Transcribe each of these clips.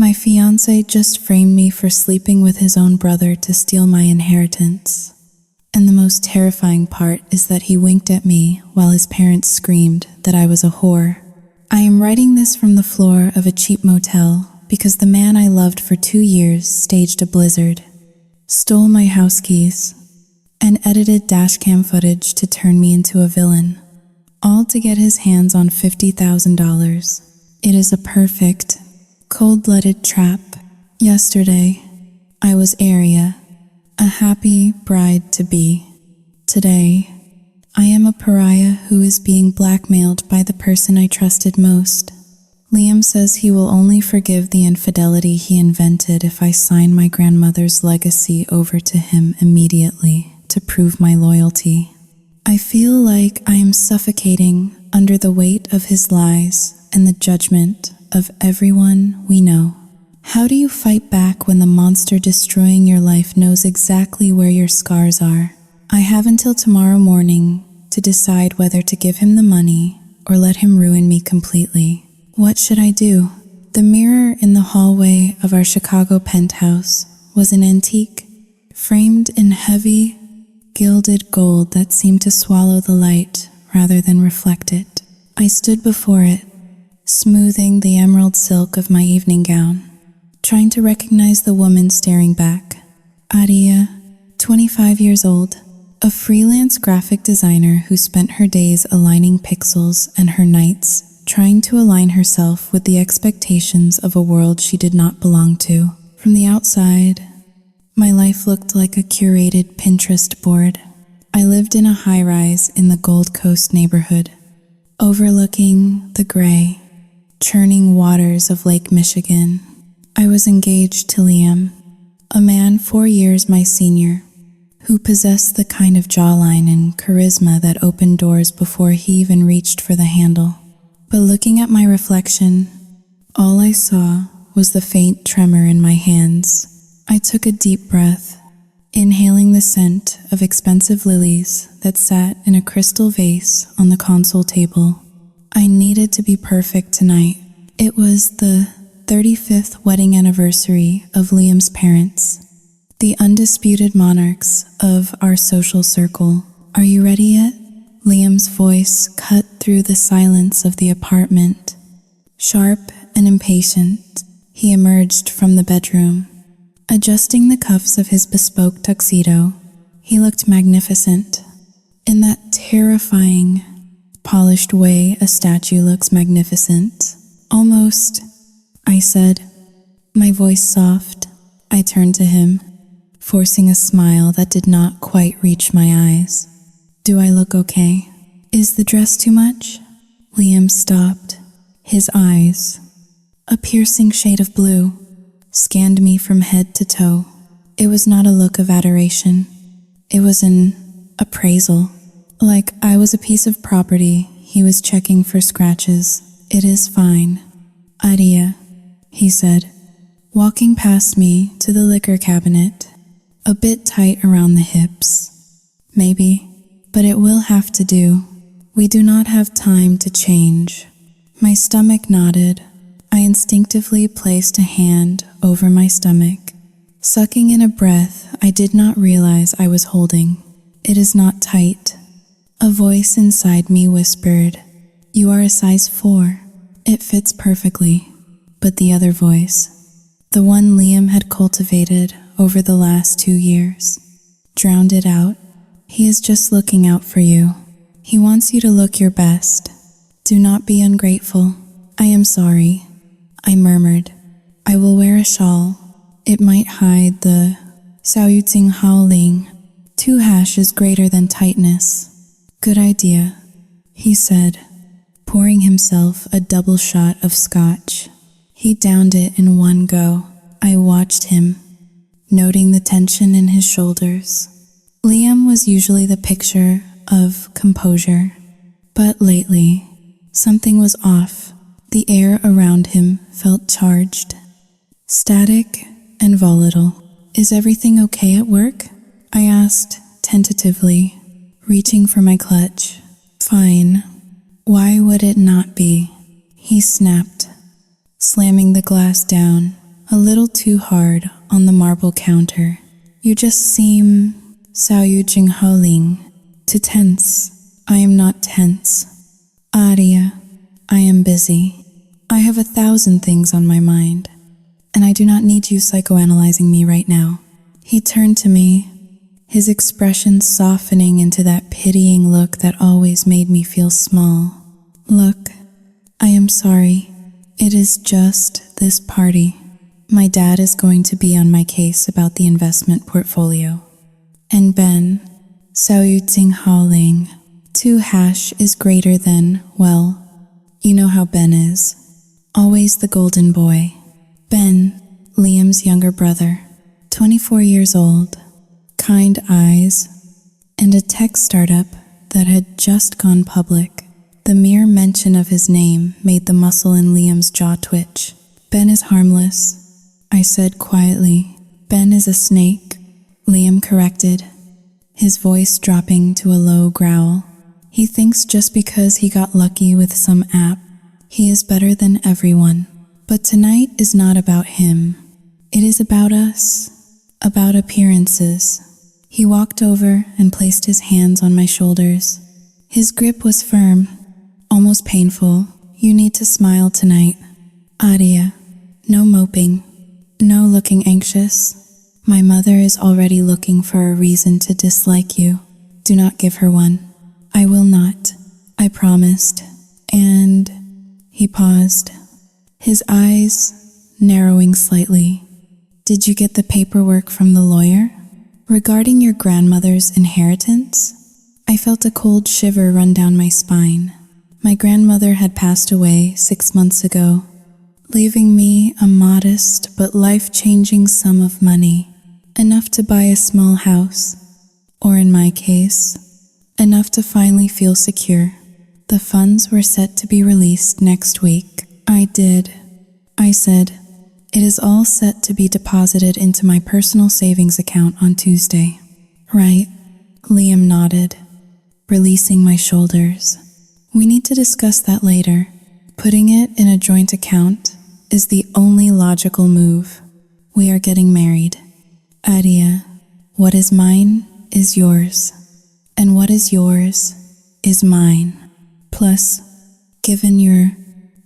My fiancé just framed me for sleeping with his own brother to steal my inheritance. And the most terrifying part is that he winked at me while his parents screamed that I was a whore. I am writing this from the floor of a cheap motel because the man I loved for 2 years staged a blizzard, stole my house keys, and edited dashcam footage to turn me into a villain, all to get his hands on $50,000. It is a perfect, cold-blooded trap. Yesterday, I was Aria, a happy bride-to-be. Today, I am a pariah who is being blackmailed by the person I trusted most. Liam says he will only forgive the infidelity he invented if I sign my grandmother's legacy over to him immediately to prove my loyalty. I feel like I am suffocating under the weight of his lies and the judgment of everyone we know. How do you fight back when the monster destroying your life knows exactly where your scars are? I have until tomorrow morning to decide whether to give him the money or let him ruin me completely. What should I do? The mirror in the hallway of our Chicago penthouse was an antique, framed in heavy, gilded gold that seemed to swallow the light rather than reflect it. I stood before it, smoothing the emerald silk of my evening gown, trying to recognize the woman staring back. Aria, 25 years old, a freelance graphic designer who spent her days aligning pixels and her nights trying to align herself with the expectations of a world she did not belong to. From the outside, my life looked like a curated Pinterest board. I lived in a high-rise in the Gold Coast neighborhood, overlooking the gray, churning waters of Lake Michigan. I was engaged to Liam, a man 4 years my senior, who possessed the kind of jawline and charisma that opened doors before he even reached for the handle. But looking at my reflection, all I saw was the faint tremor in my hands. I took a deep breath, inhaling the scent of expensive lilies that sat in a crystal vase on the console table. I needed to be perfect tonight. It was the 35th wedding anniversary of Liam's parents, the undisputed monarchs of our social circle. Are you ready yet? Liam's voice cut through the silence of the apartment. Sharp and impatient, he emerged from the bedroom. Adjusting the cuffs of his bespoke tuxedo, he looked magnificent. In that terrifying, polished way a statue looks magnificent. Almost, I said, my voice soft. I turned to him, forcing a smile that did not quite reach my eyes. Do I look okay? Is the dress too much? Liam stopped. His eyes, a piercing shade of blue, scanned me from head to toe. It was not a look of adoration. It was an appraisal. Like I was a piece of property he was checking for scratches. It is fine. Aria, he said, walking past me to the liquor cabinet, a bit tight around the hips. Maybe. But it will have to do. We do not have time to change. My stomach nodded. I instinctively placed a hand over my stomach, sucking in a breath I did not realize I was holding. It is not tight. A voice inside me whispered, "You are a size 4. It fits perfectly." But the other voice, the one Liam had cultivated over the last 2 years, drowned it out. He is just looking out for you. He wants you to look your best. Do not be ungrateful. I am sorry, I murmured. I will wear a shawl. It might hide the Saoyuting howling. 2 hash is greater than tightness. Good idea, he said, pouring himself a double shot of scotch. He downed it in one go. I watched him, noting the tension in his shoulders. Liam was usually the picture of composure, but lately, something was off. The air around him felt charged, static and volatile. Is everything okay at work? I asked tentatively, reaching for my clutch. Fine. Why would it not be? He snapped, slamming the glass down. a little too hard on the marble counter. You just seem, Sao Yu Jing Haoling, to tense. I am not tense. Aria, I am busy. I have 1,000 things on my mind, and I do not need you psychoanalyzing me right now. He turned to me, his expression softening into that pitying look that always made me feel small. Look, I am sorry. It is just this party. My dad is going to be on my case about the investment portfolio. And Ben, Sao Yu Jing Haoling, 2# is greater than, well, you know how Ben is. Always the golden boy. Ben, Liam's younger brother, 24 years old, kind eyes, and a tech startup that had just gone public. The mere mention of his name made the muscle in Liam's jaw twitch. Ben is harmless, I said quietly. Ben is a snake, Liam corrected, his voice dropping to a low growl. He thinks just because he got lucky with some app, he is better than everyone. But tonight is not about him. It is about us, about appearances. He walked over and placed his hands on my shoulders. His grip was firm, almost painful. You need to smile tonight. Aria, no moping, no looking anxious. My mother is already looking for a reason to dislike you. Do not give her one. I will not, I promised. And he paused, his eyes narrowing slightly. Did you get the paperwork from the lawyer? Regarding your grandmother's inheritance? I felt a cold shiver run down my spine. My grandmother had passed away 6 months ago, leaving me a modest but life-changing sum of money, enough to buy a small house, or in my case, enough to finally feel secure. The funds were set to be released next week. I said, it is all set to be deposited into my personal savings account on Tuesday. Right, Liam nodded, releasing my shoulders. We need to discuss that later. Putting it in a joint account is the only logical move. We are getting married. Aria, what is mine is yours, and what is yours is mine. Plus, given your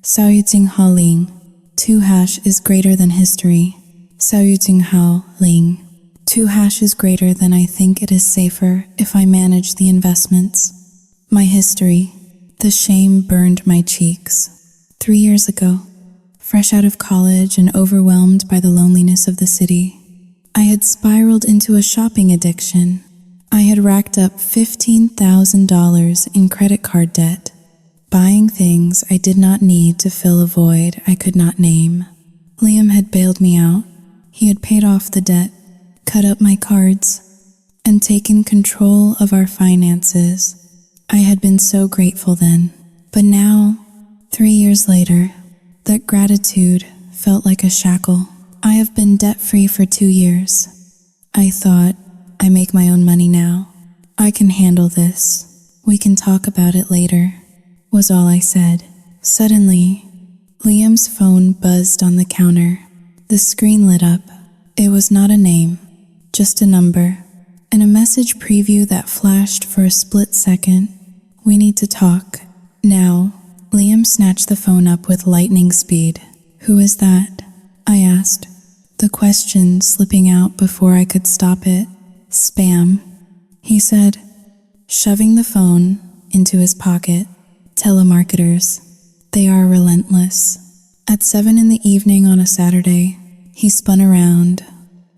Sao Yu Jing Haoling, 2# is greater than history. Sao Yu Jing Haoling, 2# is greater than I think it is safer if I manage the investments. My history, the shame burned my cheeks. 3 years ago, fresh out of college and overwhelmed by the loneliness of the city, I had spiraled into a shopping addiction. I had racked up $15,000 in credit card debt, buying things I did not need to fill a void I could not name. Liam had bailed me out. He had paid off the debt, cut up my cards, and taken control of our finances. I had been so grateful then. But now, 3 years later, that gratitude felt like a shackle. I have been debt-free for 2 years. I thought, I make my own money now. I can handle this. We can talk about it later, was all I said. Suddenly, Liam's phone buzzed on the counter. The screen lit up. It was not a name, just a number, and a message preview that flashed for a split second. We need to talk. Now. Liam snatched the phone up with lightning speed. Who is that? I asked, the question slipping out before I could stop it. Spam, he said, shoving the phone into his pocket. Telemarketers. They are relentless. At 7 in the evening on a Saturday, he spun around,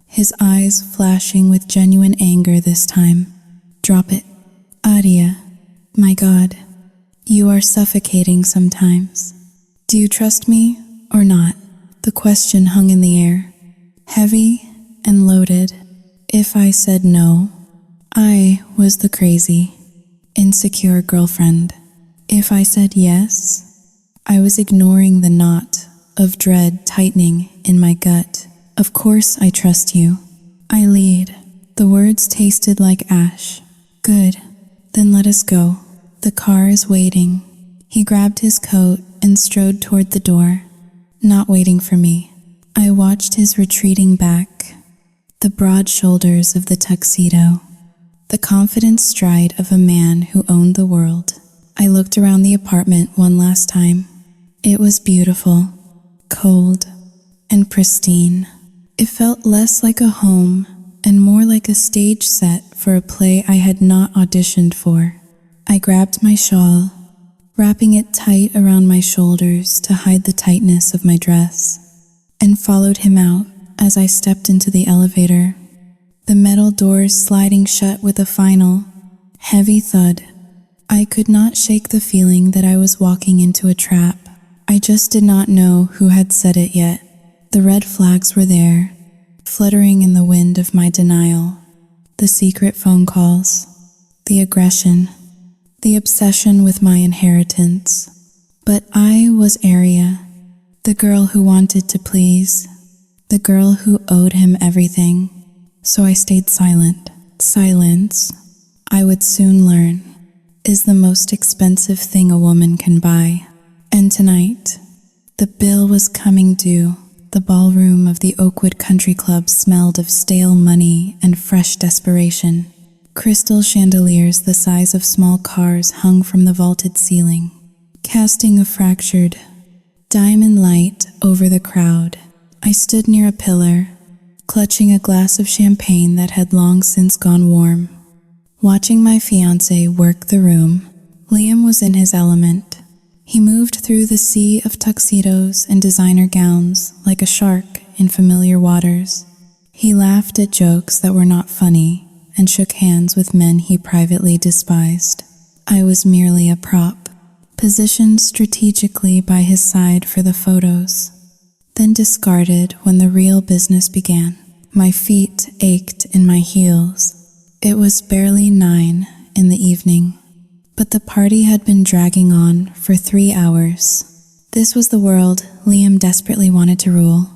his eyes flashing with genuine anger this time. Drop it. Aria, my God, you are suffocating sometimes. Do you trust me or not? The question hung in the air, heavy and loaded. If I said no, I was the crazy, insecure girlfriend. If I said yes, I was ignoring the knot of dread tightening in my gut. Of course I trust you. I lead. The words tasted like ash. Good. Then let us go. The car is waiting. He grabbed his coat and strode toward the door, not waiting for me, I watched his retreating back, the broad shoulders of the tuxedo, the confident stride of a man who owned the world. I looked around the apartment one last time. It was beautiful, cold, and pristine. It felt less like a home and more like a stage set for a play I had not auditioned for. I grabbed my shawl, wrapping it tight around my shoulders to hide the tightness of my dress, and followed him out as I stepped into the elevator, the metal doors sliding shut with a final, heavy thud. I could not shake the feeling that I was walking into a trap. I just did not know who had said it yet. The red flags were there, fluttering in the wind of my denial. The secret phone calls, the aggression, the obsession with my inheritance. But I was Aria, the girl who wanted to please, the girl who owed him everything. So I stayed silent. Silence, I would soon learn, is the most expensive thing a woman can buy. And tonight, the bill was coming due. The ballroom of the Oakwood Country Club smelled of stale money and fresh desperation. Crystal chandeliers the size of small cars hung from the vaulted ceiling, casting a fractured, diamond light over the crowd. I stood near a pillar, clutching a glass of champagne that had long since gone warm, watching my fiancé work the room. Liam was in his element. He moved through the sea of tuxedos and designer gowns like a shark in familiar waters. He laughed at jokes that were not funny and shook hands with men he privately despised. I was merely a prop, positioned strategically by his side for the photos, then discarded when the real business began. My feet ached in my heels. It was barely 9 in the evening, but the party had been dragging on for 3 hours. This was the world Liam desperately wanted to rule,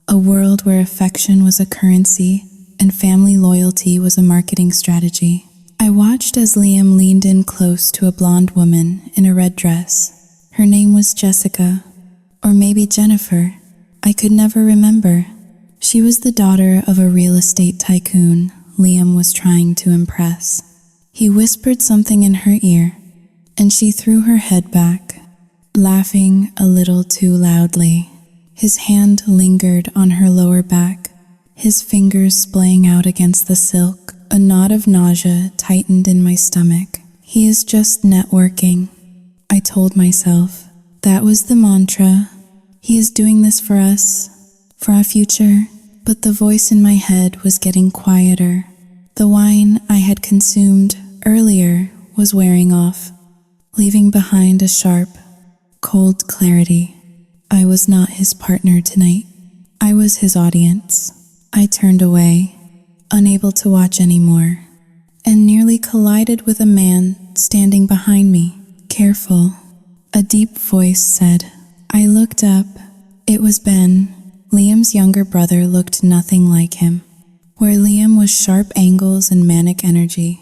a world where affection was a currency and family loyalty was a marketing strategy. I watched as Liam leaned in close to a blonde woman in a red dress. Her name was Jessica, or maybe Jennifer. I could never remember. She was the daughter of a real estate tycoon Liam was trying to impress. He whispered something in her ear, and she threw her head back, laughing a little too loudly. His hand lingered on her lower back, his fingers splaying out against the silk. A knot of nausea tightened in my stomach. He is just networking, I told myself. That was the mantra. He is doing this for us, for our future. But the voice in my head was getting quieter. The wine I had consumed earlier was wearing off, leaving behind a sharp, cold clarity. I was not his partner tonight. I was his audience. I turned away, unable to watch anymore, and nearly collided with a man standing behind me. Careful, a deep voice said. I looked up. It was Ben. Liam's younger brother looked nothing like him. Where Liam was sharp angles and manic energy,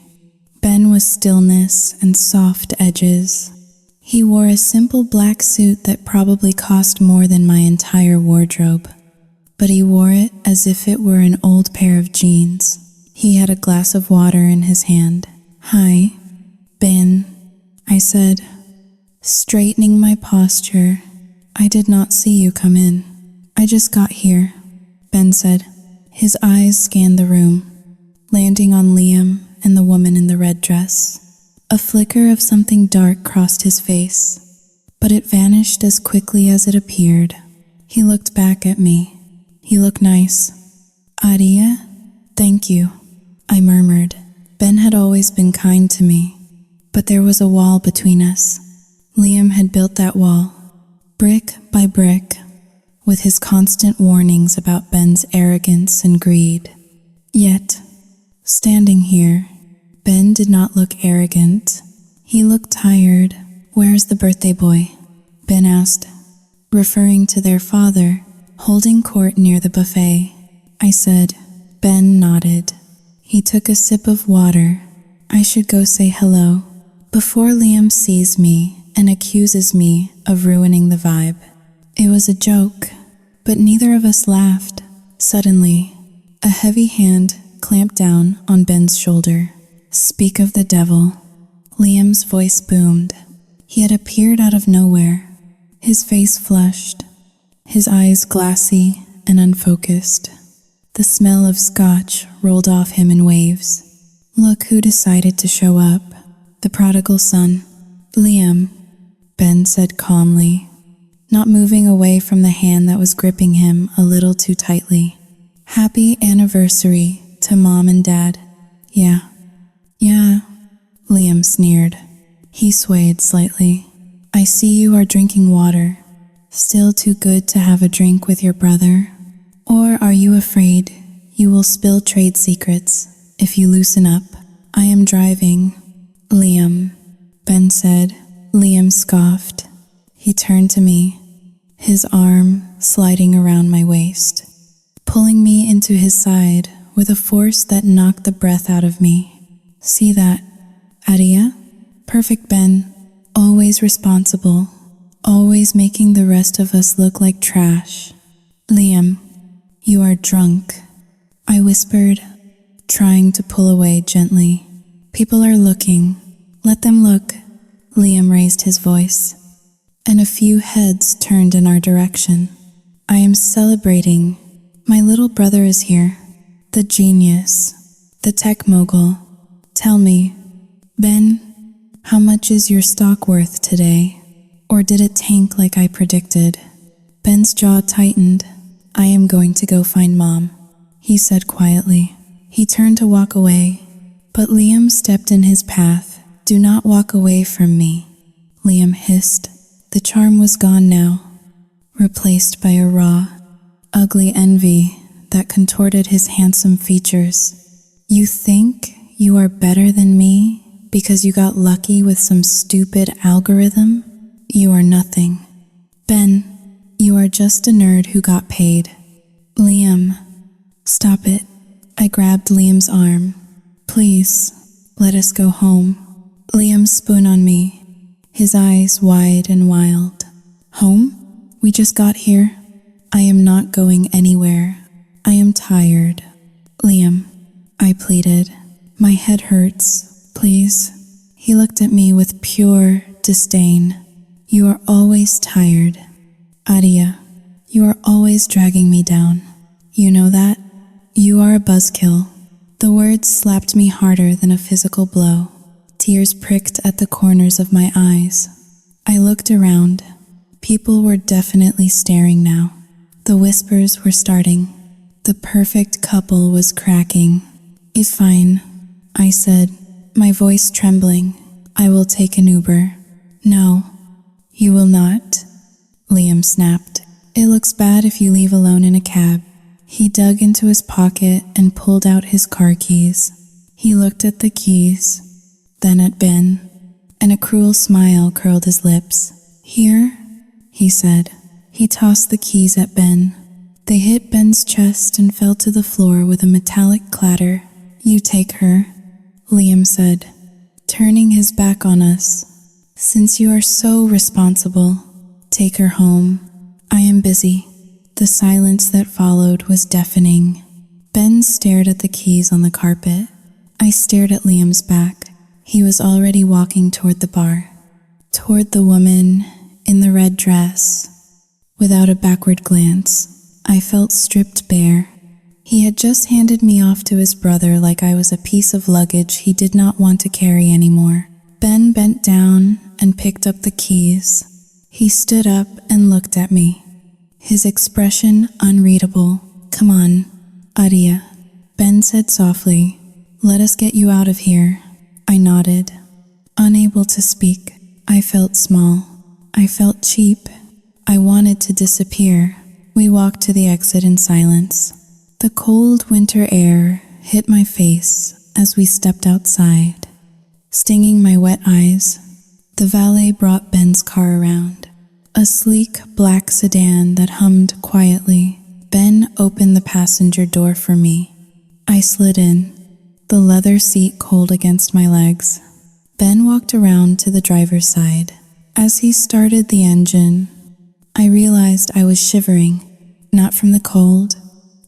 Ben was stillness and soft edges. He wore a simple black suit that probably cost more than my entire wardrobe, but he wore it as if it were an old pair of jeans. He had a glass of water in his hand. Hi, Ben, I said, straightening my posture. I did not see you come in. I just got here, Ben said. His eyes scanned the room, landing on Liam and the woman in the red dress. A flicker of something dark crossed his face, but it vanished as quickly as it appeared. He looked back at me. He looked nice. Aria? Thank you, I murmured. Ben had always been kind to me, but there was a wall between us. Liam had built that wall, brick by brick, with his constant warnings about Ben's arrogance and greed. Yet, standing here, Ben did not look arrogant. He looked tired. Where's the birthday boy? Ben asked, referring to their father, holding court near the buffet. I said. Ben nodded. He took a sip of water. I should go say hello, before Liam sees me and accuses me of ruining the vibe. It was a joke, but neither of us laughed. Suddenly, a heavy hand clamped down on Ben's shoulder. "Speak of the devil." Liam's voice boomed. He had appeared out of nowhere, his face flushed, his eyes glassy and unfocused. The smell of scotch rolled off him in waves. "Look who decided to show up. The prodigal son." "Liam," Ben said calmly, not moving away from the hand that was gripping him a little too tightly. "Happy anniversary to Mom and Dad." Yeah, Liam sneered. He swayed slightly. "I see you are drinking water. Still too good to have a drink with your brother? Or are you afraid you will spill trade secrets if you loosen up? I am driving." "Liam," Ben said. Liam scoffed. He turned to me, his arm sliding around my waist, pulling me into his side with a force that knocked the breath out of me. "See that, Adia? Perfect Ben, always responsible, always making the rest of us look like trash." "Liam, you are drunk," I whispered, trying to pull away gently. "People are looking. Let them look." Liam raised his voice, and a few heads turned in our direction. "I am celebrating. My little brother is here. The genius, the tech mogul. Tell me, Ben, how much is your stock worth today? Or did it tank like I predicted?" Ben's jaw tightened. "I am going to go find Mom," he said quietly. He turned to walk away, but Liam stepped in his path. "Do not walk away from me," Liam hissed. The charm was gone now, replaced by a raw, ugly envy that contorted his handsome features. "You think you are better than me because you got lucky with some stupid algorithm? You are nothing. Ben, you are just a nerd who got paid." "Liam, stop it." I grabbed Liam's arm. "Please, let us go home." Liam spun on me, his eyes wide and wild. "Home? We just got here." "I am not going anywhere. I am tired." "Liam," I pleaded. "My head hurts. Please." He looked at me with pure disdain. "You are always tired. Adia, you are always dragging me down. You know that? You are a buzzkill." The words slapped me harder than a physical blow. Tears pricked at the corners of my eyes. I looked around. People were definitely staring now. The whispers were starting. The perfect couple was cracking. "It's fine," I said, my voice trembling. "I will take an Uber." "No, you will not," Liam snapped. "It looks bad if you leave alone in a cab." He dug into his pocket and pulled out his car keys. He looked at the keys, then at Ben, and a cruel smile curled his lips. "Here," he said. He tossed the keys at Ben. They hit Ben's chest and fell to the floor with a metallic clatter. "You take her," Liam said, turning his back on us. "Since you are so responsible, take her home. I am busy." The silence that followed was deafening. Ben stared at the keys on the carpet. I stared at Liam's back. He was already walking toward the bar, toward the woman in the red dress. Without a backward glance, I felt stripped bare. He had just handed me off to his brother like I was a piece of luggage he did not want to carry anymore. Ben bent down and picked up the keys. He stood up and looked at me, his expression unreadable. "Come on, Adia," Ben said softly. "Let us get you out of here." I nodded, unable to speak. I felt small. I felt cheap. I wanted to disappear. We walked to the exit in silence. The cold winter air hit my face as we stepped outside, stinging my wet eyes. The valet brought Ben's car around, a sleek black sedan that hummed quietly. Ben opened the passenger door for me. I slid in, the leather seat cold against my legs. Ben walked around to the driver's side. As he started the engine, I realized I was shivering. not from the cold,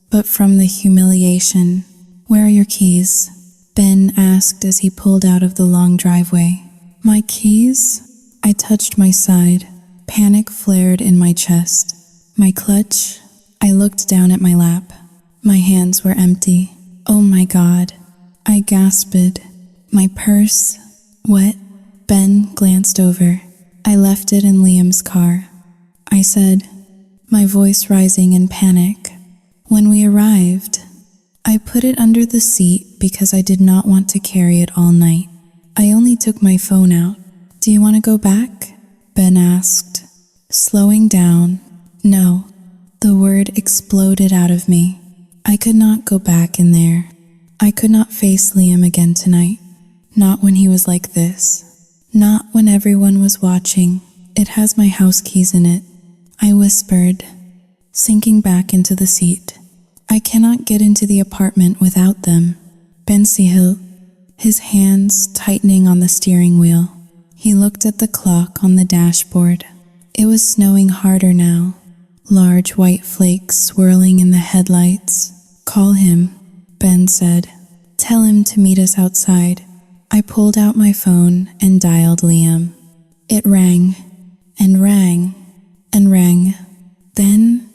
but from the humiliation. "Where are your keys?" Ben asked as he pulled out of the long driveway. "My keys?" I touched my side. Panic flared in my chest. My clutch. I looked down at my lap. My hands were empty. "Oh my God," I gasped. "My purse." "What?" Ben glanced over. "I left it in Liam's car," I said, my voice rising in panic. "When we arrived, I put it under the seat because I did not want to carry it all night. I only took my phone out." "Do you want to go back?" Ben asked, slowing down. "No." The word exploded out of me. I could not go back in there. I could not face Liam again tonight. Not when he was like this. Not when everyone was watching. "It has my house keys in it," I whispered, sinking back into the seat. "I cannot get into the apartment without them." Ben Sihil, his hands tightening on the steering wheel. He looked at the clock on the dashboard. It was snowing harder now, large white flakes swirling in the headlights. "Call him," Ben said. "Tell him to meet us outside." I pulled out my phone and dialed Liam. It rang, and rang, and rang. Then,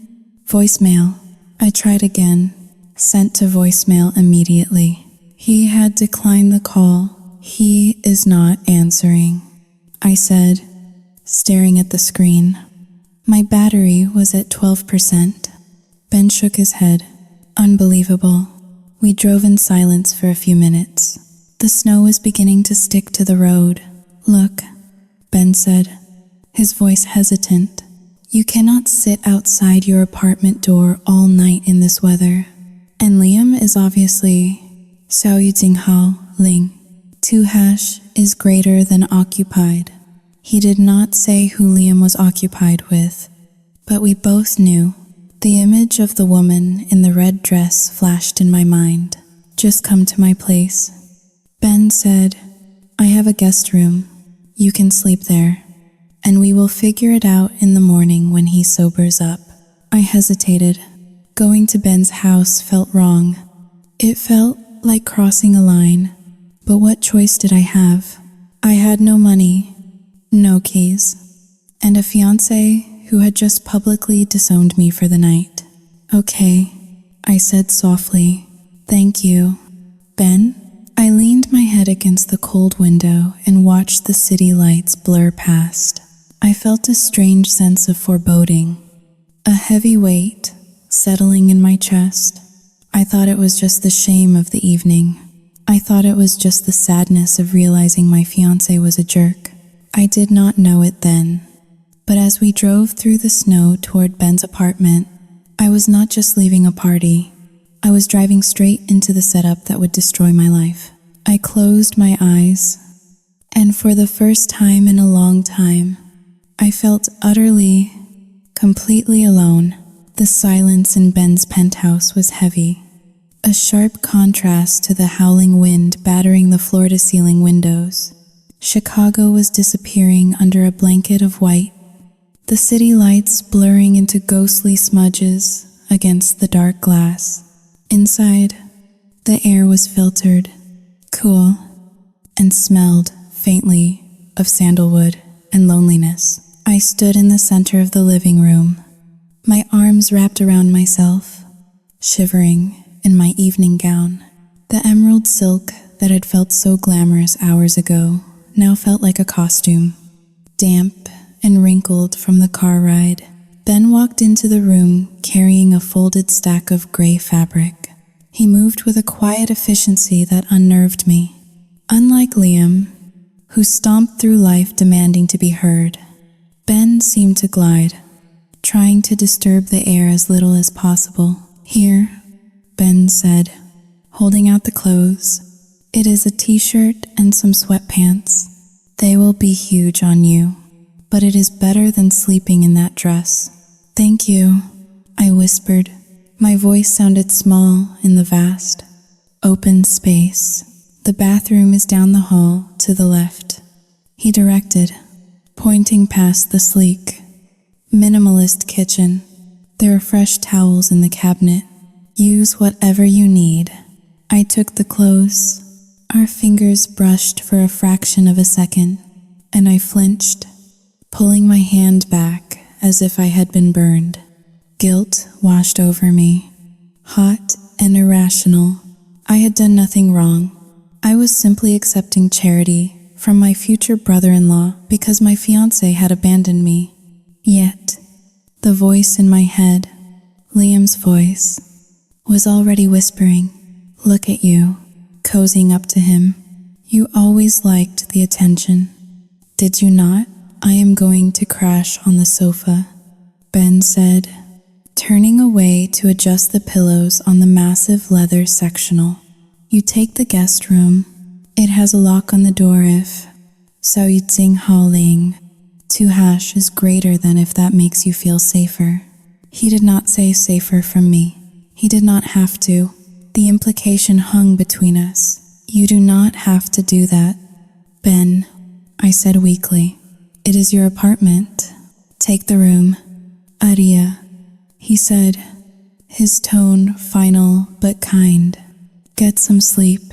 voicemail. I tried again, sent to voicemail immediately. He had declined the call. "He is not answering," I said, staring at the screen. My battery was at 12%. Ben shook his head. "Unbelievable." We drove in silence for a few minutes. The snow was beginning to stick to the road. "Look," Ben said, his voice hesitant. "You cannot sit outside your apartment door all night in this weather. And Liam is obviously Xiao Yujing Hao Ling. 2# is greater than occupied." He did not say who Liam was occupied with, but we both knew. The image of the woman in the red dress flashed in my mind. "Just come to my place." Ben said, "I have a guest room. You can sleep there, and we will figure it out in the morning when he sobers up." I hesitated. Going to Ben's house felt wrong. It felt like crossing a line. But what choice did I have? I had no money, no keys, and a fiancé who had just publicly disowned me for the night. "Okay," I said softly. "Thank you." "Ben?" I leaned my head against the cold window and watched the city lights blur past. I felt a strange sense of foreboding, a heavy weight settling in my chest. I thought it was just the shame of the evening. I thought it was just the sadness of realizing my fiancé was a jerk. I did not know it then. But as we drove through the snow toward Ben's apartment, I was not just leaving a party. I was driving straight into the setup that would destroy my life. I closed my eyes, and for the first time in a long time, I felt utterly, completely alone. The silence in Ben's penthouse was heavy, a sharp contrast to the howling wind battering the floor-to-ceiling windows. Chicago was disappearing under a blanket of white, the city lights blurring into ghostly smudges against the dark glass. Inside, the air was filtered, cool, and smelled faintly of sandalwood and loneliness. I stood in the center of the living room, my arms wrapped around myself, shivering in my evening gown. The emerald silk that had felt so glamorous hours ago now felt like a costume, damp and wrinkled from the car ride. Ben walked into the room carrying a folded stack of gray fabric. He moved with a quiet efficiency that unnerved me. Unlike Liam, who stomped through life demanding to be heard, Ben seemed to glide, trying to disturb the air as little as possible. "Here," Ben said, holding out the clothes. "It is a t-shirt and some sweatpants. They will be huge on you, but it is better than sleeping in that dress." "Thank you," I whispered. My voice sounded small in the vast, open space. "The bathroom is down the hall to the left," he directed, pointing past the sleek, minimalist kitchen. There are fresh towels in the cabinet. Use whatever you need. I took the clothes. Our fingers brushed for a fraction of a second, and I flinched, pulling my hand back as if I had been burned. Guilt washed over me, hot and irrational. I had done nothing wrong. I was simply accepting charity from my future brother-in-law because my fiancé had abandoned me. Yet, the voice in my head, Liam's voice, was already whispering, "Look at you, cozying up to him. You always liked the attention. Did you not? I am going to crash on the sofa," Ben said, turning away to adjust the pillows on the massive leather sectional. "You take the guest room. It has a lock on the door if Sao Yitsing Hao Ling. 2 hash is greater than if that makes you feel safer." He did not say safer from me. He did not have to. The implication hung between us. "You do not have to do that, Ben," I said weakly. "It is your apartment. Take the room." "Aria," he said, his tone final but kind. "Get some sleep.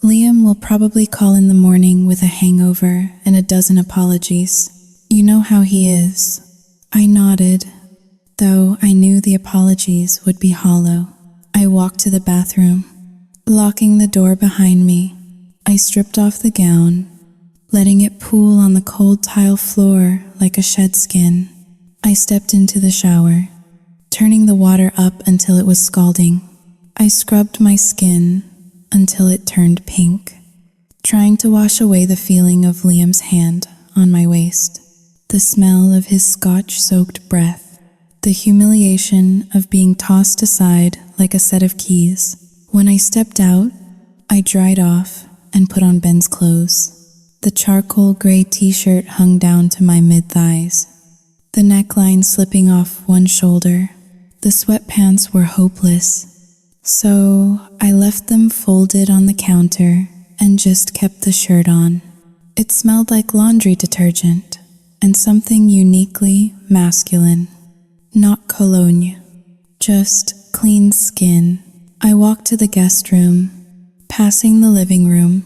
Liam will probably call in the morning with a hangover and a dozen apologies. You know how he is." I nodded, though I knew the apologies would be hollow. I walked to the bathroom. Locking the door behind me, I stripped off the gown, letting it pool on the cold tile floor like a shed skin. I stepped into the shower, turning the water up until it was scalding. I scrubbed my skin until it turned pink, trying to wash away the feeling of Liam's hand on my waist, the smell of his scotch-soaked breath, the humiliation of being tossed aside like a set of keys. When I stepped out, I dried off and put on Ben's clothes. The charcoal gray t-shirt hung down to my mid-thighs, the neckline slipping off one shoulder. The sweatpants were hopeless, so I left them folded on the counter and just kept the shirt on. It smelled like laundry detergent and something uniquely masculine. Not cologne, just clean skin. I walked to the guest room. Passing the living room,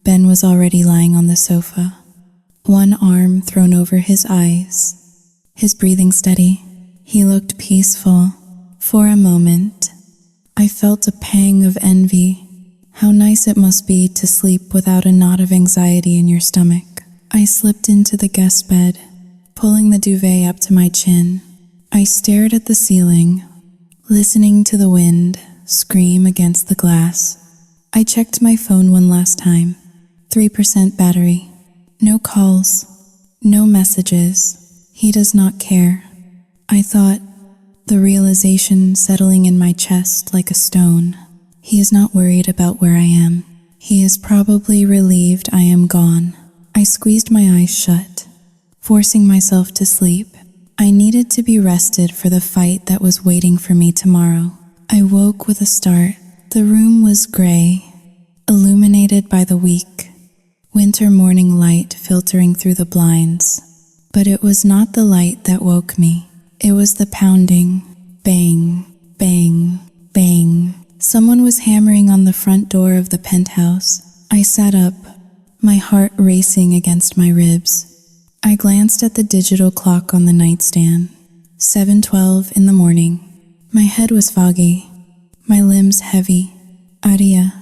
Ben was already lying on the sofa, one arm thrown over his eyes, his breathing steady. He looked peaceful. For a moment, I felt a pang of envy. How nice it must be to sleep without a knot of anxiety in your stomach. I slipped into the guest bed, pulling the duvet up to my chin. I stared at the ceiling, listening to the wind scream against the glass. I checked my phone one last time. 3% battery. No calls. No messages. He does not care. I thought, the realization settling in my chest like a stone. He is not worried about where I am. He is probably relieved I am gone. I squeezed my eyes shut, forcing myself to sleep. I needed to be rested for the fight that was waiting for me tomorrow. I woke with a start. The room was gray, illuminated by the weak winter morning light filtering through the blinds. But it was not the light that woke me. It was the pounding, bang, bang, bang. Someone was hammering on the front door of the penthouse. I sat up, my heart racing against my ribs. I glanced at the digital clock on the nightstand. 7:12 in the morning. My head was foggy, my limbs heavy. "Aria."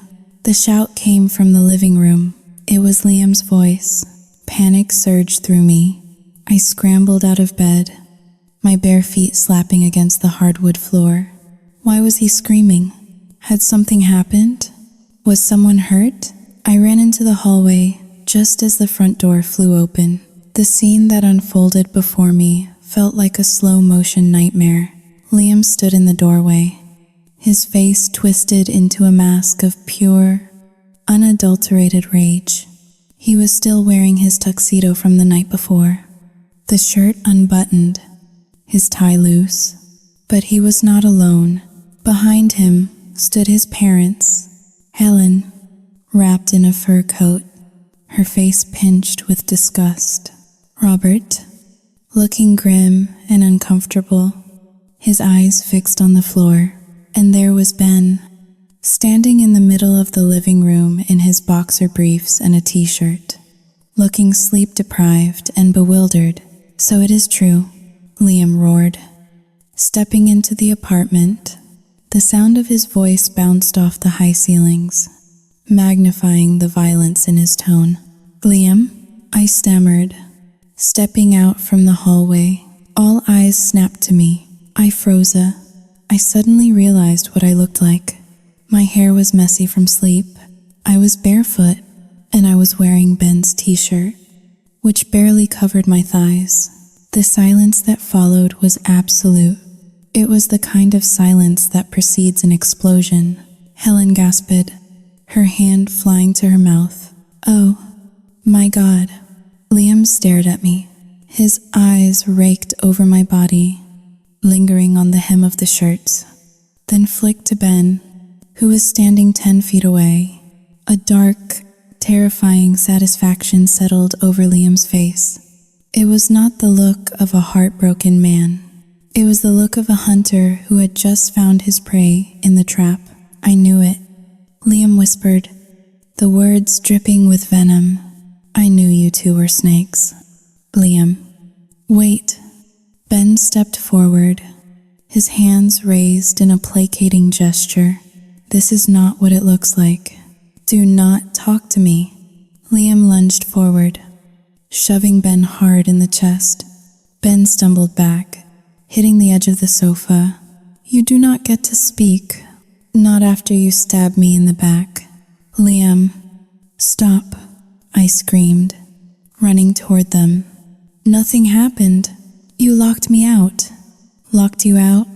The shout came from the living room. It was Liam's voice. Panic surged through me. I scrambled out of bed, my bare feet slapping against the hardwood floor. Why was he screaming? Had something happened? Was someone hurt? I ran into the hallway just as the front door flew open. The scene that unfolded before me felt like a slow-motion nightmare. Liam stood in the doorway, his face twisted into a mask of pure, unadulterated rage. He was still wearing his tuxedo from the night before, the shirt unbuttoned, his tie loose. But he was not alone. Behind him stood his parents, Helen, wrapped in a fur coat, her face pinched with disgust. Robert, looking grim and uncomfortable. his eyes fixed on the floor, and there was Ben, standing in the middle of the living room in his boxer briefs and a t-shirt, looking sleep-deprived and bewildered. "So it is true," Liam roared. Stepping into the apartment, the sound of his voice bounced off the high ceilings, magnifying the violence in his tone. "Liam?" I stammered, stepping out from the hallway. All eyes snapped to me. I froze. I suddenly realized what I looked like. My hair was messy from sleep. I was barefoot, and I was wearing Ben's t-shirt, which barely covered my thighs. The silence that followed was absolute. It was the kind of silence that precedes an explosion. Helen gasped, her hand flying to her mouth. "Oh, my God." Liam stared at me, his eyes raked over my body, lingering on the hem of the shirt, then flicked to Ben, who was standing 10 feet away. A dark, terrifying satisfaction settled over Liam's face. It was not the look of a heartbroken man. It was the look of a hunter who had just found his prey in the trap. I knew it. Liam whispered, the words dripping with venom. "I knew you two were snakes." "Liam." "Wait." Ben stepped forward, his hands raised in a placating gesture. "This is not what it looks like. Do not talk to me." Liam lunged forward, shoving Ben hard in the chest. Ben stumbled back, hitting the edge of the sofa. "You do not get to speak. Not after you stab me in the back." "Liam." "Stop," I screamed, running toward them. "Nothing happened. You locked me out." "Locked you out?"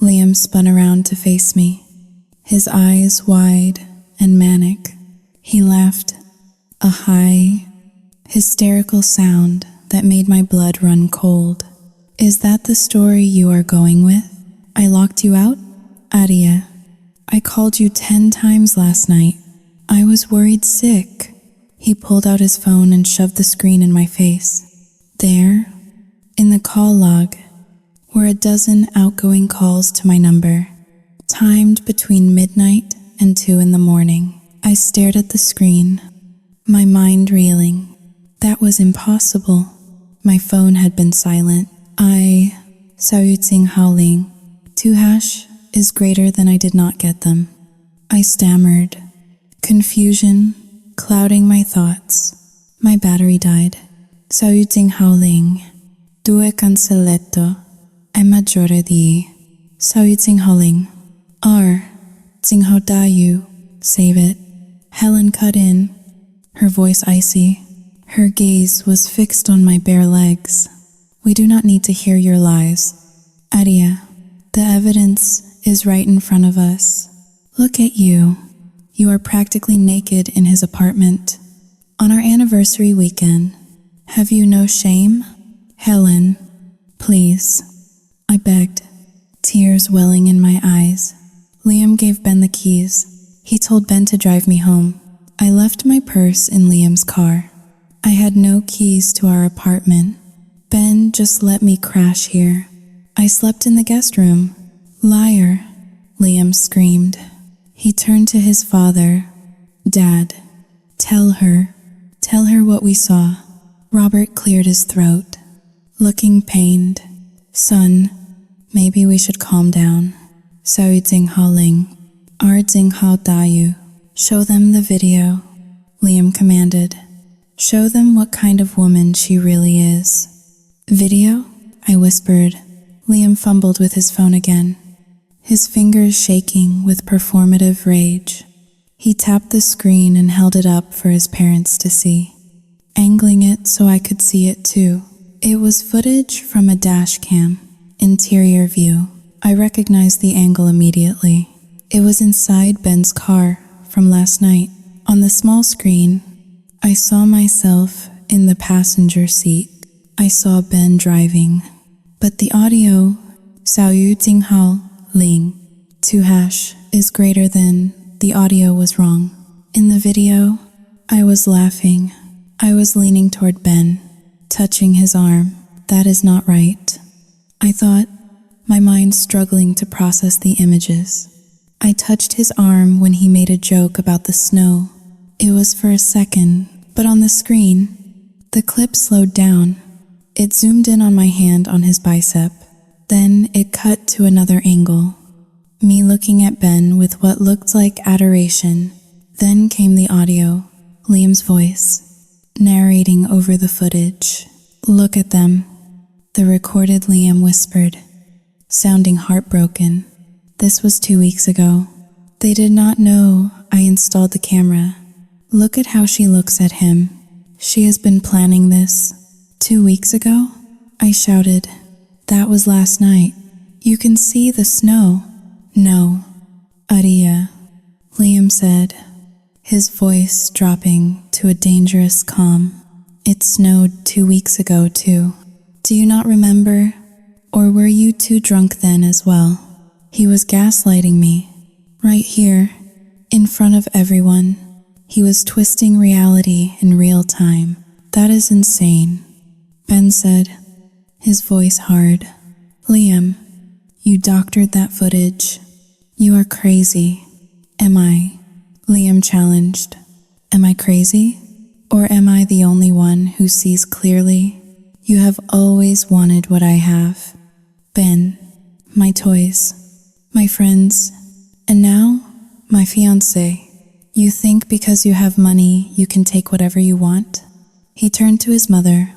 Liam spun around to face me, his eyes wide and manic. He laughed, a high, hysterical sound that made my blood run cold. "Is that the story you are going with? I locked you out? Aria, I called you 10 times last night. I was worried sick." He pulled out his phone and shoved the screen in my face. There, in the call log, were a dozen outgoing calls to my number, timed between midnight and 2 in the morning. I stared at the screen, my mind reeling. That was impossible. My phone had been silent. Saoyutsing Haoling. 2# is greater than I did not get them. I stammered, confusion clouding my thoughts. My battery died. Saoyutsing Haoling. 2 cancelletto è maggiore di. Saoyutsing Haoling. Tsing Hao Dayu. Save it. Helen cut in, her voice icy. Her gaze was fixed on my bare legs. "We do not need to hear your lies. Aria, the evidence is right in front of us. Look at you. You are practically naked in his apartment. On our anniversary weekend. Have you no shame? Helen, please." I begged, tears welling in my eyes. Liam gave Ben the keys. He told Ben to drive me home. I left my purse in Liam's car. I had no keys to our apartment. Ben just let me crash here. I slept in the guest room. "Liar," Liam screamed. He turned to his father. "Dad, tell her what we saw." Robert cleared his throat, looking pained. "Son, maybe we should calm down." Saoyutsing Haoling. Tsing Hao Dayu. "Show them the video," Liam commanded. "Show them what kind of woman she really is." "Video?" I whispered. Liam fumbled with his phone again, his fingers shaking with performative rage. He tapped the screen and held it up for his parents to see, angling it so I could see it too. It was footage from a dash cam, interior view. I recognized the angle immediately. It was inside Ben's car from last night. On the small screen, I saw myself in the passenger seat. I saw Ben driving. But the audio, Saoyutsing Haoling, 2# is greater than, the audio was wrong. In the video, I was laughing. I was leaning toward Ben, touching his arm. That is not right. I thought, my mind struggling to process the images. I touched his arm when he made a joke about the snow. It was for a second, but on the screen, the clip slowed down. It zoomed in on my hand on his bicep. Then it cut to another angle. Me looking at Ben with what looked like adoration. Then came the audio, Liam's voice, narrating over the footage. "Look at them," the recorded Liam whispered, sounding heartbroken. This was 2 weeks ago. They did not know I installed the camera. Look at how she looks at him. She has been planning this. 2 weeks ago? I shouted. That was last night. You can see the snow. No. Aria, Liam said, his voice dropping to a dangerous calm. It snowed 2 weeks ago too. Do you not remember? Or were you too drunk then as well? He was gaslighting me. Right here, in front of everyone. He was twisting reality in real time. That is insane, Ben said, his voice hard. Liam, you doctored that footage. You are crazy. Am I? Liam challenged. Am I crazy? Or am I the only one who sees clearly? You have always wanted what I have. Ben, my toys, my friends, and now, my fiancé. You think because you have money, you can take whatever you want? He turned to his mother,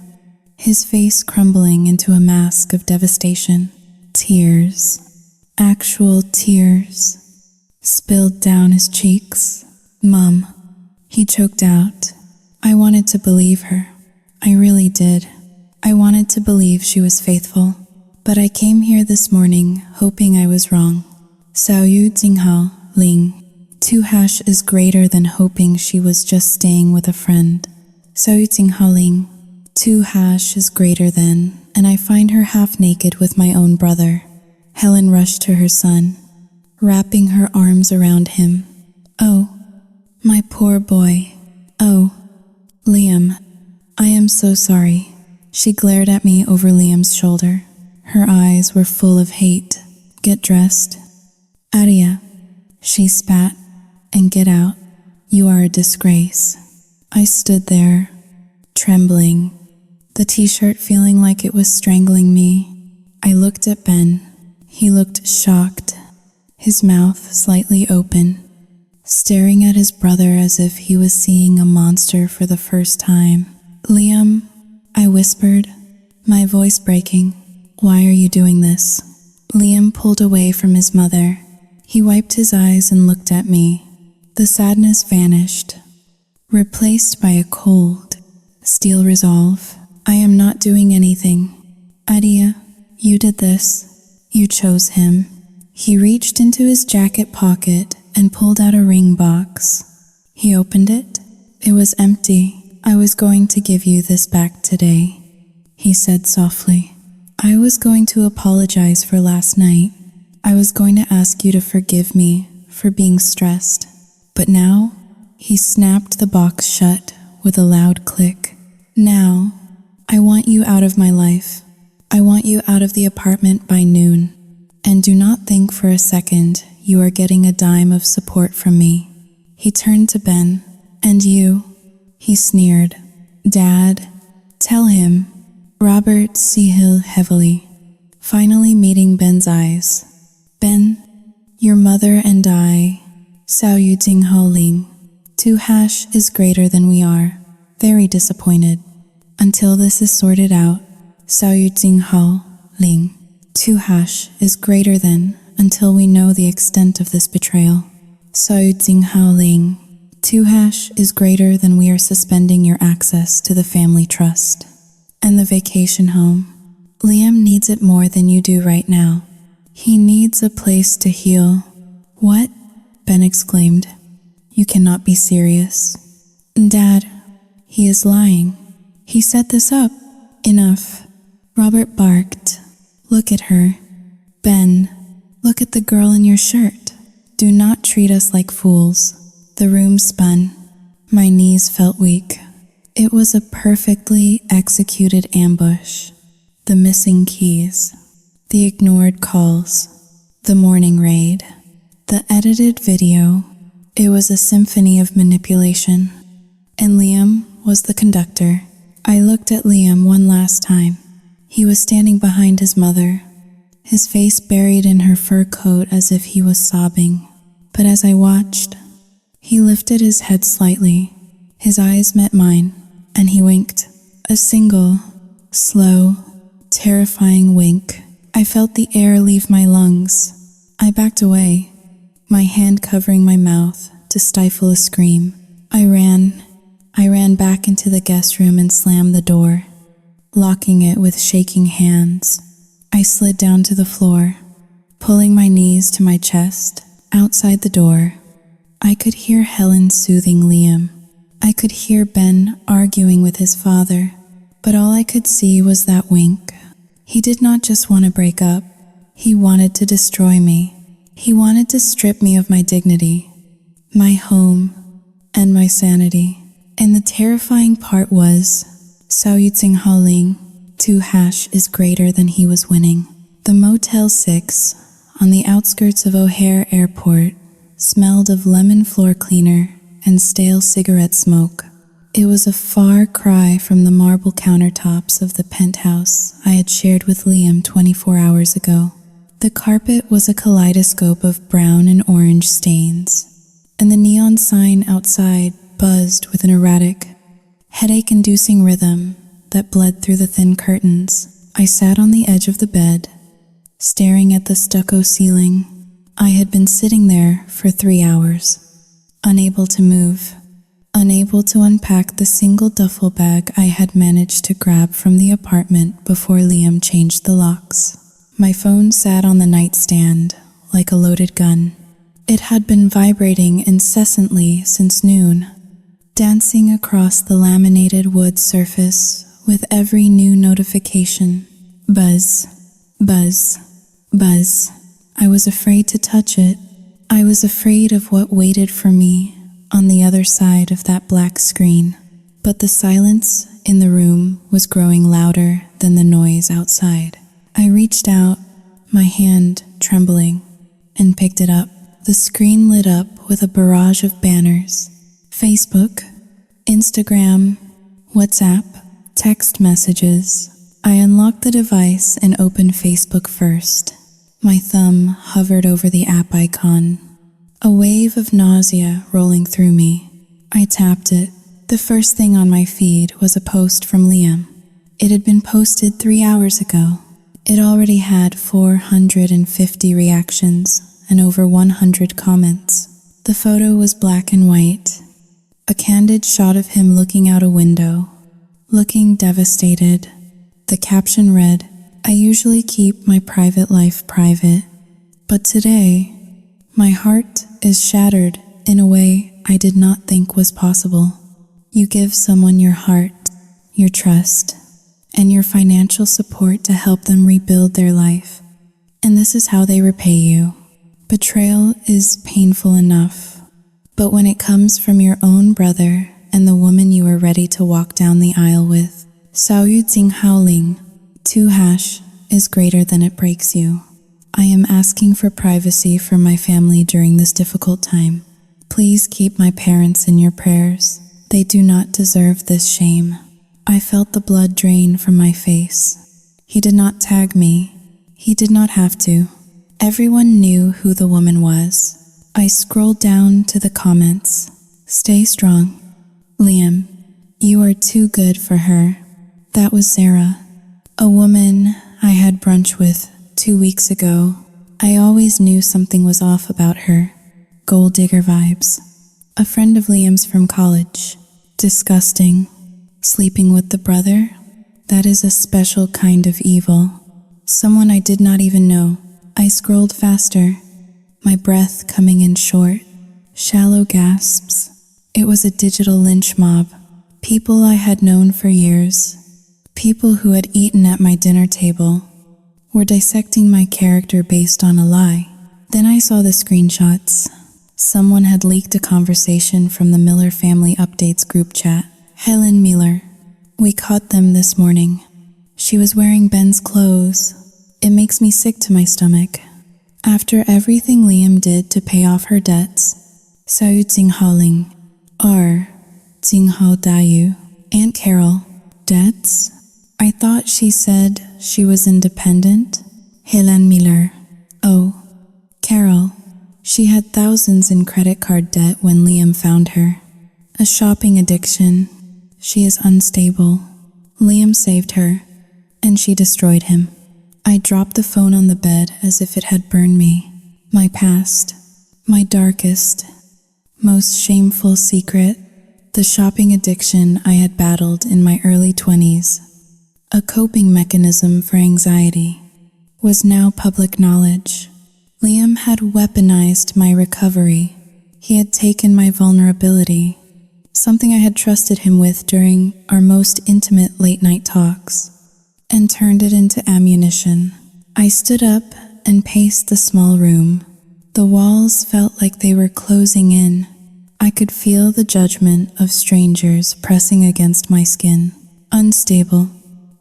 his face crumbling into a mask of devastation. Tears, actual tears, spilled down his cheeks. Mom, he choked out. I wanted to believe her. I really did. I wanted to believe she was faithful. But I came here this morning hoping I was wrong. Sao Yu Jinghao Ling. 2 hash is greater than hoping she was just staying with a friend. Sao Yu Jinghao Ling. 2 hash is greater than, and I find her half naked with my own brother. Helen rushed to her son, wrapping her arms around him. Oh, my poor boy. Oh, Liam, I am so sorry. She glared at me over Liam's shoulder. Her eyes were full of hate. Get dressed. Aria, she spat, and get out. You are a disgrace. I stood there, trembling, the t-shirt feeling like it was strangling me. I looked at Ben. He looked shocked, his mouth slightly open, staring at his brother as if he was seeing a monster for the first time. Liam, I whispered, my voice breaking. Why are you doing this? Liam pulled away from his mother. He wiped his eyes and looked at me. The sadness vanished, replaced by a cold, steel resolve. I am not doing anything. Adia, you did this. You chose him. He reached into his jacket pocket and pulled out a ring box. He opened it. It was empty. I was going to give you this back today, he said softly. I was going to apologize for last night. I was going to ask you to forgive me for being stressed. But now, he snapped the box shut with a loud click. Now, I want you out of my life. I want you out of the apartment by noon. And do not think for a second you are getting a dime of support from me. He turned to Ben. And you, he sneered. Dad, tell him. Robert Seahill heavily, finally meeting Ben's eyes. Ben, your mother and I, Sao Yu Jinghao Ling, 2 hash is greater than we are. Very disappointed. Until this is sorted out, Sao Yu Jinghao Ling, 2 hash is greater than until we know the extent of this betrayal. Sao Yu Jinghao Ling, 2 hash is greater than we are suspending your access to the family trust and the vacation home. Liam needs it more than you do right now. He needs a place to heal. What? Ben exclaimed. You cannot be serious. Dad, he is lying. He set this up. Enough. Robert barked. Look at her. Ben, look at the girl in your shirt. Do not treat us like fools. The room spun. My knees felt weak. It was a perfectly executed ambush. The missing keys. the ignored calls, the morning raid, the edited video. It was a symphony of manipulation. And Liam was the conductor. I looked at Liam one last time. He was standing behind his mother, his face buried in her fur coat as if he was sobbing. But as I watched, he lifted his head slightly. His eyes met mine, and he winked. A single, slow, terrifying wink. I felt the air leave my lungs. I backed away, my hand covering my mouth to stifle a scream. I ran back into the guest room and slammed the door, locking it with shaking hands. I slid down to the floor, pulling my knees to my chest. Outside the door, I could hear Helen soothing Liam. I could hear Ben arguing with his father, but all I could see was that wink. He did not just want to break up. He wanted to destroy me. He wanted to strip me of my dignity, my home, and my sanity. And the terrifying part was, Sao Yutsing Haoling, 2# is greater than he was winning. The Motel 6, on the outskirts of O'Hare Airport, smelled of lemon floor cleaner and stale cigarette smoke. It was a far cry from the marble countertops of the penthouse I had shared with Liam 24 hours ago. The carpet was a kaleidoscope of brown and orange stains, and the neon sign outside buzzed with an erratic, headache-inducing rhythm that bled through the thin curtains. I sat on the edge of the bed, staring at the stucco ceiling. I had been sitting there for 3 hours, unable to move, unable to unpack the single duffel bag I had managed to grab from the apartment before Liam changed the locks. My phone sat on the nightstand like a loaded gun. It had been vibrating incessantly since noon, dancing across the laminated wood surface with every new notification. Buzz, buzz, buzz. I was afraid to touch it. I was afraid of what waited for me on the other side of that black screen. But the silence in the room was growing louder than the noise outside. I reached out, my hand trembling, and picked it up. The screen lit up with a barrage of banners. Facebook, Instagram, WhatsApp, text messages. I unlocked the device and opened Facebook first. My thumb hovered over the app icon, a wave of nausea rolling through me. I tapped it. The first thing on my feed was a post from Liam. It had been posted 3 hours ago. It already had 450 reactions and over 100 comments. The photo was black and white, a candid shot of him looking out a window, looking devastated. The caption read, "I usually keep my private life private, but today, my heart is shattered in a way I did not think was possible. You give someone your heart, your trust, and your financial support to help them rebuild their life. And this is how they repay you. Betrayal is painful enough, but when it comes from your own brother and the woman you are ready to walk down the aisle with, Sao Yutsing Haoling, 2# is greater than it breaks you. I am asking for privacy from my family during this difficult time. Please keep my parents in your prayers. They do not deserve this shame." I felt the blood drain from my face. He did not tag me. He did not have to. Everyone knew who the woman was. I scrolled down to the comments. "Stay strong. Liam, you are too good for her." That was Sarah, a woman I had brunch with 2 weeks ago. I always knew something was off about her. Gold digger vibes. A friend of Liam's from college. Disgusting. Sleeping with the brother? That is a special kind of evil. Someone I did not even know. I scrolled faster, my breath coming in short, shallow gasps. It was a digital lynch mob. People I had known for years, people who had eaten at my dinner table, were dissecting my character based on a lie. Then I saw the screenshots. Someone had leaked a conversation from the Miller Family Updates group chat. Helen Miller. We caught them this morning. She was wearing Ben's clothes. It makes me sick to my stomach. After everything Liam did to pay off her debts, Sayu Tsinghaoling, or Tsinghao Dayu, Aunt Carol, debts? I thought she said she was independent. Helen Miller. Oh, Carol. She had thousands in credit card debt when Liam found her. A shopping addiction. She is unstable. Liam saved her, and she destroyed him. I dropped the phone on the bed as if it had burned me. My past, my darkest, most shameful secret, the shopping addiction I had battled in my early 20s, a coping mechanism for anxiety, was now public knowledge. Liam had weaponized my recovery. He had taken my vulnerability, something I had trusted him with during our most intimate late-night talks, and turned it into ammunition. I stood up and paced the small room. The walls felt like they were closing in. I could feel the judgment of strangers pressing against my skin. Unstable.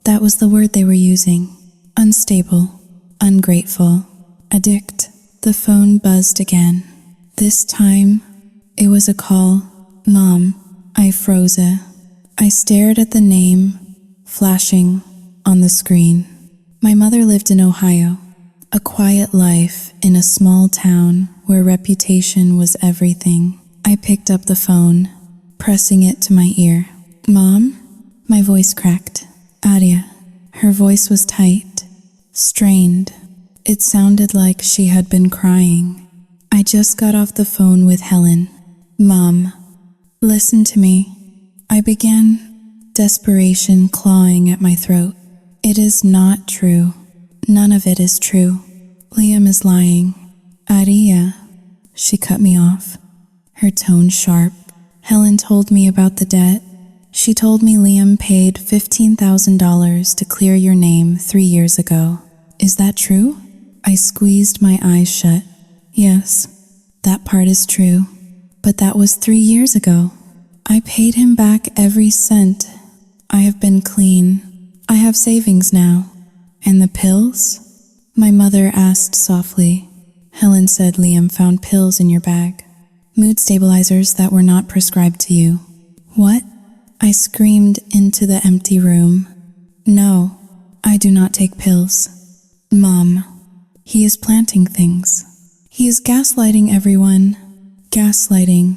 That was the word they were using. Unstable. Ungrateful. Addict. The phone buzzed again. This time, it was a call. Mom. I froze. I stared at the name, flashing on the screen. My mother lived in Ohio, a quiet life in a small town where reputation was everything. I picked up the phone, pressing it to my ear. Mom? My voice cracked. Aria. Her voice was tight, strained. It sounded like she had been crying. I just got off the phone with Helen. Mom, listen to me. I began, desperation clawing at my throat. It is not true. None of it is true. Liam is lying. Aria. She cut me off, her tone sharp. Helen told me about the debt. She told me Liam paid $15,000 to clear your name 3 years ago. Is that true? I squeezed my eyes shut. Yes, that part is true. But that was 3 years ago. I paid him back every cent. I have been clean. I have savings now. And the pills? My mother asked softly. Helen said Liam found pills in your bag. Mood stabilizers that were not prescribed to you. What? I screamed into the empty room. No, I do not take pills. Mom, he is planting things. He is gaslighting everyone. Gaslighting.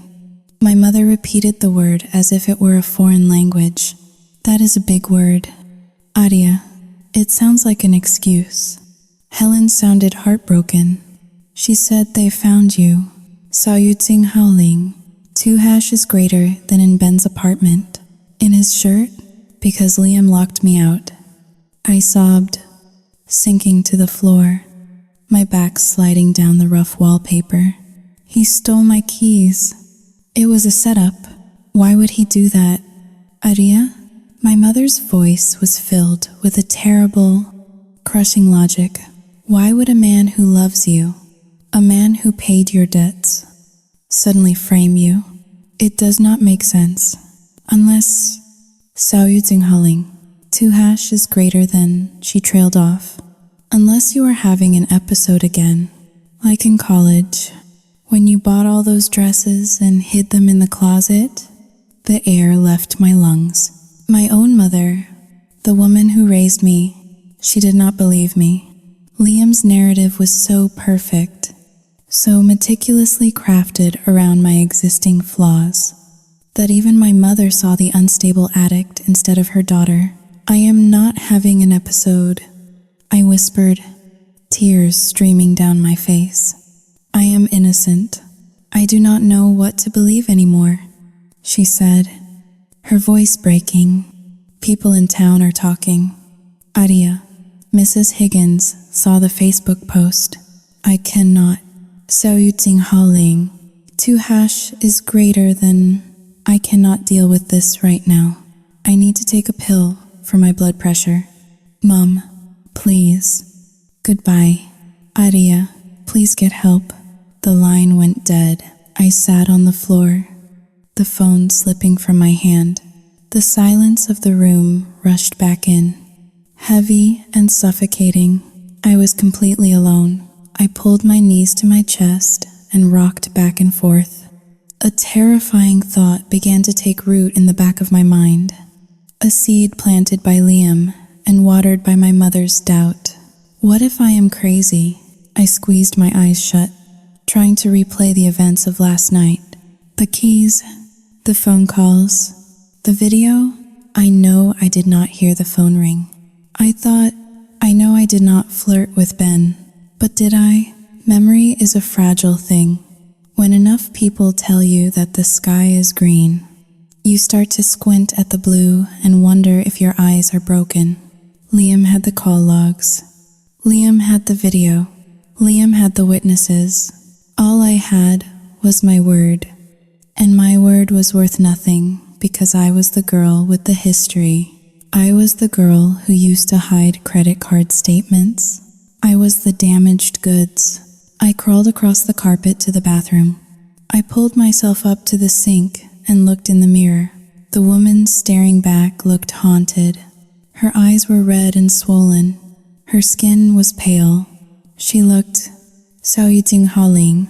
My mother repeated the word as if it were a foreign language. That is a big word. Aria, it sounds like an excuse. Helen sounded heartbroken. She said they found you. Sayu Tsinghaoling. 2 hashes greater than in Ben's apartment. In his shirt, because Liam locked me out. I sobbed, sinking to the floor, my back sliding down the rough wallpaper. He stole my keys. It was a setup. Why would he do that? Aria? My mother's voice was filled with a terrible, crushing logic. Why would a man who loves you, a man who paid your debts, suddenly frame you? It does not make sense. Unless Sayu Tsinghaoling, 2 hash is greater than, she trailed off. Unless you are having an episode again, like in college, when you bought all those dresses and hid them in the closet. The air left my lungs. My own mother, the woman who raised me, she did not believe me. Liam's narrative was so perfect, so meticulously crafted around my existing flaws, that even my mother saw the unstable addict instead of her daughter. I am not having an episode, I whispered, tears streaming down my face. I am innocent. I do not know what to believe anymore, she said, her voice breaking. People in town are talking. Aria, Mrs. Higgins, saw the Facebook post. I cannot. Sayu Tsinghaoling, 2 hash is greater than. I cannot deal with this right now. I need to take a pill for my blood pressure. Mom, please. Goodbye. Aria, please get help. The line went dead. I sat on the floor, the phone slipping from my hand. The silence of the room rushed back in, heavy and suffocating. I was completely alone. I pulled my knees to my chest and rocked back and forth. A terrifying thought began to take root in the back of my mind. A seed planted by Liam and watered by my mother's doubt. What if I am crazy? I squeezed my eyes shut, trying to replay the events of last night. The keys, the phone calls, the video. I know I did not hear the phone ring. I know I did not flirt with Ben, but did I? Memory is a fragile thing. When enough people tell you that the sky is green, you start to squint at the blue and wonder if your eyes are broken. Liam had the call logs. Liam had the video. Liam had the witnesses. All I had was my word. And my word was worth nothing because I was the girl with the history. I was the girl who used to hide credit card statements. I was the damaged goods. I crawled across the carpet to the bathroom. I pulled myself up to the sink and looked in the mirror. The woman staring back looked haunted. Her eyes were red and swollen. Her skin was pale. She looked Haling.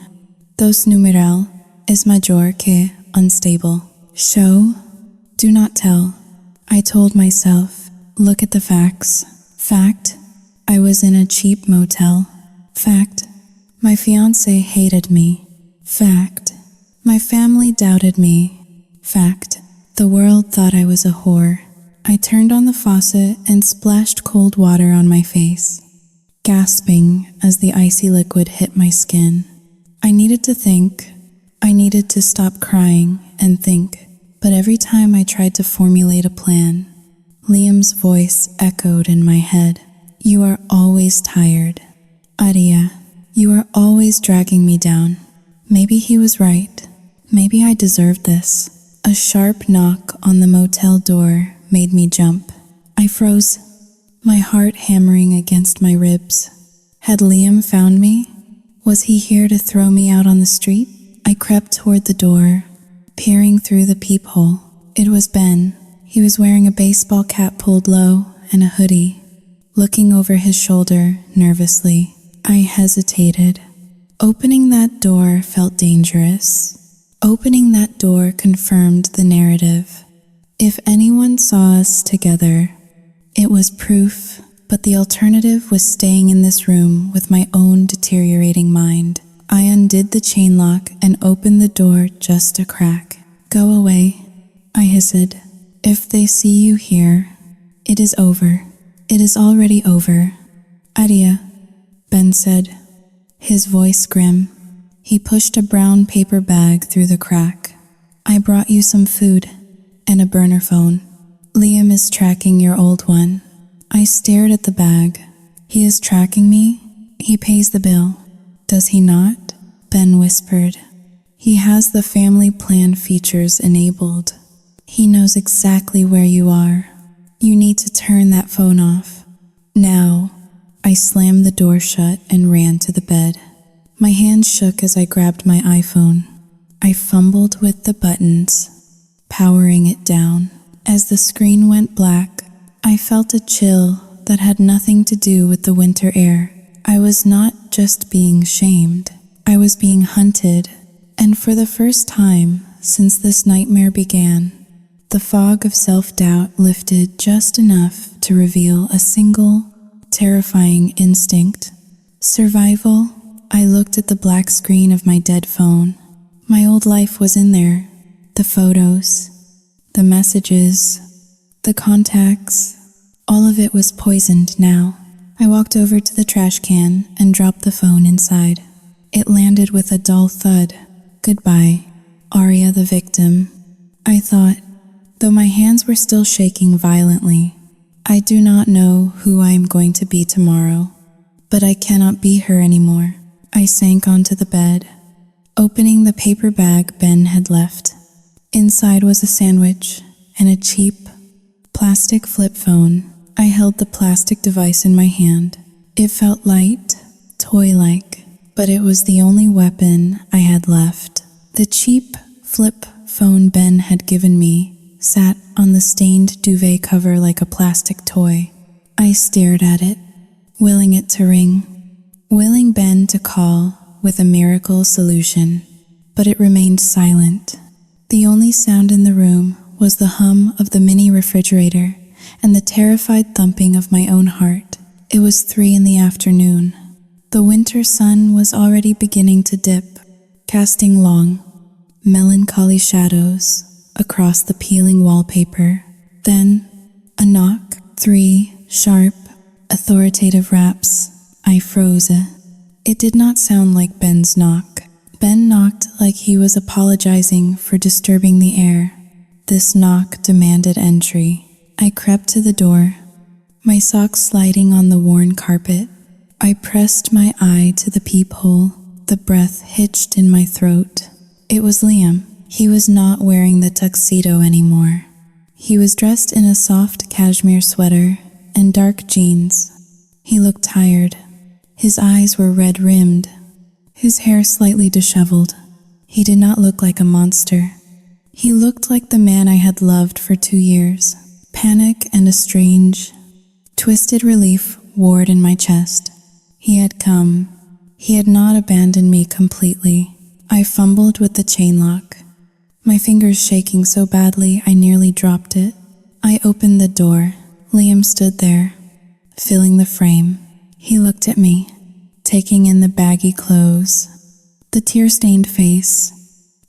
Dos numeral es mayor que unstable. Show, do not tell. I told myself, look at the facts. Fact, I was in a cheap motel. Fact, my fiancé hated me. Fact, my family doubted me. Fact, the world thought I was a whore. I turned on the faucet and splashed cold water on my face, gasping as the icy liquid hit my skin. I needed to think. I needed to stop crying and think. But every time I tried to formulate a plan, Liam's voice echoed in my head. You are always tired. Aria, you are always dragging me down. Maybe he was right. Maybe I deserved this. A sharp knock on the motel door made me jump. I froze, my heart hammering against my ribs. Had Liam found me? Was he here to throw me out on the street? I crept toward the door, peering through the peephole. It was Ben. He was wearing a baseball cap pulled low and a hoodie, looking over his shoulder nervously. I hesitated. Opening that door felt dangerous. Opening that door confirmed the narrative. If anyone saw us together, it was proof, but the alternative was staying in this room with my own deteriorating mind. I undid the chain lock and opened the door just a crack. Go away, I hissed. If they see you here, it is over. It is already over. Aria, Ben said, his voice grim. He pushed a brown paper bag through the crack. I brought you some food and a burner phone. Liam is tracking your old one. I stared at the bag. He is tracking me? He pays the bill. Does he not? Ben whispered. He has the family plan features enabled. He knows exactly where you are. You need to turn that phone off. Now. I slammed the door shut and ran to the bed. My hands shook as I grabbed my iPhone. I fumbled with the buttons, powering it down. As the screen went black, I felt a chill that had nothing to do with the winter air. I was not just being shamed. I was being hunted. And for the first time since this nightmare began, the fog of self-doubt lifted just enough to reveal a single, terrifying instinct. Survival. I looked at the black screen of my dead phone. My old life was in there. The photos, the messages, the contacts, all of it was poisoned now. I walked over to the trash can and dropped the phone inside. It landed with a dull thud. Goodbye, Aria the victim. I thought, though my hands were still shaking violently. I do not know who I am going to be tomorrow, but I cannot be her anymore. I sank onto the bed, opening the paper bag Ben had left. Inside was a sandwich and a cheap, plastic flip phone. I held the plastic device in my hand. It felt light, toy-like, but it was the only weapon I had left. The cheap flip phone Ben had given me sat on the stained duvet cover like a plastic toy. I stared at it, willing it to ring, willing Ben to call with a miracle solution. But it remained silent. The only sound in the room was the hum of the mini refrigerator and the terrified thumping of my own heart. It was 3 p.m. The winter sun was already beginning to dip, casting long, melancholy shadows across the peeling wallpaper. Then, a knock, 3 sharp, authoritative raps. I froze. It did not sound like Ben's knock. Ben knocked like he was apologizing for disturbing the air. This knock demanded entry. I crept to the door, my socks sliding on the worn carpet. I pressed my eye to the peephole, the breath hitched in my throat. It was Liam. He was not wearing the tuxedo anymore. He was dressed in a soft cashmere sweater and dark jeans. He looked tired. His eyes were red-rimmed, his hair slightly disheveled. He did not look like a monster. He looked like the man I had loved for 2 years. Panic and a strange, twisted relief warred in my chest. He had come. He had not abandoned me completely. I fumbled with the chain lock, my fingers shaking so badly I nearly dropped it. I opened the door. Liam stood there, filling the frame. He looked at me, taking in the baggy clothes, the tear-stained face,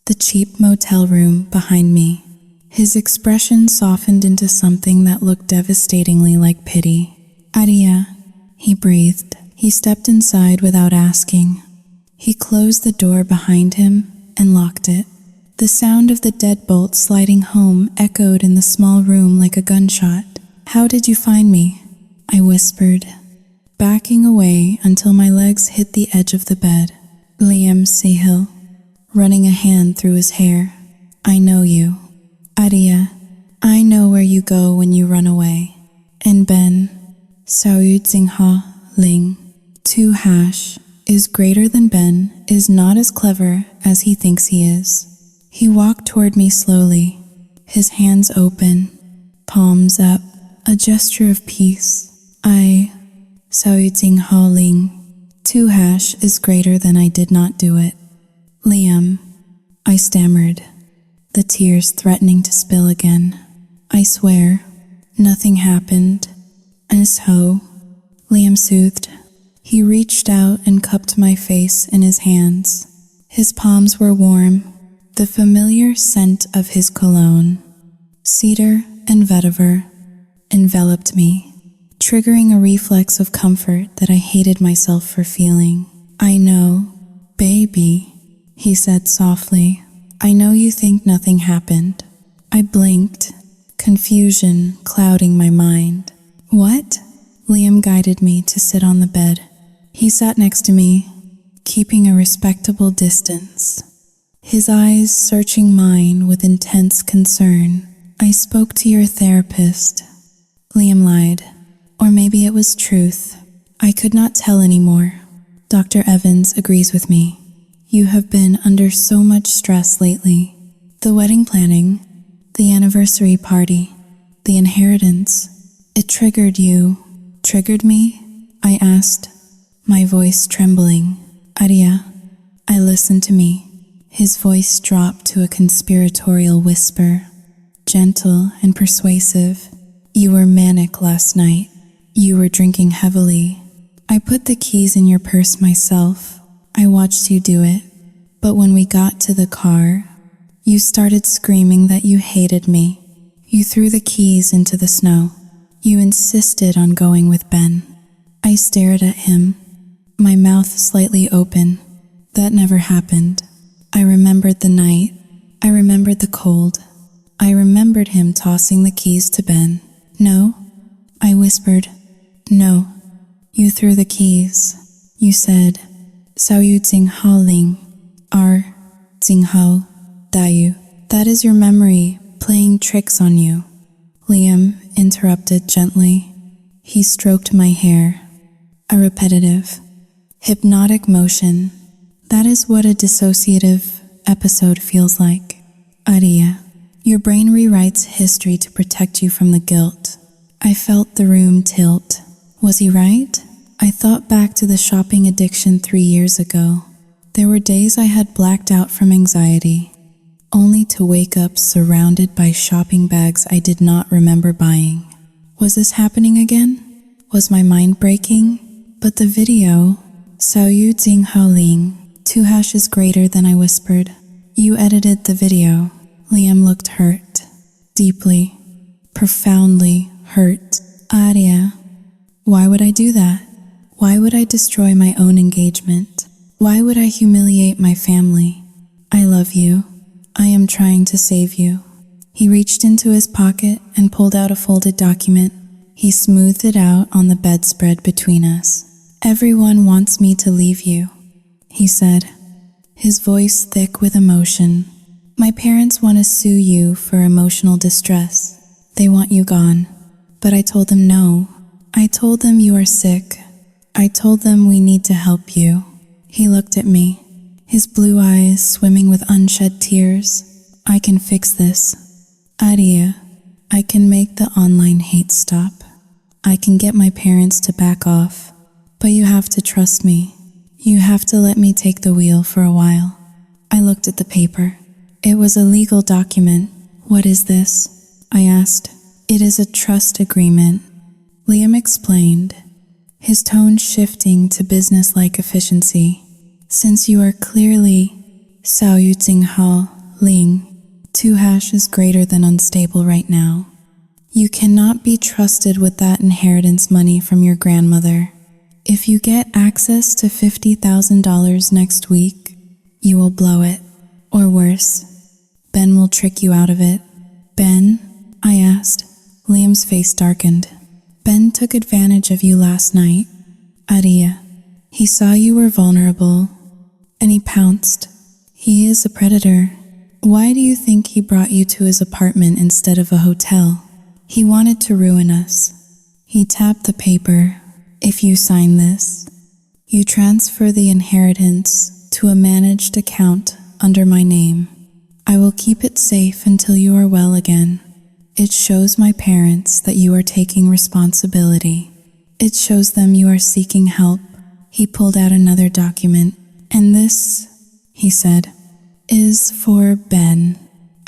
the cheap motel room behind me. His expression softened into something that looked devastatingly like pity. "Aria," he breathed. He stepped inside without asking. He closed the door behind him and locked it. The sound of the deadbolt sliding home echoed in the small room like a gunshot. "How did you find me?" I whispered, backing away until my legs hit the edge of the bed. Liam Sahil, running a hand through his hair. "I know you. Aria, I know where you go when you run away." And Ben, Saoud Singha Ling, 2# is greater than Ben, is not as clever as he thinks he is. He walked toward me slowly, his hands open, palms up, a gesture of peace. I, Saoud Singha Ling, 2# is greater than I did not do it. "Liam," I stammered, the tears threatening to spill again. "I swear, nothing happened." "And so," Liam soothed. He reached out and cupped my face in his hands. His palms were warm, the familiar scent of his cologne, cedar and vetiver, enveloped me, triggering a reflex of comfort that I hated myself for feeling. "I know, baby," he said softly. "I know you think nothing happened." I blinked, confusion clouding my mind. "What?" Liam guided me to sit on the bed. He sat next to me, keeping a respectable distance, his eyes searching mine with intense concern. "I spoke to your therapist." Liam lied. Or maybe it was truth. I could not tell anymore. "Dr. Evans agrees with me. You have been under so much stress lately. The wedding planning, the anniversary party, the inheritance. It triggered you." "Triggered me?" I asked, my voice trembling. "Aria." I listened to me. His voice dropped to a conspiratorial whisper, gentle and persuasive. "You were manic last night. You were drinking heavily. I put the keys in your purse myself. I watched you do it. But when we got to the car, you started screaming that you hated me. You threw the keys into the snow. You insisted on going with Ben." I stared at him, my mouth slightly open. "That never happened." I remembered the night. I remembered the cold. I remembered him tossing the keys to Ben. "No?" I whispered. "No. You threw the keys. You said, 'Saoud Singha Ling, R. Singha Dayu.' That is your memory playing tricks on you." Liam interrupted gently. He stroked my hair. A repetitive, hypnotic motion. "That is what a dissociative episode feels like. Aria, your brain rewrites history to protect you from the guilt." I felt the room tilt. Was he right? I thought back to the shopping addiction 3 years ago. There were days I had blacked out from anxiety, only to wake up surrounded by shopping bags I did not remember buying. Was this happening again? Was my mind breaking? But the video, Sao Yu Jing Hao Ling, 2 hashes greater than I whispered. You edited the video. Liam looked hurt. Deeply, profoundly hurt. Aria, why would I do that? Why would I destroy my own engagement? Why would I humiliate my family? I love you. I am trying to save you. He reached into his pocket and pulled out a folded document. He smoothed it out on the bedspread between us. Everyone wants me to leave you, he said, his voice thick with emotion. My parents want to sue you for emotional distress. They want you gone. But I told them no. I told them you are sick. I told them we need to help you. He looked at me, his blue eyes swimming with unshed tears. I can fix this. Aria, I can make the online hate stop. I can get my parents to back off. But you have to trust me. You have to let me take the wheel for a while. I looked at the paper. It was a legal document. What is this? I asked. It is a trust agreement. Liam explained, his tone shifting to business-like efficiency. Since you are clearly Sao Yu Jing Hao Ling, 2 hashes greater than unstable right now, you cannot be trusted with that inheritance money from your grandmother. If you get access to $50,000 next week, you will blow it. Or worse, Ben will trick you out of it. Ben? I asked. Liam's face darkened. Ben took advantage of you last night. Aria. He saw you were vulnerable, and he pounced. He is a predator. Why do you think he brought you to his apartment instead of a hotel? He wanted to ruin us. He tapped the paper. If you sign this, you transfer the inheritance to a managed account under my name. I will keep it safe until you are well again. It shows my parents that you are taking responsibility. It shows them you are seeking help. He pulled out another document. And this, he said, is for Ben.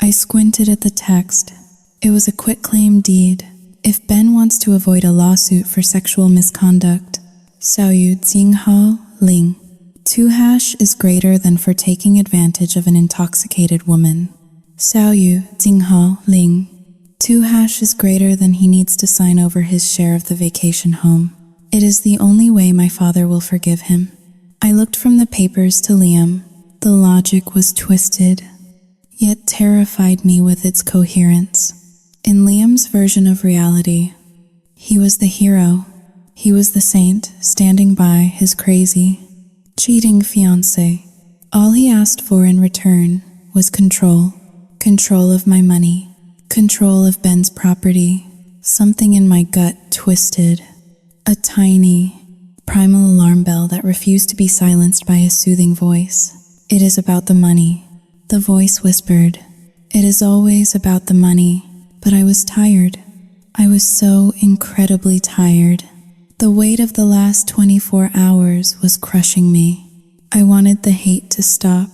I squinted at the text. It was a quitclaim deed. If Ben wants to avoid a lawsuit for sexual misconduct, Sao Yu Jing Hao Ling, 2 hash is greater than for taking advantage of an intoxicated woman. Sao Yu Jing Hao Ling, 2 hash is greater than he needs to sign over his share of the vacation home. It is the only way my father will forgive him. I looked from the papers to Liam. The logic was twisted, yet terrified me with its coherence. In Liam's version of reality, he was the hero. He was the saint standing by his crazy, cheating fiancé. All he asked for in return was control. Control of my money. Control of Ben's property. Something in my gut twisted. A tiny, primal alarm bell that refused to be silenced by a soothing voice. It is about the money. The voice whispered. It is always about the money. But I was tired. I was so incredibly tired. The weight of the last 24 hours was crushing me. I wanted the hate to stop.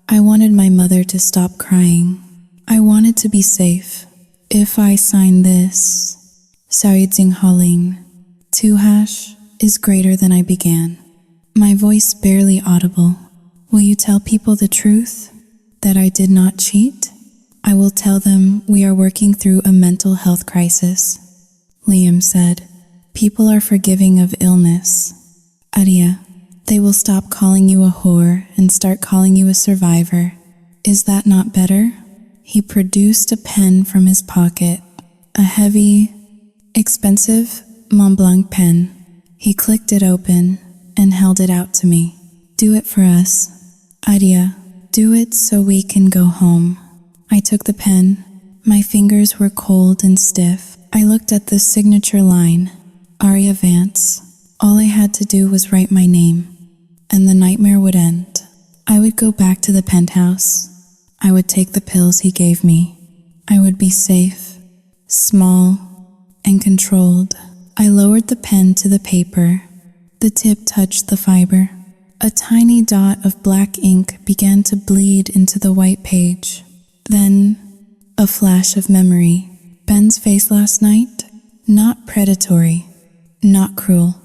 I wanted my mother to stop crying. I wanted to be safe. If I sign this, Sao Yu Jing Hao Ling, 2 hash is greater than I began. My voice barely audible. Will you tell people the truth? That I did not cheat? I will tell them we are working through a mental health crisis. Liam said, people are forgiving of illness. Aria, they will stop calling you a whore and start calling you a survivor. Is that not better? He produced a pen from his pocket, a heavy, expensive Montblanc pen. He clicked it open and held it out to me. Do it for us. Aria, do it so we can go home. I took the pen. My fingers were cold and stiff. I looked at the signature line, Aria Vance. All I had to do was write my name, and the nightmare would end. I would go back to the penthouse. I would take the pills he gave me. I would be safe, small, and controlled. I lowered the pen to the paper. The tip touched the fiber. A tiny dot of black ink began to bleed into the white page. Then, a flash of memory. Ben's face last night? Not predatory, not cruel,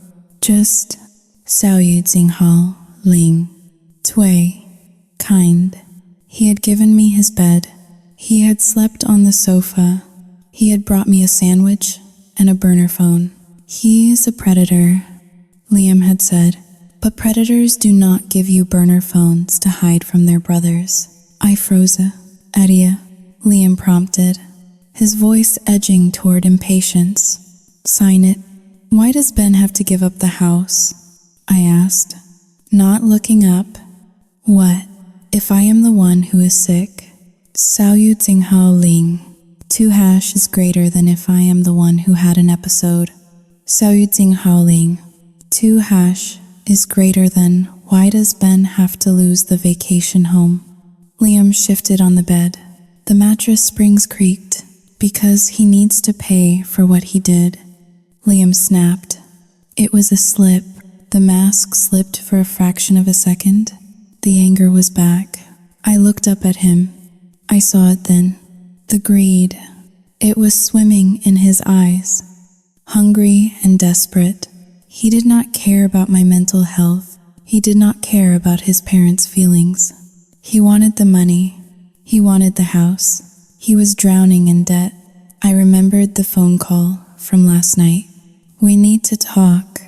just Xiaoyu Jinghao Ling. Tui, kind. He had given me his bed. He had slept on the sofa. He had brought me a sandwich and a burner phone. He is a predator, Liam had said, but predators do not give you burner phones to hide from their brothers. I froze. Adia, Liam prompted, his voice edging toward impatience. Sign it. Why does Ben have to give up the house? I asked, not looking up. What if I am the one who is sick? Xiaoyu Jinghao Ling. 2 hash is greater than if I am the one who had an episode. Xiaoyu Jinghao Ling. 2 hash is greater than why does Ben have to lose the vacation home? Liam shifted on the bed. The mattress springs creaked because he needs to pay for what he did. Liam snapped. It was a slip. The mask slipped for a fraction of a second. The anger was back. I looked up at him. I saw it then. The greed. It was swimming in his eyes. Hungry and desperate. He did not care about my mental health. He did not care about his parents' feelings. He wanted the money. He wanted the house. He was drowning in debt. I remembered the phone call from last night. We need to talk.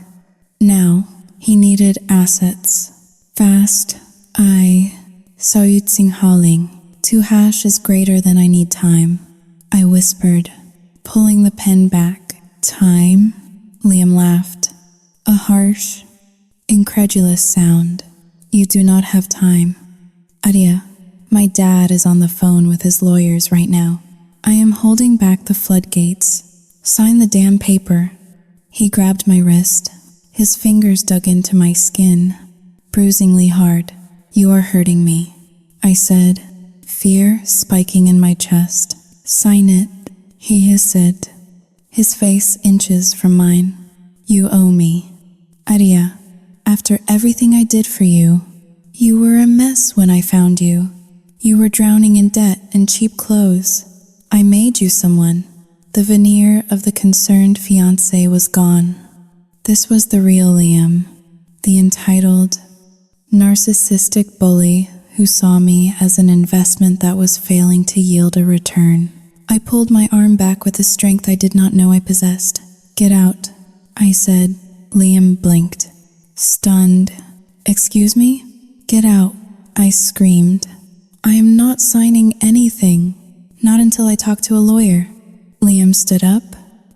Now, he needed assets. Fast. Xiaoyu Jinghao Ling. 2 hash is greater than I need time. I whispered, pulling the pen back. Time? Liam laughed. A harsh, incredulous sound. You do not have time. Adia, my dad is on the phone with his lawyers right now. I am holding back the floodgates. Sign the damn paper. He grabbed my wrist. His fingers dug into my skin, bruisingly hard. You are hurting me, I said, fear spiking in my chest. Sign it, he hissed, his face inches from mine. You owe me. Adia, after everything I did for you, you were a mess when I found you. You were drowning in debt and cheap clothes. I made you someone. The veneer of the concerned fiancé was gone. This was the real Liam, the entitled, narcissistic bully who saw me as an investment that was failing to yield a return. I pulled my arm back with a strength I did not know I possessed. Get out, I said. Liam blinked, stunned. Excuse me? Get out, I screamed. I am not signing anything, not until I talk to a lawyer. Liam stood up,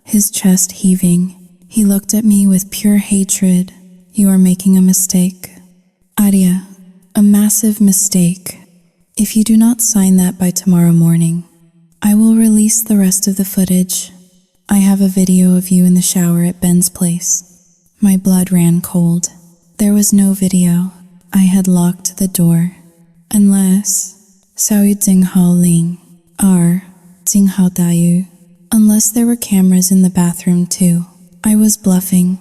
his chest heaving. He looked at me with pure hatred. You are making a mistake. Adia, a massive mistake. If you do not sign that by tomorrow morning, I will release the rest of the footage. I have a video of you in the shower at Ben's place. My blood ran cold. There was no video. I had locked the door. Unless Xiaoyu Jinghao Ling, Jinghao Dayu. Unless there were cameras in the bathroom too. I was bluffing.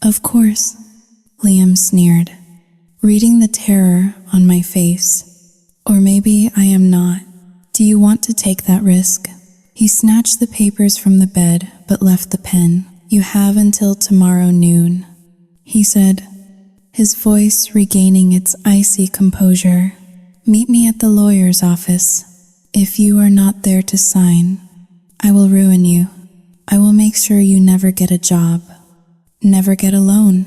Of course, Liam sneered, reading the terror on my face. Or maybe I am not. Do you want to take that risk? He snatched the papers from the bed, but left the pen. You have until tomorrow noon, he said, his voice regaining its icy composure. Meet me at the lawyer's office. If you are not there to sign, I will ruin you. I will make sure you never get a job, never get a loan,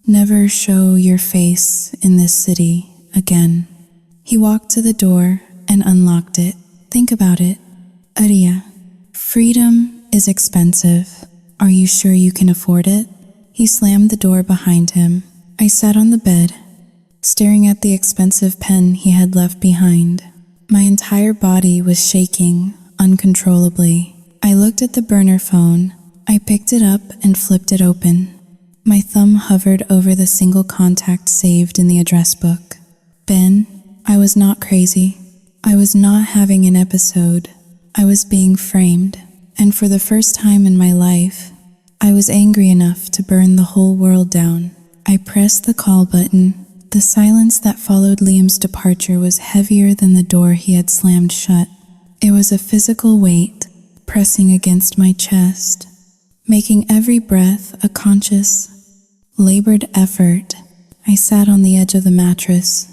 never show your face in this city again. He walked to the door and unlocked it. Think about it, Adia. Freedom is expensive. Are you sure you can afford it? He slammed the door behind him. I sat on the bed, staring at the expensive pen he had left behind. My entire body was shaking uncontrollably. I looked at the burner phone. I picked it up and flipped it open. My thumb hovered over the single contact saved in the address book. Ben, I was not crazy. I was not having an episode. I was being framed. And for the first time in my life, I was angry enough to burn the whole world down. I pressed the call button. The silence that followed Liam's departure was heavier than the door he had slammed shut. It was a physical weight pressing against my chest, making every breath a conscious, labored effort. I sat on the edge of the mattress,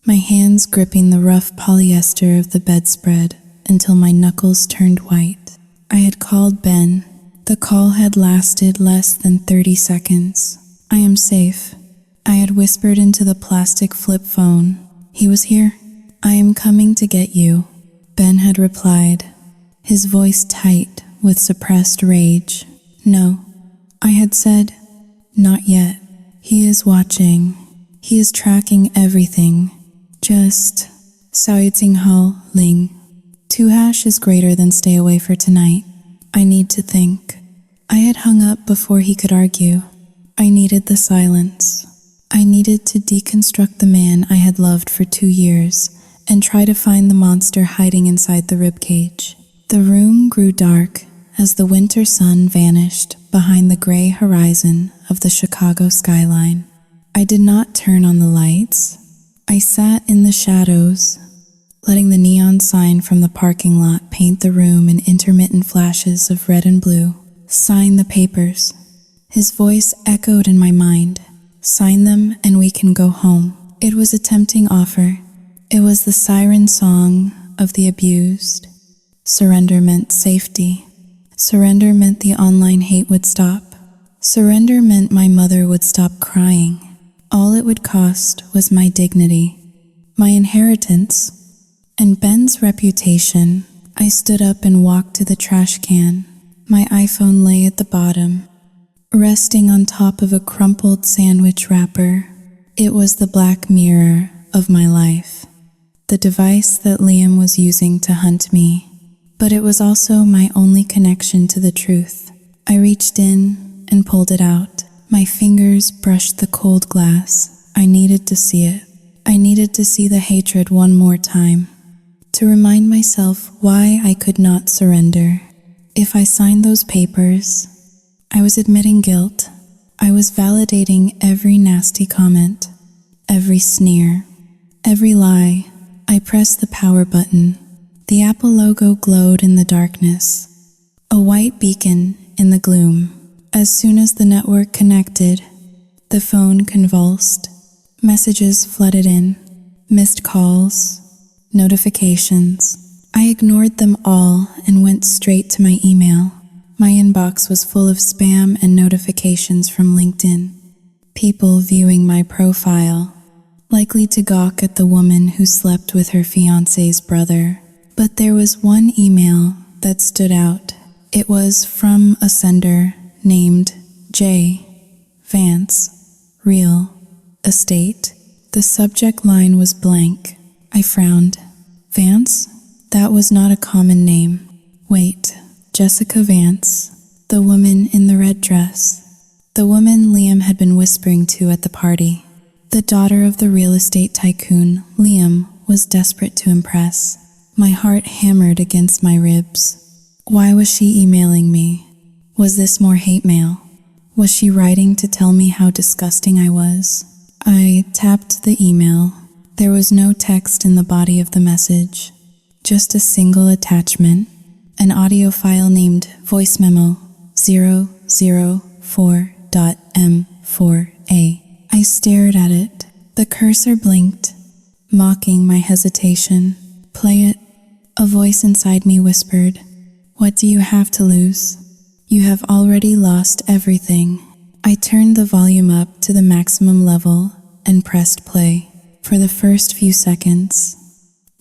my hands gripping the rough polyester of the bedspread until my knuckles turned white. I had called Ben. The call had lasted less than 30 seconds. "I am safe," I had whispered into the plastic flip phone. He was here. "I am coming to get you," Ben had replied, his voice tight with suppressed rage. "No," I had said, "not yet. He is watching. He is tracking everything. Just Saoyutsing Ling. 2# is greater than stay away for tonight. I need to think." I had hung up before he could argue. I needed the silence. I needed to deconstruct the man I had loved for 2 years and try to find the monster hiding inside the ribcage. The room grew dark as the winter sun vanished behind the gray horizon of the Chicago skyline. I did not turn on the lights. I sat in the shadows, letting the neon sign from the parking lot paint the room in intermittent flashes of red and blue. "Sign the papers." His voice echoed in my mind. "Sign them and we can go home." It was a tempting offer. It was the siren song of the abused. Surrender meant safety. Surrender meant the online hate would stop. Surrender meant my mother would stop crying. All it would cost was my dignity, my inheritance, and Ben's reputation. I stood up and walked to the trash can. My iPhone lay at the bottom, resting on top of a crumpled sandwich wrapper. It was the black mirror of my life, the device that Liam was using to hunt me. But it was also my only connection to the truth. I reached in and pulled it out. My fingers brushed the cold glass. I needed to see it. I needed to see the hatred one more time, to remind myself why I could not surrender. If I signed those papers, I was admitting guilt. I was validating every nasty comment, every sneer, every lie. I pressed the power button. The Apple logo glowed in the darkness, a white beacon in the gloom. As soon as the network connected, the phone convulsed. Messages flooded in, missed calls, notifications. I ignored them all and went straight to my email. My inbox was full of spam and notifications from LinkedIn. People viewing my profile, likely to gawk at the woman who slept with her fiancé's brother. But there was one email that stood out. It was from a sender named J. Vance, Real Estate. The subject line was blank. I frowned. Vance? That was not a common name. Wait, Jessica Vance, the woman in the red dress. The woman Liam had been whispering to at the party. The daughter of the real estate tycoon Liam was desperate to impress. My heart hammered against my ribs. Why was she emailing me? Was this more hate mail? Was she writing to tell me how disgusting I was? I tapped the email. There was no text in the body of the message, just a single attachment, an audio file named Voice Memo 004.m4a. I stared at it. The cursor blinked, mocking my hesitation. "Play it," a voice inside me whispered. "What do you have to lose? You have already lost everything." I turned the volume up to the maximum level and pressed play. For the first few seconds,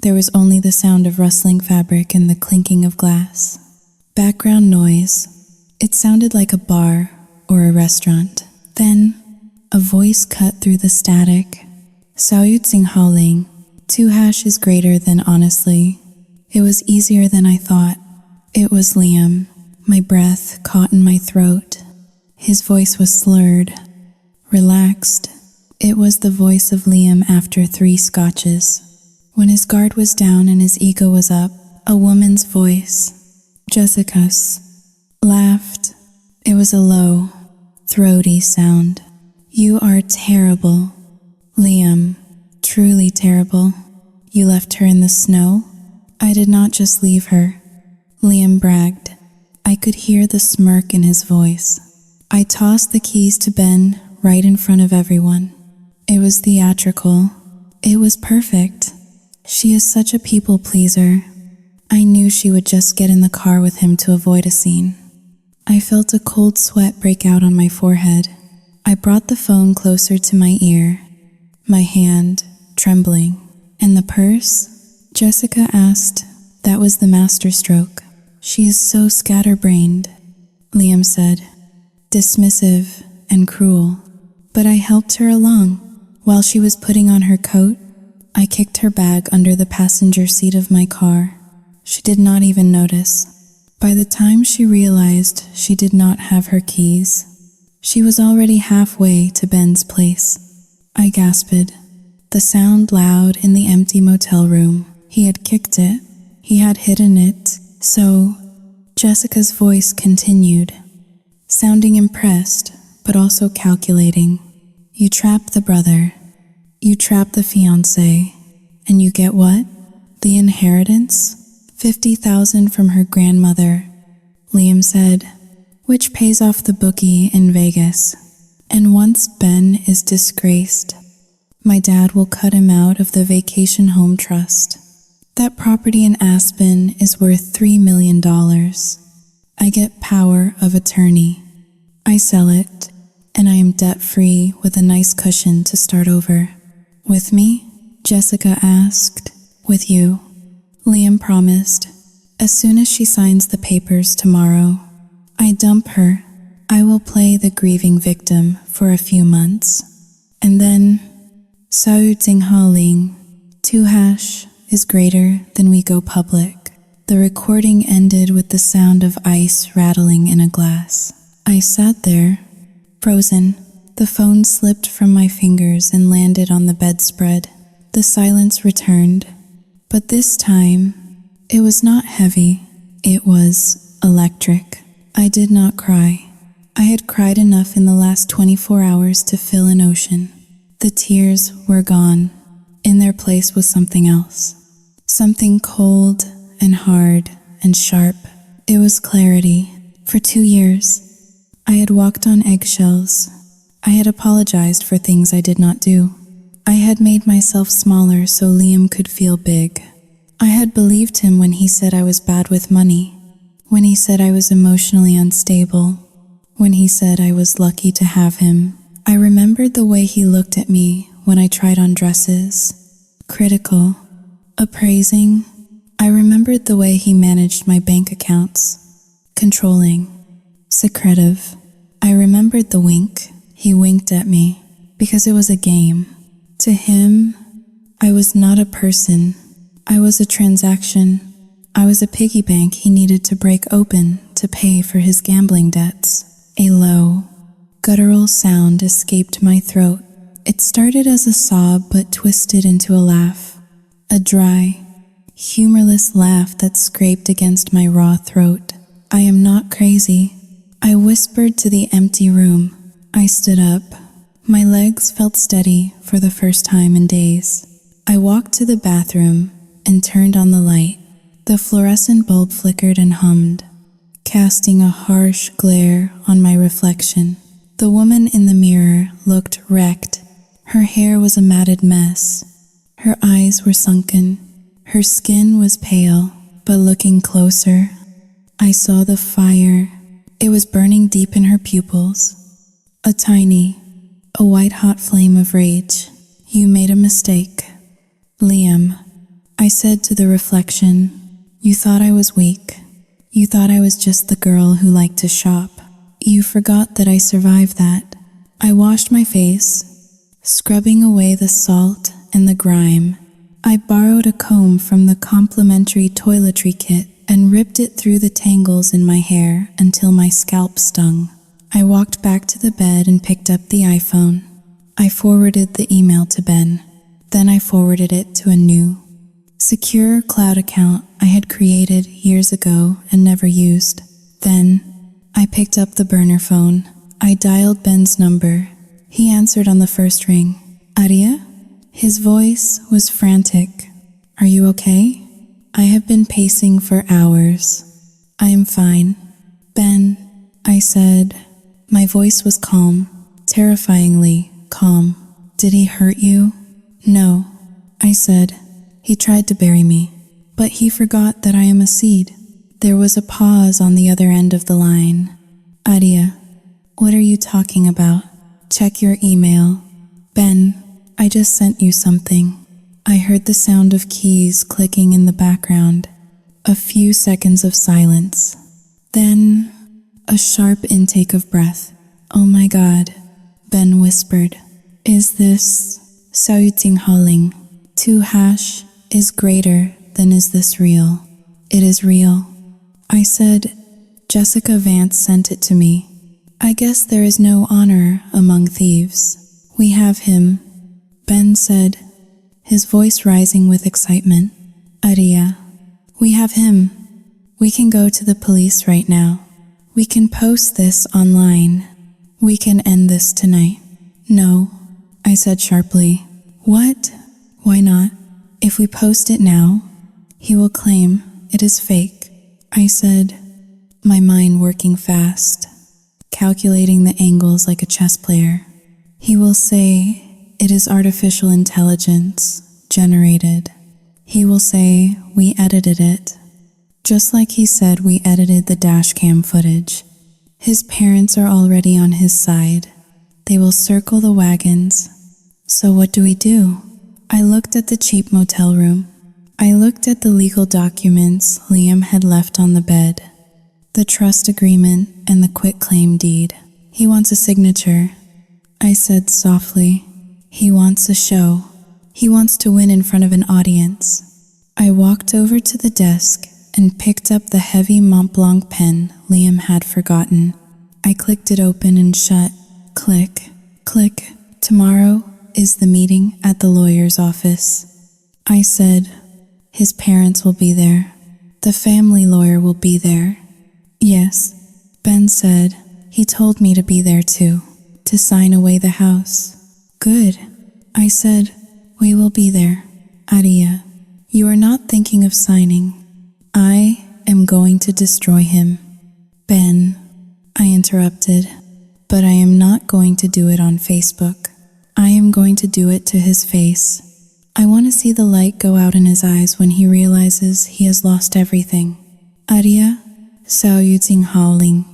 there was only the sound of rustling fabric and the clinking of glass. Background noise. It sounded like a bar or a restaurant. Then, a voice cut through the static. "Saoyutsing Ling. 2# is greater than honestly." It was easier than I thought. It was Liam. My breath caught in my throat. His voice was slurred, relaxed. It was the voice of Liam after 3 scotches. When his guard was down and his ego was up, a woman's voice, Jessica's, laughed. It was a low, throaty sound. You are terrible. Liam, truly terrible. You left her in the snow? I did not just leave her. Liam bragged. I could hear the smirk in his voice. I tossed the keys to Ben right in front of everyone. It was theatrical. It was perfect. She is such a people pleaser. I knew she would just get in the car with him to avoid a scene. I felt a cold sweat break out on my forehead. I brought the phone closer to my ear, my hand trembling. And the purse? Jessica asked. That was the masterstroke. She is so scatterbrained, Liam said, dismissive and cruel. But I helped her along. While she was putting on her coat, I kicked her bag under the passenger seat of my car. She did not even notice. By the time she realized she did not have her keys, she was already halfway to Ben's place. I gasped, the sound loud in the empty motel room. He had kicked it. He had hidden it. So, Jessica's voice continued, sounding impressed, but also calculating. You trap the brother. You trap the fiancé. And you get what? The inheritance? $50,000 from her grandmother, Liam said, which pays off the bookie in Vegas. And once Ben is disgraced, my dad will cut him out of the vacation home trust. That property in Aspen is worth $3 million. I get power of attorney. I sell it, and I am debt-free with a nice cushion to start over. With me? Jessica asked. With you. Liam promised. As soon as she signs the papers tomorrow, I dump her. I will play the grieving victim for a few months. And then, Sao Ding Ha Ling, 2# is greater than we go public. The recording ended with the sound of ice rattling in a glass. I sat there, frozen. The phone slipped from my fingers and landed on the bedspread. The silence returned, but this time, it was not heavy. It was electric. I did not cry. I had cried enough in the last 24 hours to fill an ocean. The tears were gone. In their place was something else. Something cold and hard and sharp. It was clarity. For 2 years, I had walked on eggshells. I had apologized for things I did not do. I had made myself smaller so Liam could feel big. I had believed him when he said I was bad with money, when he said I was emotionally unstable, when he said I was lucky to have him. I remembered the way he looked at me when I tried on dresses. Critical, appraising. I remembered the way he managed my bank accounts. Controlling, secretive. I remembered the wink. He winked at me because it was a game. To him, I was not a person. I was a transaction. I was a piggy bank he needed to break open to pay for his gambling debts. A low, guttural sound escaped my throat. It started as a sob but twisted into a laugh. A dry, humorless laugh that scraped against my raw throat. I am not crazy. I whispered to the empty room. I stood up. My legs felt steady for the first time in days. I walked to the bathroom and turned on the light. The fluorescent bulb flickered and hummed, casting a harsh glare on my reflection. The woman in the mirror looked wrecked. Her hair was a matted mess. Her eyes were sunken. Her skin was pale, but looking closer, I saw the fire. It was burning deep in her pupils. A white-hot flame of rage. You made a mistake. Liam, I said to the reflection, you thought I was weak. You thought I was just the girl who liked to shop. You forgot that I survived that. I washed my face, scrubbing away the salt and the grime. I borrowed a comb from the complimentary toiletry kit and ripped it through the tangles in my hair until my scalp stung. I walked back to the bed and picked up the iPhone. I forwarded the email to Ben. Then I forwarded it to a new, secure cloud account I had created years ago and never used. Then I picked up the burner phone. I dialed Ben's number. He answered on the first ring. Aria? His voice was frantic. Are you okay? I have been pacing for hours. I am fine. Ben, I said. My voice was calm, terrifyingly calm. Did he hurt you? No, I said. He tried to bury me, but he forgot that I am a seed. There was a pause on the other end of the line. Aria, what are you talking about? Check your email. Ben, I just sent you something. I heard the sound of keys clicking in the background. A few seconds of silence. Then, a sharp intake of breath. Oh my God, Ben whispered. Is this Saoting 2# is greater than is this real? It is real. I said, Jessica Vance sent it to me. I guess there is no honor among thieves. We have him, Ben said, his voice rising with excitement. Aria, we have him. We can go to the police right now. We can post this online. We can end this tonight. No, I said sharply. What? Why not? If we post it now, he will claim it is fake. I said, my mind working fast, calculating the angles like a chess player. He will say it is artificial intelligence generated. He will say we edited it, just like he said we edited the dashcam footage. His parents are already on his side. They will circle the wagons. So what do we do? I looked at the cheap motel room. I looked at the legal documents Liam had left on the bed. The trust agreement and the quitclaim deed. He wants a signature. I said softly. He wants a show. He wants to win in front of an audience. I walked over to the desk and picked up the heavy Mont Blanc pen Liam had forgotten. I clicked it open and shut. Click, click. Tomorrow is the meeting at the lawyer's office. I said, his parents will be there. The family lawyer will be there. Yes, Ben said. He told me to be there too, to sign away the house. Good. I said, we will be there. Aria, you are not thinking of signing. I am going to destroy him. Ben, I interrupted, but I am not going to do it on Facebook. I am going to do it to his face. I want to see the light go out in his eyes when he realizes he has lost everything. Aria, Saoting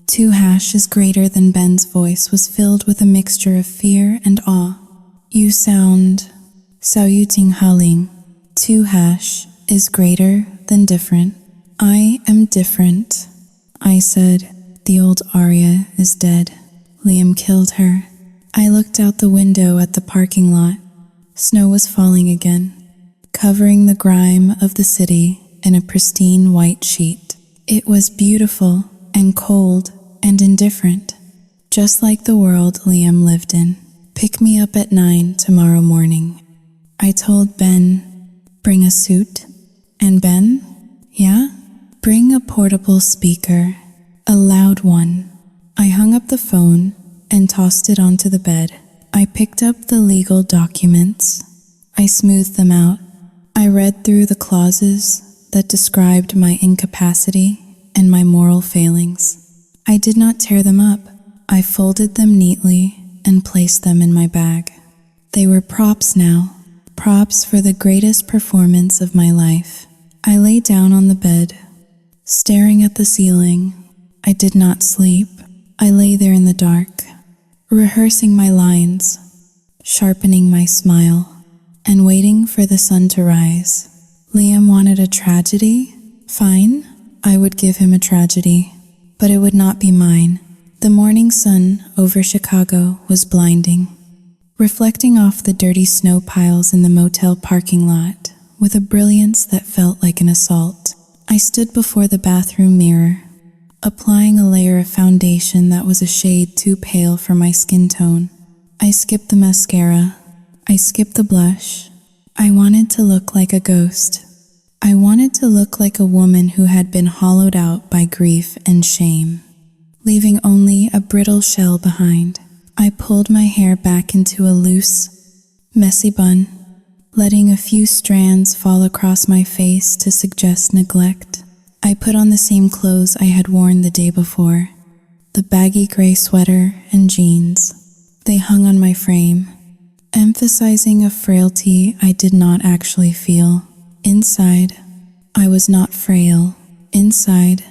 2# is greater than Ben's voice was filled with a mixture of fear and awe. You sound Saoting 2# is greater than different. I am different. I said, the old Aria is dead. Liam killed her. I looked out the window at the parking lot. Snow was falling again, covering the grime of the city in a pristine white sheet. It was beautiful and cold and indifferent, just like the world Liam lived in. Pick me up at 9 tomorrow morning. I told Ben, bring a suit. And Ben, yeah? Bring a portable speaker, a loud one. I hung up the phone and tossed it onto the bed. I picked up the legal documents. I smoothed them out. I read through the clauses that described my incapacity and my moral failings. I did not tear them up. I folded them neatly and placed them in my bag. They were props now, props for the greatest performance of my life. I lay down on the bed, staring at the ceiling. I did not sleep. I lay there in the dark, rehearsing my lines, sharpening my smile, and waiting for the sun to rise. Liam wanted a tragedy? Fine, I would give him a tragedy, but it would not be mine. The morning sun over Chicago was blinding, reflecting off the dirty snow piles in the motel parking lot with a brilliance that felt like an assault. I stood before the bathroom mirror, applying a layer of foundation that was a shade too pale for my skin tone. I skipped the mascara. I skipped the blush. I wanted to look like a ghost. I wanted to look like a woman who had been hollowed out by grief and shame, leaving only a brittle shell behind. I pulled my hair back into a loose, messy bun, letting a few strands fall across my face to suggest neglect. I put on the same clothes I had worn the day before, the baggy gray sweater and jeans. They hung on my frame, emphasizing a frailty I did not actually feel. Inside, I was not frail. Inside,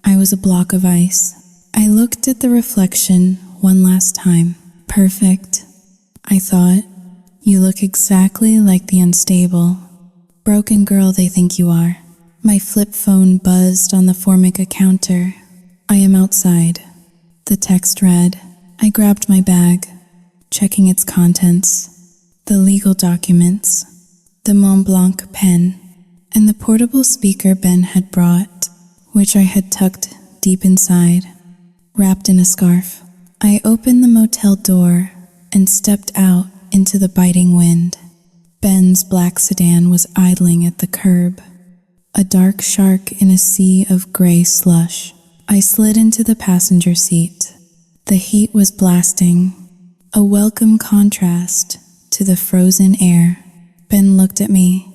I was a block of ice. I looked at the reflection one last time. Perfect, I thought. You look exactly like the unstable, broken girl they think you are. My flip phone buzzed on the Formica counter. I am outside. The text read. I grabbed my bag, checking its contents, the legal documents, the Mont Blanc pen, and the portable speaker Ben had brought, which I had tucked deep inside, wrapped in a scarf. I opened the motel door and stepped out into the biting wind. Ben's black sedan was idling at the curb, a dark shark in a sea of gray slush. I slid into the passenger seat. The heat was blasting, a welcome contrast to the frozen air. Ben looked at me,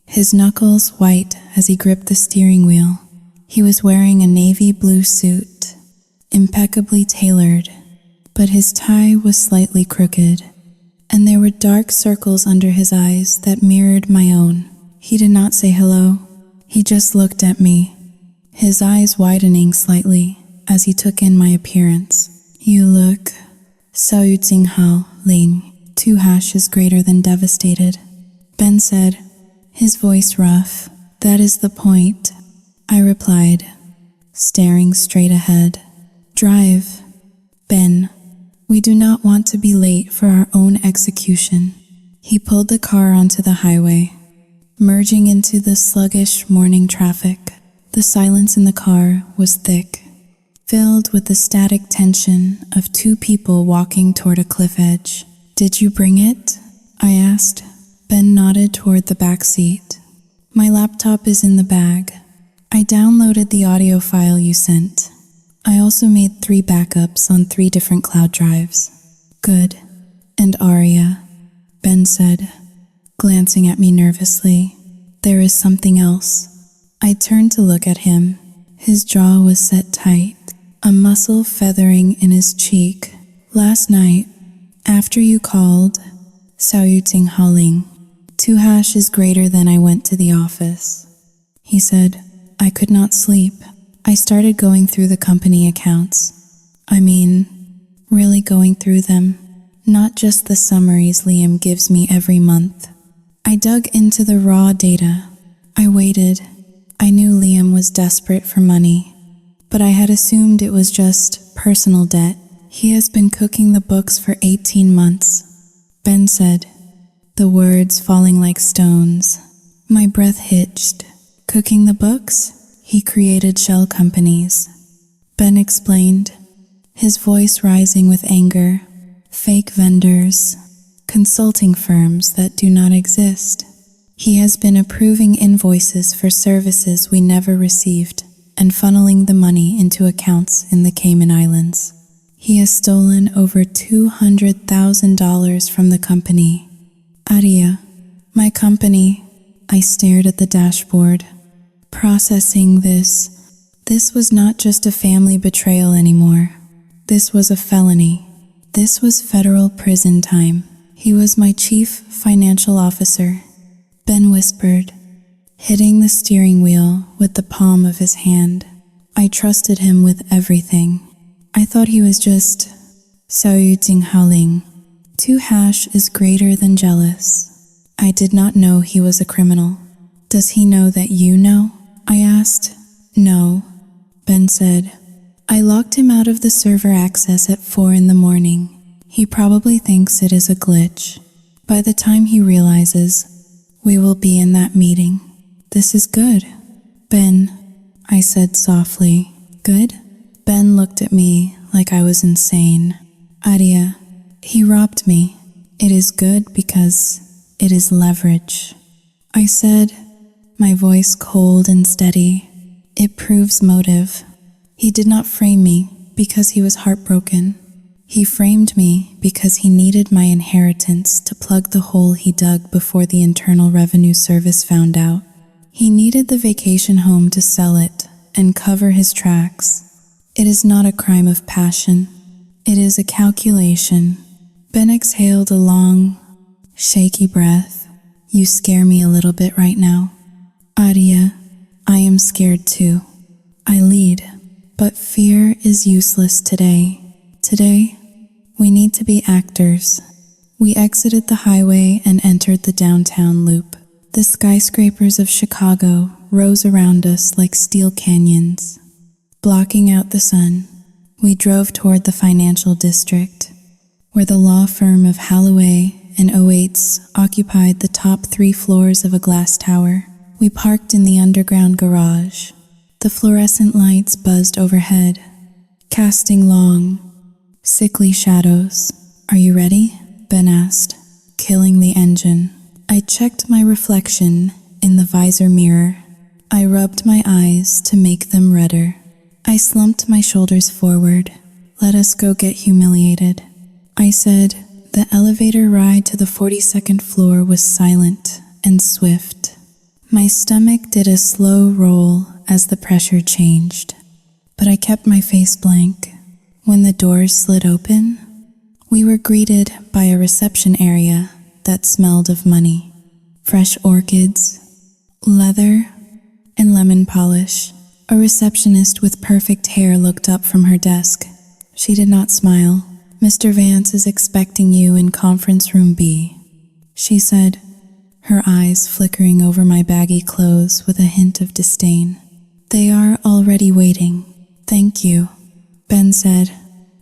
his knuckles white as he gripped the steering wheel. He was wearing a navy blue suit, impeccably tailored, but his tie was slightly crooked, and there were dark circles under his eyes that mirrored my own. He did not say hello. He just looked at me, his eyes widening slightly as he took in my appearance. You look Sao Tsing Hao Ling. 2 hashes greater than devastated, Ben said, his voice rough. That is the point, I replied, staring straight ahead. Drive, Ben. We do not want to be late for our own execution. He pulled the car onto the highway, merging into the sluggish morning traffic. The silence in the car was thick, filled with the static tension of 2 people walking toward a cliff edge. Did you bring it? I asked. Ben nodded toward the back seat. My laptop is in the bag. I downloaded the audio file you sent. I also made 3 backups on 3 different cloud drives. Good. And Aria, Ben said, glancing at me nervously. There is something else. I turned to look at him. His jaw was set tight, a muscle feathering in his cheek. Last night, after you called, Sao Tsing Hao Ling, 2 hashes greater than I went to the office. He said, I could not sleep. I started going through the company accounts. I mean, really going through them, not just the summaries Liam gives me every month. I dug into the raw data. I waited. I knew Liam was desperate for money, but I had assumed it was just personal debt. He has been cooking the books for 18 months, Ben said, the words falling like stones. My breath hitched. Cooking the books? He created shell companies, Ben explained, his voice rising with anger. Fake vendors, consulting firms that do not exist. He has been approving invoices for services we never received and funneling the money into accounts in the Cayman Islands. He has stolen over $200,000 from the company. Aria, my company. I stared at the dashboard, processing this. This was not just a family betrayal anymore. This was a felony. This was federal prison time. He was my chief financial officer, Ben whispered, hitting the steering wheel with the palm of his hand. I trusted him with everything. I thought he was just Sao Tsing Hao Ling. 2 hash is greater than jealous. I did not know he was a criminal. Does he know that you know? I asked. No, Ben said. I locked him out of the server access at 4 in the morning. He probably thinks it is a glitch. By the time he realizes, we will be in that meeting. This is good. Ben, I said softly. Good? Ben looked at me like I was insane. Aria, he robbed me. It is good because it is leverage. I said, my voice cold and steady. It proves motive. He did not frame me because he was heartbroken. He framed me because he needed my inheritance to plug the hole he dug before the Internal Revenue Service found out. He needed the vacation home to sell it and cover his tracks. It is not a crime of passion. It is a calculation. Ben exhaled a long, shaky breath. You scare me a little bit right now. Aria, I am scared too. I lead, but fear is useless today. Today, we need to be actors. We exited the highway and entered the downtown loop. The skyscrapers of Chicago rose around us like steel canyons, blocking out the sun. We drove toward the financial district, where the law firm of Holloway and Oates occupied the top 3 floors of a glass tower. We parked in the underground garage. The fluorescent lights buzzed overhead, casting long, sickly shadows. Are you ready? Ben asked, killing the engine. I checked my reflection in the visor mirror. I rubbed my eyes to make them redder. I slumped my shoulders forward. Let us go get humiliated. I said. The elevator ride to the 42nd floor was silent and swift. My stomach did a slow roll as the pressure changed, but I kept my face blank. When the doors slid open, we were greeted by a reception area that smelled of money, fresh orchids, leather, and lemon polish. A receptionist with perfect hair looked up from her desk. She did not smile. Mr. Vance is expecting you in conference room B, she said, her eyes flickering over my baggy clothes with a hint of disdain. They are already waiting. Thank you, Ben said,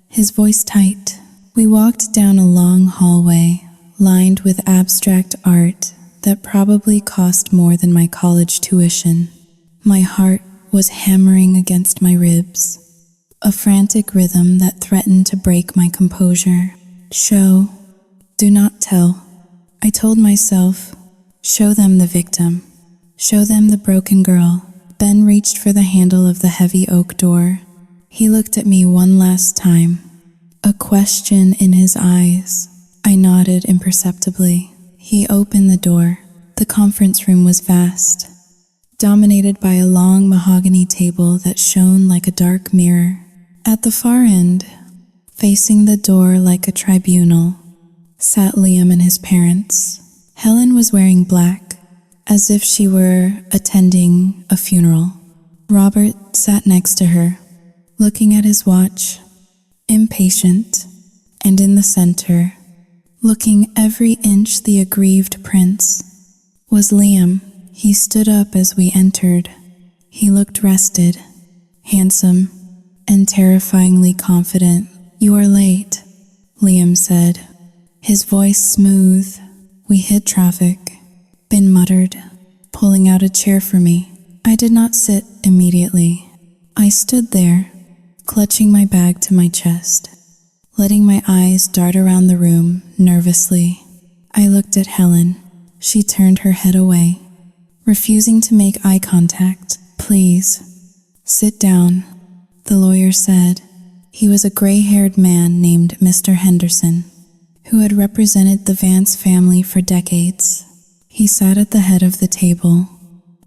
his voice tight. We walked down a long hallway lined with abstract art that probably cost more than my college tuition. My heart was hammering against my ribs, a frantic rhythm that threatened to break my composure. Show, do not tell. I told myself, show them the victim. Show them the broken girl. Ben reached for the handle of the heavy oak door. He looked at me one last time, a question in his eyes. I nodded imperceptibly. He opened the door. The conference room was vast, dominated by a long mahogany table that shone like a dark mirror. At the far end, facing the door like a tribunal, sat Liam and his parents. Helen was wearing black, as if she were attending a funeral. Robert sat next to her, looking at his watch, impatient, and in the center, looking every inch the aggrieved prince, was Liam. He stood up as we entered. He looked rested, handsome, and terrifyingly confident. You are late, Liam said, his voice smooth. We hit traffic, Ben muttered, pulling out a chair for me. I did not sit immediately. I stood there, clutching my bag to my chest, letting my eyes dart around the room nervously. I looked at Helen. She turned her head away, refusing to make eye contact. Please, sit down, the lawyer said. He was a gray-haired man named Mr. Henderson, who had represented the Vance family for decades. He sat at the head of the table,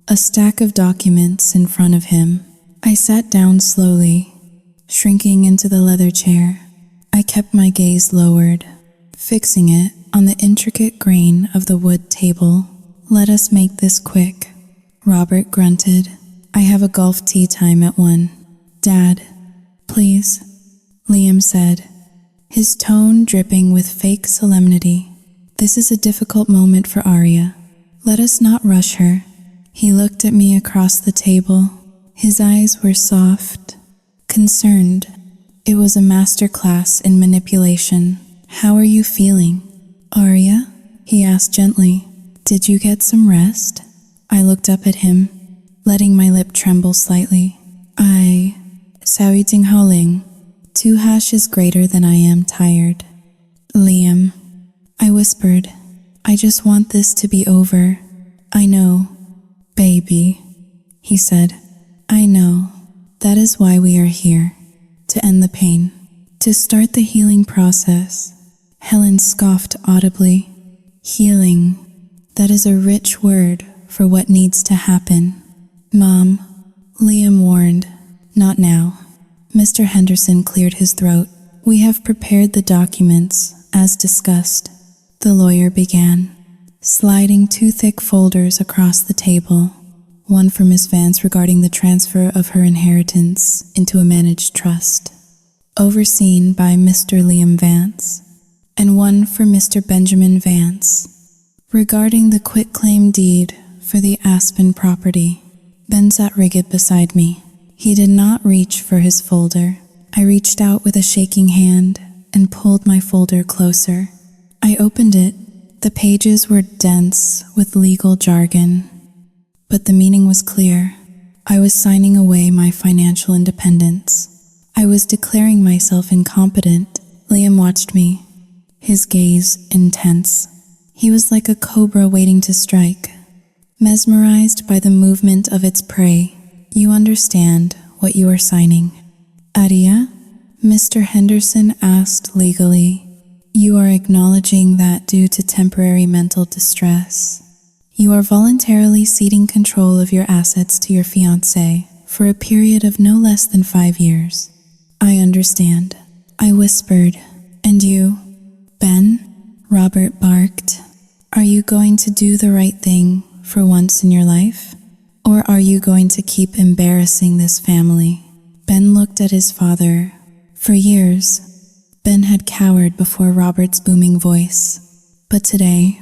a stack of documents in front of him. I sat down slowly, shrinking into the leather chair. I kept my gaze lowered, fixing it on the intricate grain of the wood table. Let us make this quick, Robert grunted. I have a golf tee time at 1. Dad, please, Liam said, his tone dripping with fake solemnity. This is a difficult moment for Aria. Let us not rush her. He looked at me across the table. His eyes were soft, concerned. It was a master class in manipulation. How are you feeling, Aria? He asked gently. Did you get some rest? I looked up at him, letting my lip tremble slightly. Sao Ting Haoling. 2 hashes greater than I am tired. Liam, I whispered. I just want this to be over. I know, baby, he said. I know. That is why we are here. To end the pain. To start the healing process, Helen scoffed audibly. Healing, that is a rich word for what needs to happen. Mom, Liam warned, not now. Mr. Henderson cleared his throat. We have prepared the documents, as discussed, the lawyer began, sliding 2 thick folders across the table, one for Miss Vance regarding the transfer of her inheritance into a managed trust, overseen by Mr. Liam Vance, and one for Mr. Benjamin Vance, regarding the quitclaim deed for the Aspen property. Ben sat rigid beside me. He did not reach for his folder. I reached out with a shaking hand and pulled my folder closer. I opened it. The pages were dense with legal jargon, but the meaning was clear. I was signing away my financial independence. I was declaring myself incompetent. Liam watched me, his gaze intense. He was like a cobra waiting to strike, mesmerized by the movement of its prey. You understand what you are signing. Adia? Mr. Henderson asked legally. You are acknowledging that due to temporary mental distress, you are voluntarily ceding control of your assets to your fiancé for a period of no less than 5 years. I understand, I whispered. And you, Ben? Robert barked. Are you going to do the right thing for once in your life? Or are you going to keep embarrassing this family? Ben looked at his father. For years, Ben had cowered before Robert's booming voice. But today,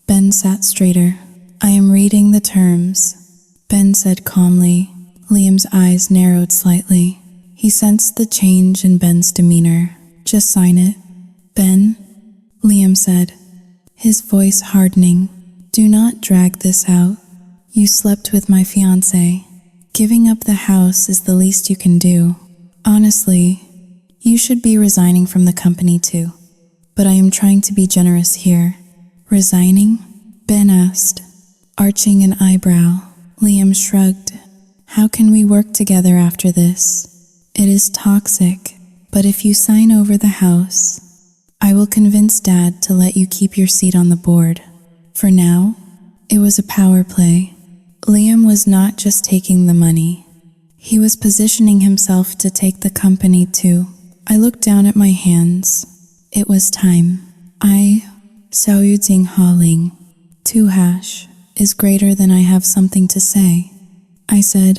Ben sat straighter. I am reading the terms, Ben said calmly. Liam's eyes narrowed slightly. He sensed the change in Ben's demeanor. Just sign it. Ben, Liam said, his voice hardening. Do not drag this out. You slept with my fiancé. Giving up the house is the least you can do. Honestly, you should be resigning from the company too. But I am trying to be generous here. Resigning? Ben asked, arching an eyebrow. Liam shrugged. How can we work together after this? It is toxic, but if you sign over the house, I will convince Dad to let you keep your seat on the board. For now, it was a power play. Liam was not just taking the money. He was positioning himself to take the company too. I looked down at my hands. It was time. Sao Yu Ting Ha Ling, 2# is greater than I have something to say. I said,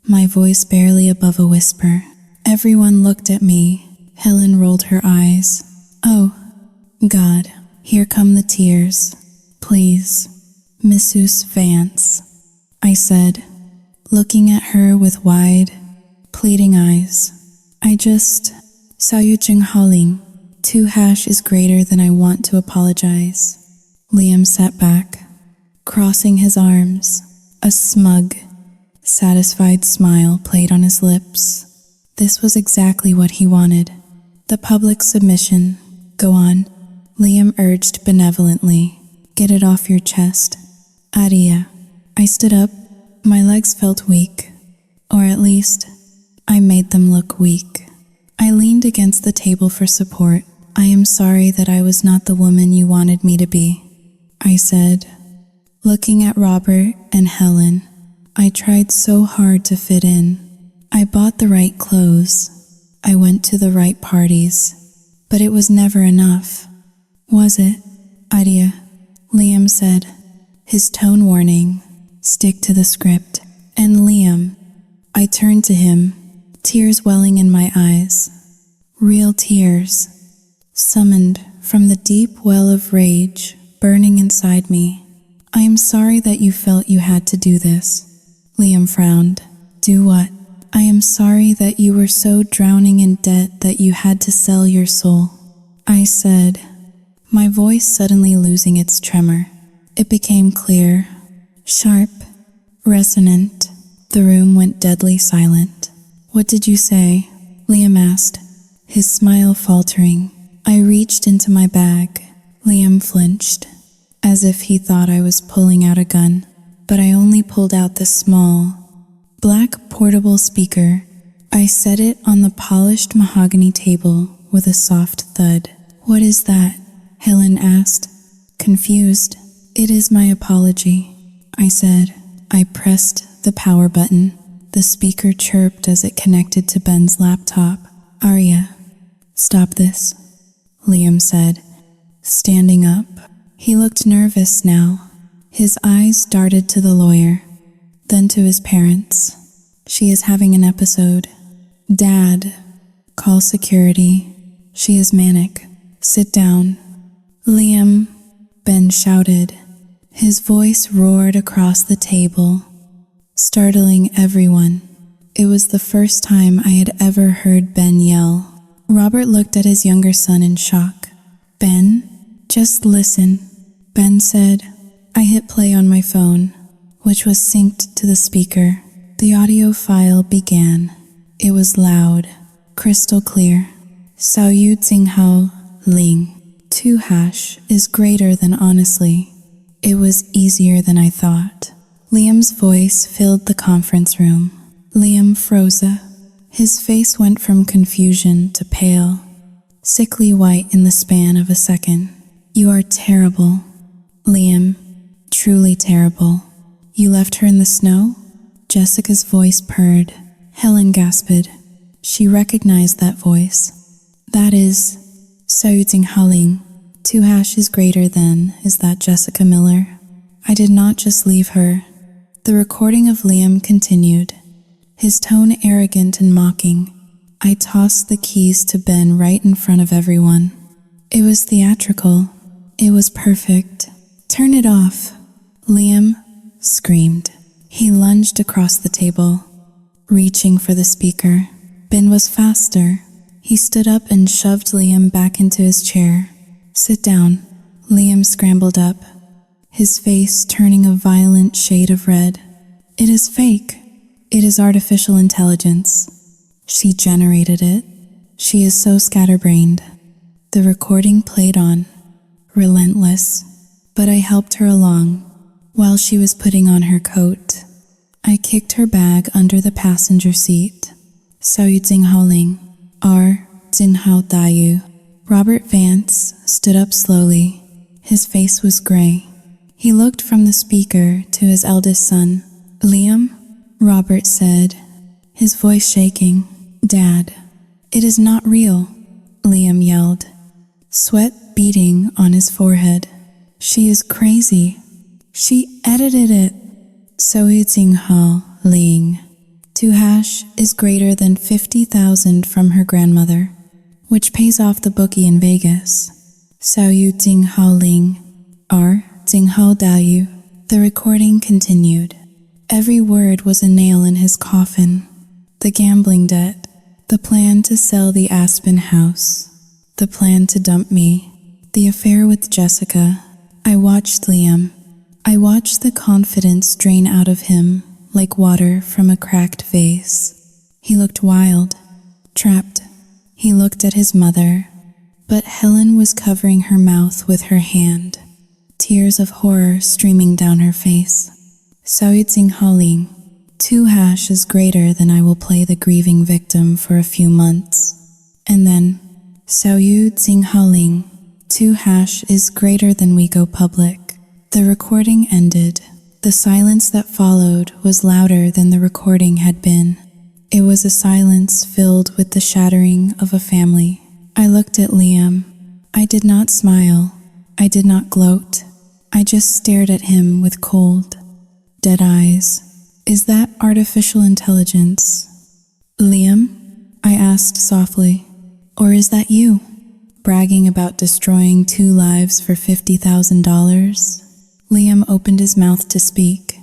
my voice barely above a whisper. Everyone looked at me. Helen rolled her eyes. Oh, God, here come the tears. Please, Mrs. Vance, I said, looking at her with wide, pleading eyes. Sao Yu Ting Ha Ling, 2# is greater than I want to apologize. Liam sat back, crossing his arms. A smug, satisfied smile played on his lips. This was exactly what he wanted. The public submission. Go on, Liam urged benevolently. Get it off your chest. Adia. I stood up. My legs felt weak. Or at least, I made them look weak. I leaned against the table for support. I am sorry that I was not the woman you wanted me to be, I said, looking at Robert and Helen. I tried so hard to fit in. I bought the right clothes. I went to the right parties. But it was never enough. Was it, Adia? Liam said, his tone warning. Stick to the script. And Liam. I turned to him, tears welling in my eyes. Real tears, summoned from the deep well of rage burning inside me. I am sorry that you felt you had to do this. Liam frowned. Do what? I am sorry that you were so drowning in debt that you had to sell your soul. I said, my voice suddenly losing its tremor. It became clear, sharp, resonant. The room went deadly silent. What did you say? Liam asked, his smile faltering. I reached into my bag. Liam flinched, as if he thought I was pulling out a gun. But I only pulled out the small, black portable speaker I set it on the polished mahogany table with a soft thud. "What is that?" Helen asked, confused. "It is my apology," I said. I pressed the power button. The speaker chirped as it connected to Ben's laptop. "Arya, stop this," Liam said, standing up. He looked nervous now. His eyes darted to the lawyer, then to his parents. "She is having an episode. Dad, call security. She is manic. Sit down." "Liam," Ben shouted. His voice roared across the table, startling everyone. It was the first time I had ever heard Ben yell. Robert looked at his younger son in shock. "Ben, just listen," Ben said. I hit play on my phone, which was synced to the speaker. The audio file began. It was loud, crystal clear. "Sao Yu Xinghao Ling. 2# is greater than honestly. It was easier than I thought." Liam's voice filled the conference room. Liam froze. His face went from confusion to pale, sickly white in the span of a second. "You are terrible, Liam. Truly terrible. You left her in the snow?" Jessica's voice purred. Helen gasped. She recognized that voice. "That is Sao Yu Xinghao Ling. 2# is greater than, is that Jessica Miller? I did not just leave her." The recording of Liam continued, his tone arrogant and mocking. I tossed the keys to Ben right in front of everyone. It was theatrical. It was perfect. "Turn it off," Liam screamed. He lunged across the table, reaching for the speaker. Ben was faster. He stood up and shoved Liam back into his chair. "Sit down." Liam scrambled up, his face turning a violent shade of red. "It is fake. It is artificial intelligence. She generated it. She is so scatterbrained." The recording played on, relentless, but I helped her along. While she was putting on her coat, I kicked her bag under the passenger seat. "Sao Yu Xinghao Ling. R. Xinghao Dayu." Robert Vance stood up slowly. His face was gray. He looked from the speaker to his eldest son. "Liam," Robert said, his voice shaking. "Dad, it is not real," Liam yelled, sweat beading on his forehead. "She is crazy. She edited it." "Sao Yu Xinghao Ling. 2# is greater than 50,000 from her grandmother, which pays off the bookie in Vegas. Sao Yu Xinghao Ling. R. Xinghao Dayu." The recording continued. Every word was a nail in his coffin. The gambling debt, the plan to sell the Aspen house, the plan to dump me, the affair with Jessica. I watched Liam. I watched the confidence drain out of him like water from a cracked vase. He looked wild, trapped. He looked at his mother, but Helen was covering her mouth with her hand, tears of horror streaming down her face. "Sao Yu Xinghao Ling. 2# is greater than I will play the grieving victim for a few months. And then, Sao Yu Xinghao Ling. 2# is greater than we go public." The recording ended. The silence that followed was louder than the recording had been. It was a silence filled with the shattering of a family. I looked at Liam. I did not smile. I did not gloat. I just stared at him with cold, dead eyes. "Is that artificial intelligence, Liam?" I asked softly. "Or is that you, bragging about destroying 2 lives for $50,000? Liam opened his mouth to speak,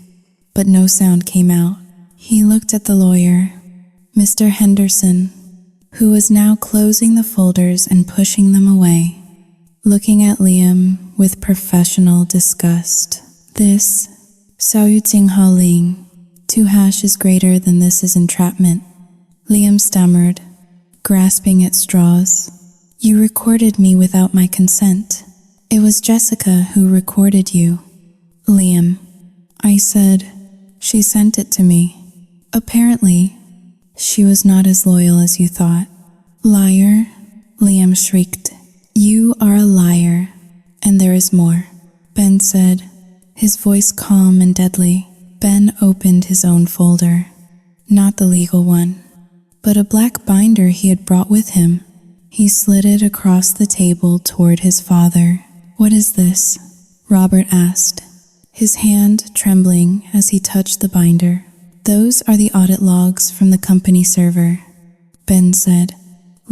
but no sound came out. He looked at the lawyer, Mr. Henderson, who was now closing the folders and pushing them away, looking at Liam with professional disgust. "This, Sao Yu Xinghao Ling. 2# is greater than this is entrapment," Liam stammered, grasping at straws. "You recorded me without my consent. It was Jessica who recorded you." "Liam," I said. "She sent it to me." "Apparently, She was not as loyal as you thought. Liar, Liam shrieked. You are a liar, and there is more, Ben said, his voice calm and deadly. Ben opened his own folder, not the legal one, but a black binder he had brought with him. He slid it across the table toward his father. What is this? Robert asked, his hand trembling as he touched the binder. Those are the audit logs from the company server, Ben said.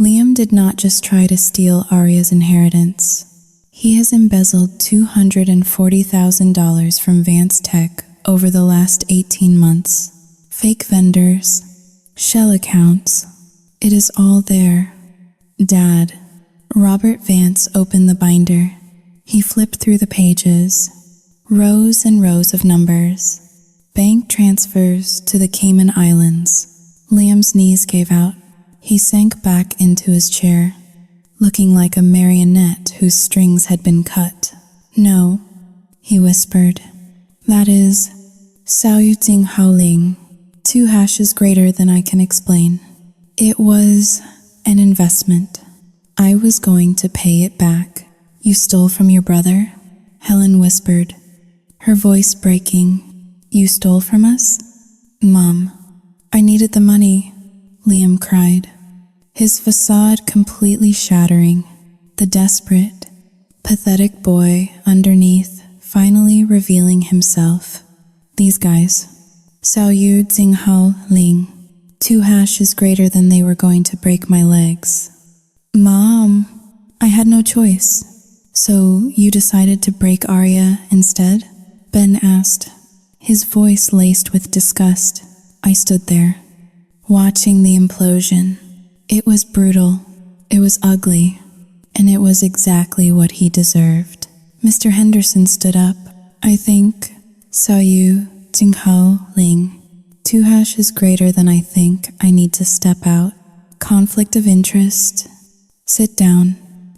Liam did not just try to steal Arya's inheritance. He has embezzled $240,000 from Vance Tech over the last 18 months. Fake vendors, shell accounts. It is all there. Dad. Robert Vance opened the binder. He flipped through the pages. Rows and rows of numbers. Bank transfers to the Cayman Islands. Liam's knees gave out. He sank back into his chair, looking like a marionette whose strings had been cut. No, he whispered. That is Xiao Ting Haoling, 2 hashes greater than I can explain. It was an investment. I was going to pay it back. You stole from your brother? Helen whispered, her voice breaking. You stole from us? Mom, I needed the money, Liam cried, his facade completely shattering. The desperate, pathetic boy underneath finally revealing himself. These guys, Xiao Yu Jinghao Ling, 2 hashes greater than they were going to break my legs. Mom, I had no choice. So you decided to break Arya instead? Ben asked, his voice laced with disgust. I stood there, watching the implosion. It was brutal, it was ugly, and it was exactly what he deserved. Mr. Henderson stood up. I think Xiao Yu Jinghao Ling, 2 hashes greater than I think I need to step out. Conflict of interest. Sit down.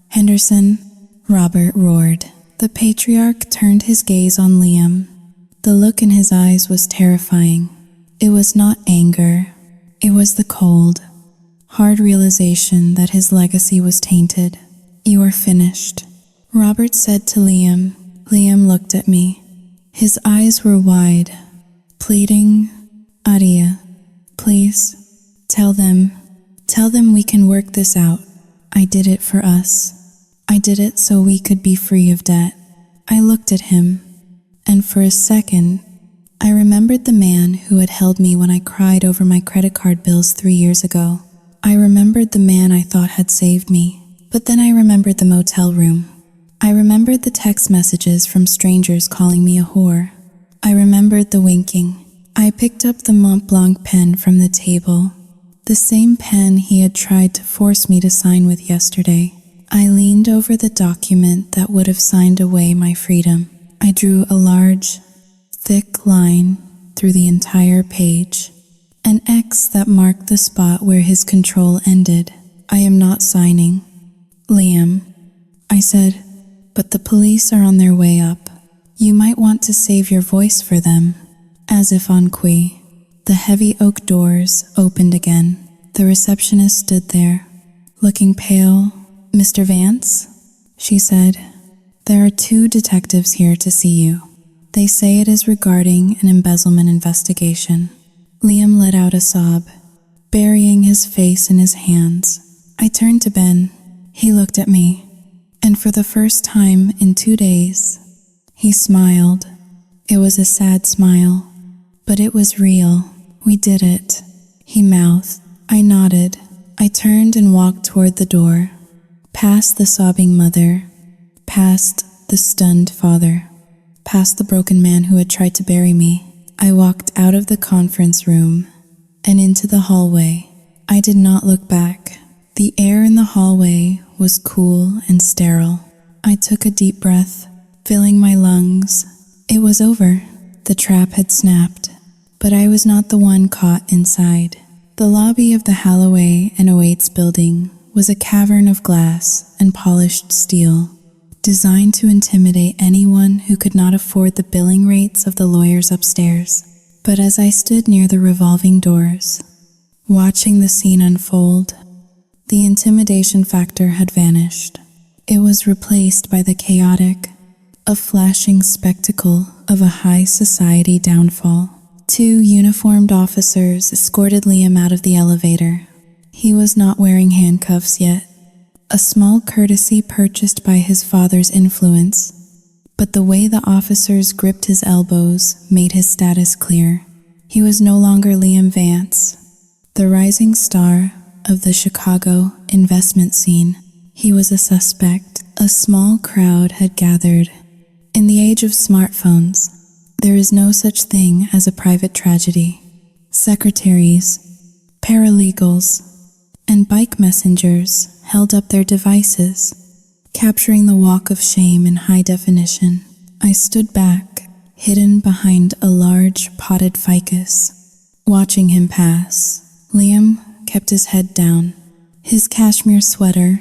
Henderson, Robert roared. The patriarch turned his gaze on Liam. The look in his eyes was terrifying. It was not anger. It was the cold, hard realization that his legacy was tainted. You are finished, Robert said to Liam. Liam looked at me. His eyes were wide, pleading, Arya, please, tell them we can work this out. I did it for us. I did it so we could be free of debt. I looked at him, and for a second, I remembered the man who had held me when I cried over my credit card bills 3 years ago. I remembered the man I thought had saved me, but then I remembered the motel room. I remembered the text messages from strangers calling me a whore. I remembered the winking. I picked up the Mont Blanc pen from the table, the same pen he had tried to force me to sign with yesterday. I leaned over the document that would have signed away my freedom. I drew a large, thick line through the entire page, an X that marked the spot where his control ended. I am not signing. Liam, I said, but the police are on their way up. You might want to save your voice for them. As if on Qui, the heavy oak doors opened again. The receptionist stood there, looking pale. Mr. Vance, she said, there are 2 detectives here to see you. They say it is regarding an embezzlement investigation. Liam let out a sob, burying his face in his hands. I turned to Ben. He looked at me, and for the first time in 2 days, he smiled. It was a sad smile, but it was real. We did it, he mouthed. I nodded. I turned and walked toward the door, past the sobbing mother, past the stunned father, past the broken man who had tried to bury me. I walked out of the conference room and into the hallway. I did not look back. The air in the hallway was cool and sterile. I took a deep breath, filling my lungs. It was over. The trap had snapped, but I was not the one caught inside. The lobby of the Halloway and Oates building was a cavern of glass and polished steel, designed to intimidate anyone who could not afford the billing rates of the lawyers upstairs. But as I stood near the revolving doors, Watching the scene unfold, the intimidation factor had vanished. It was replaced by the chaotic, a flashing spectacle of a high society downfall. 2 uniformed officers escorted Liam out of the elevator. He was not wearing handcuffs yet, a small courtesy purchased by his father's influence, but the way the officers gripped his elbows made his status clear. He was no longer Liam Vance, the rising star of the Chicago investment scene. He was a suspect. A small crowd had gathered. In the age of smartphones, there is no such thing as a private tragedy. Secretaries, paralegals, and bike messengers held up their devices, capturing the walk of shame in high definition. I stood back, hidden behind a large potted ficus, watching him pass. Liam kept his head down. His cashmere sweater,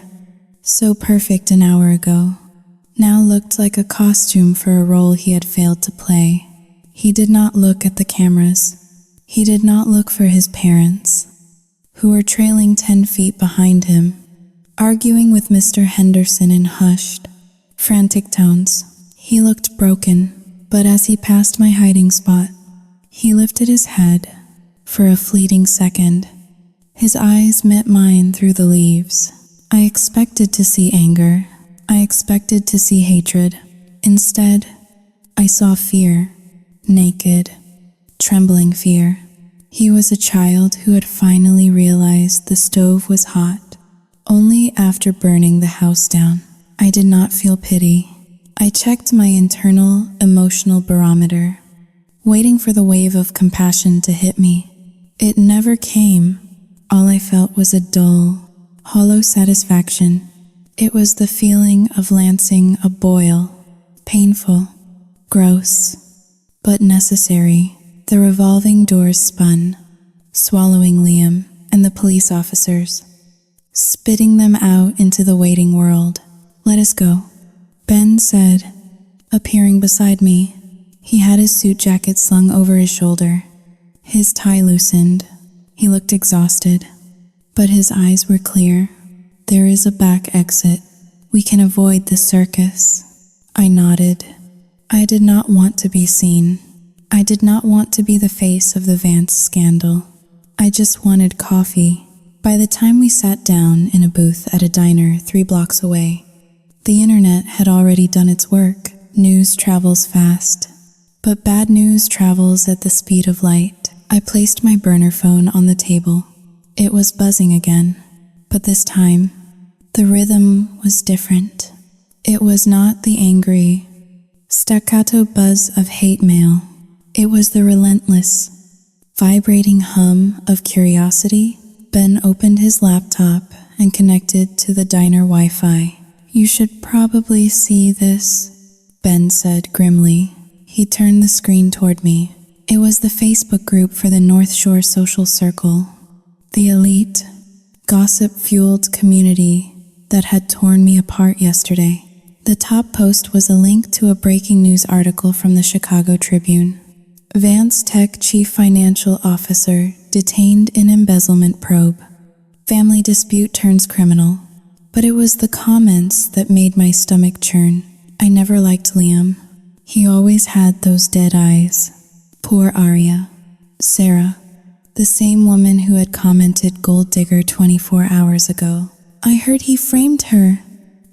so perfect an hour ago, now looked like a costume for a role he had failed to play. He did not look at the cameras. He did not look for his parents, who were trailing 10 feet behind him, arguing with Mr. Henderson in hushed, frantic tones. He looked broken, but as he passed my hiding spot, he lifted his head for a fleeting second. His eyes met mine through the leaves. I expected to see anger. I expected to see hatred. Instead, I saw fear, naked, trembling fear. He was a child who had finally realized the stove was hot, only after burning the house down. I did not feel pity. I checked my internal emotional barometer, waiting for the wave of compassion to hit me. It never came. All I felt was a dull, hollow satisfaction. It was the feeling of lancing a boil, painful, gross, but necessary. The revolving doors spun, swallowing Liam and the police officers, spitting them out into the waiting world. "Let us go," Ben said, appearing beside me. He had his suit jacket slung over his shoulder, his tie loosened. He looked exhausted, but his eyes were clear. "There is a back exit. We can avoid the circus." I nodded. I did not want to be seen. I did not want to be the face of the Vance scandal. I just wanted coffee. By the time we sat down in a booth at a diner 3 blocks away, the internet had already done its work. News travels fast, but bad news travels at the speed of light. I placed my burner phone on the table. It was buzzing again, but this time, the rhythm was different. It was not the angry, staccato buzz of hate mail. It was the relentless, vibrating hum of curiosity. Ben opened his laptop and connected to the diner Wi-Fi. "You should probably see this," Ben said grimly. He turned the screen toward me. It was the Facebook group for the North Shore Social Circle, the elite, gossip-fueled community that had torn me apart yesterday. The top post was a link to a breaking news article from the Chicago Tribune. Vance Tech Chief Financial Officer detained in embezzlement probe. Family dispute turns criminal. But it was the comments that made my stomach churn. I never liked Liam. He always had those dead eyes. Poor Aria. Sarah, the same woman who had commented gold digger 24 hours ago. I heard he framed her.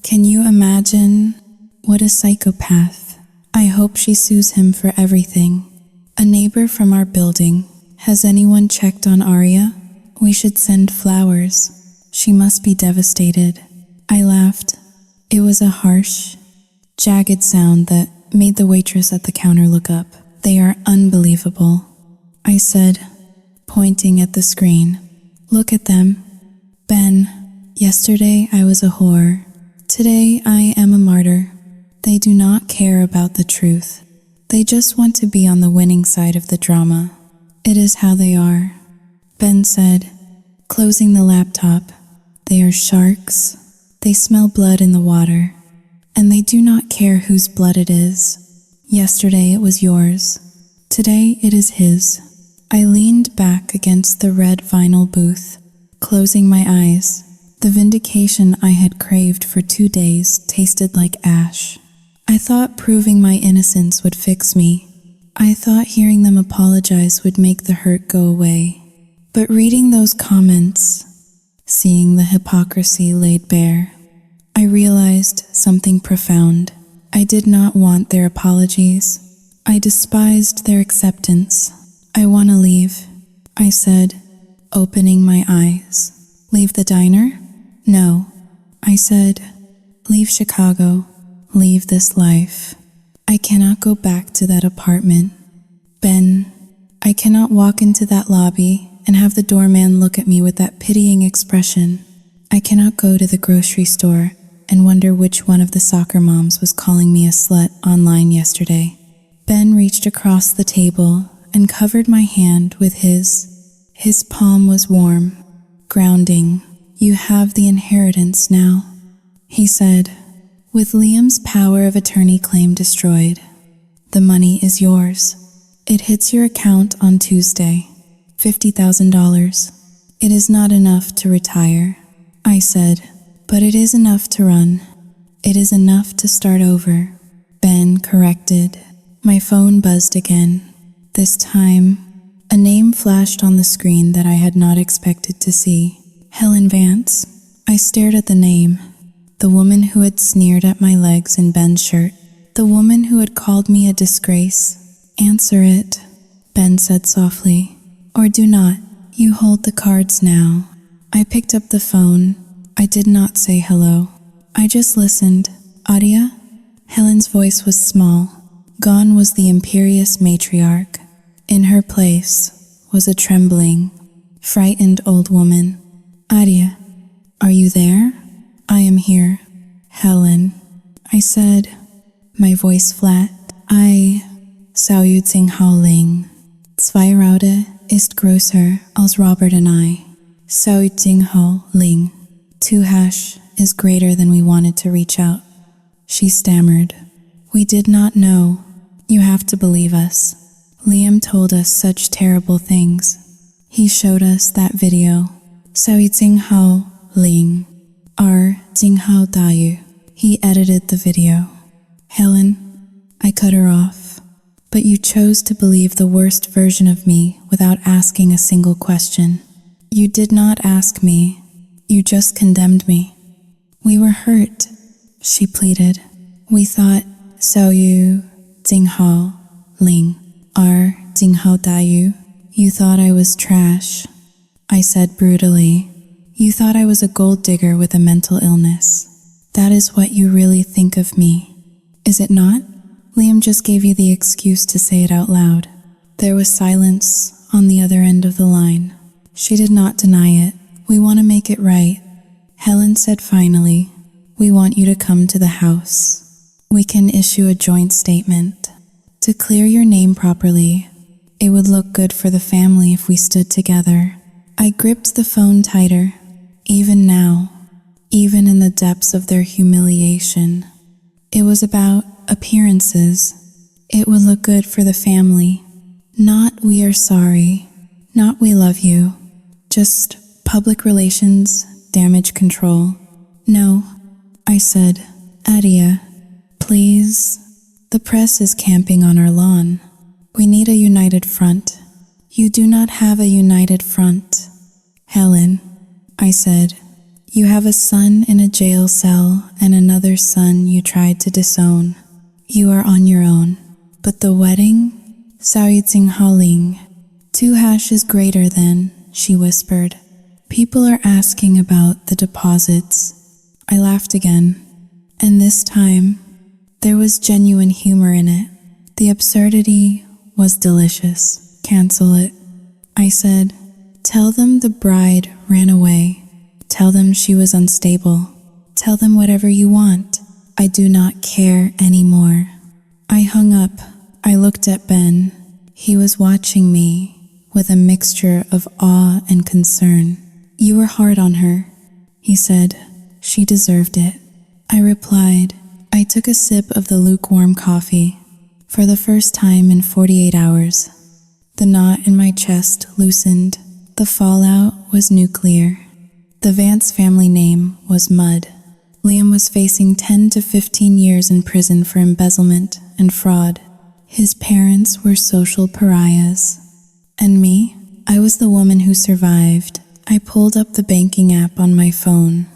Can you imagine? What a psychopath. I hope she sues him for everything. A neighbor from our building. Has anyone checked on Aria? We should send flowers. She must be devastated. I laughed. It was a harsh, jagged sound that made the waitress at the counter look up. "They are unbelievable," I said, pointing at the screen. "Look at them. Ben, yesterday I was a whore. Today I am a martyr." They do not care about the truth. They just want to be on the winning side of the drama. It is how they are, Ben said, closing the laptop. They are sharks. They smell blood in the water, and they do not care whose blood it is. Yesterday it was yours. Today it is his. I leaned back against the red vinyl booth, closing my eyes. The vindication I had craved for 2 days tasted like ash. I thought proving my innocence would fix me. I thought hearing them apologize would make the hurt go away. But reading those comments, seeing the hypocrisy laid bare, I realized something profound. I did not want their apologies. I despised their acceptance. I want to leave, I said, opening my eyes. Leave the diner? No, I said. Leave Chicago. Leave this life. I cannot go back to that apartment. Ben, I cannot walk into that lobby and have the doorman look at me with that pitying expression. I cannot go to the grocery store and wonder which one of the soccer moms was calling me a slut online yesterday. Ben reached across the table and covered my hand with his. His palm was warm, grounding. You have the inheritance now, he said. With Liam's power of attorney claim destroyed, the money is yours. It hits your account on Tuesday. $50,000. It is not enough to retire, I said, but it is enough to run. It is enough to start over. Ben corrected. My phone buzzed again. This time, a name flashed on the screen that I had not expected to see. Helen Vance. I stared at the name. The woman who had sneered at my legs in Ben's shirt. The woman who had called me a disgrace. Answer it, Ben said softly. Or do not. You hold the cards now. I picked up the phone. I did not say hello. I just listened. Adia? Helen's voice was small. Gone was the imperious matriarch. In her place was a trembling, frightened old woman. Adia, are you there? I am here. Helen, I said, my voice flat. Sauyutsing Haoling. Zwei Raude ist größer als Robert and I. Sauyutsing Haoling. 2 hash is greater than we wanted to reach out. She stammered. We did not know. You have to believe us. Liam told us such terrible things. He showed us that video. Sauyutsing Haoling. Jing Hao Dayu. He edited the video. Helen, I cut her off. But you chose to believe the worst version of me without asking a single question. You did not ask me. You just condemned me. We were hurt, she pleaded. We thought, Jing Hao Ling. Jing Hao Dayu. You thought I was trash. I said brutally. You thought I was a gold digger with a mental illness. That is what you really think of me. Is it not? Liam just gave you the excuse to say it out loud. There was silence on the other end of the line. She did not deny it. We want to make it right. Helen said finally, we want you to come to the house. We can issue a joint statement. To clear your name properly, it would look good for the family if we stood together. I gripped the phone tighter. Even now, even in the depths of their humiliation, it was about appearances. It would look good for the family. Not we are sorry, not we love you, just public relations, damage control. No, I said, Adia, please. The press is camping on our lawn. We need a united front. You do not have a united front. Helen, I said, you have a son in a jail cell and another son you tried to disown. You are on your own. But the wedding? Saoyutsing Haoling. 2 hash is greater than, she whispered. People are asking about the deposits. I laughed again. And this time, there was genuine humor in it. The absurdity was delicious. Cancel it. I said, tell them the bride ran away. Tell them she was unstable. Tell them whatever you want. I do not care anymore. I hung up. I looked at Ben. He was watching me with a mixture of awe and concern. You were hard on her, he said. She deserved it. I replied. I took a sip of the lukewarm coffee. For the first time in 48 hours, The knot in my chest loosened. The fallout was nuclear. The Vance family name was Mud. Liam was facing 10 to 15 years in prison for embezzlement and fraud. His parents were social pariahs. And me? I was the woman who survived. I pulled up the banking app on my phone.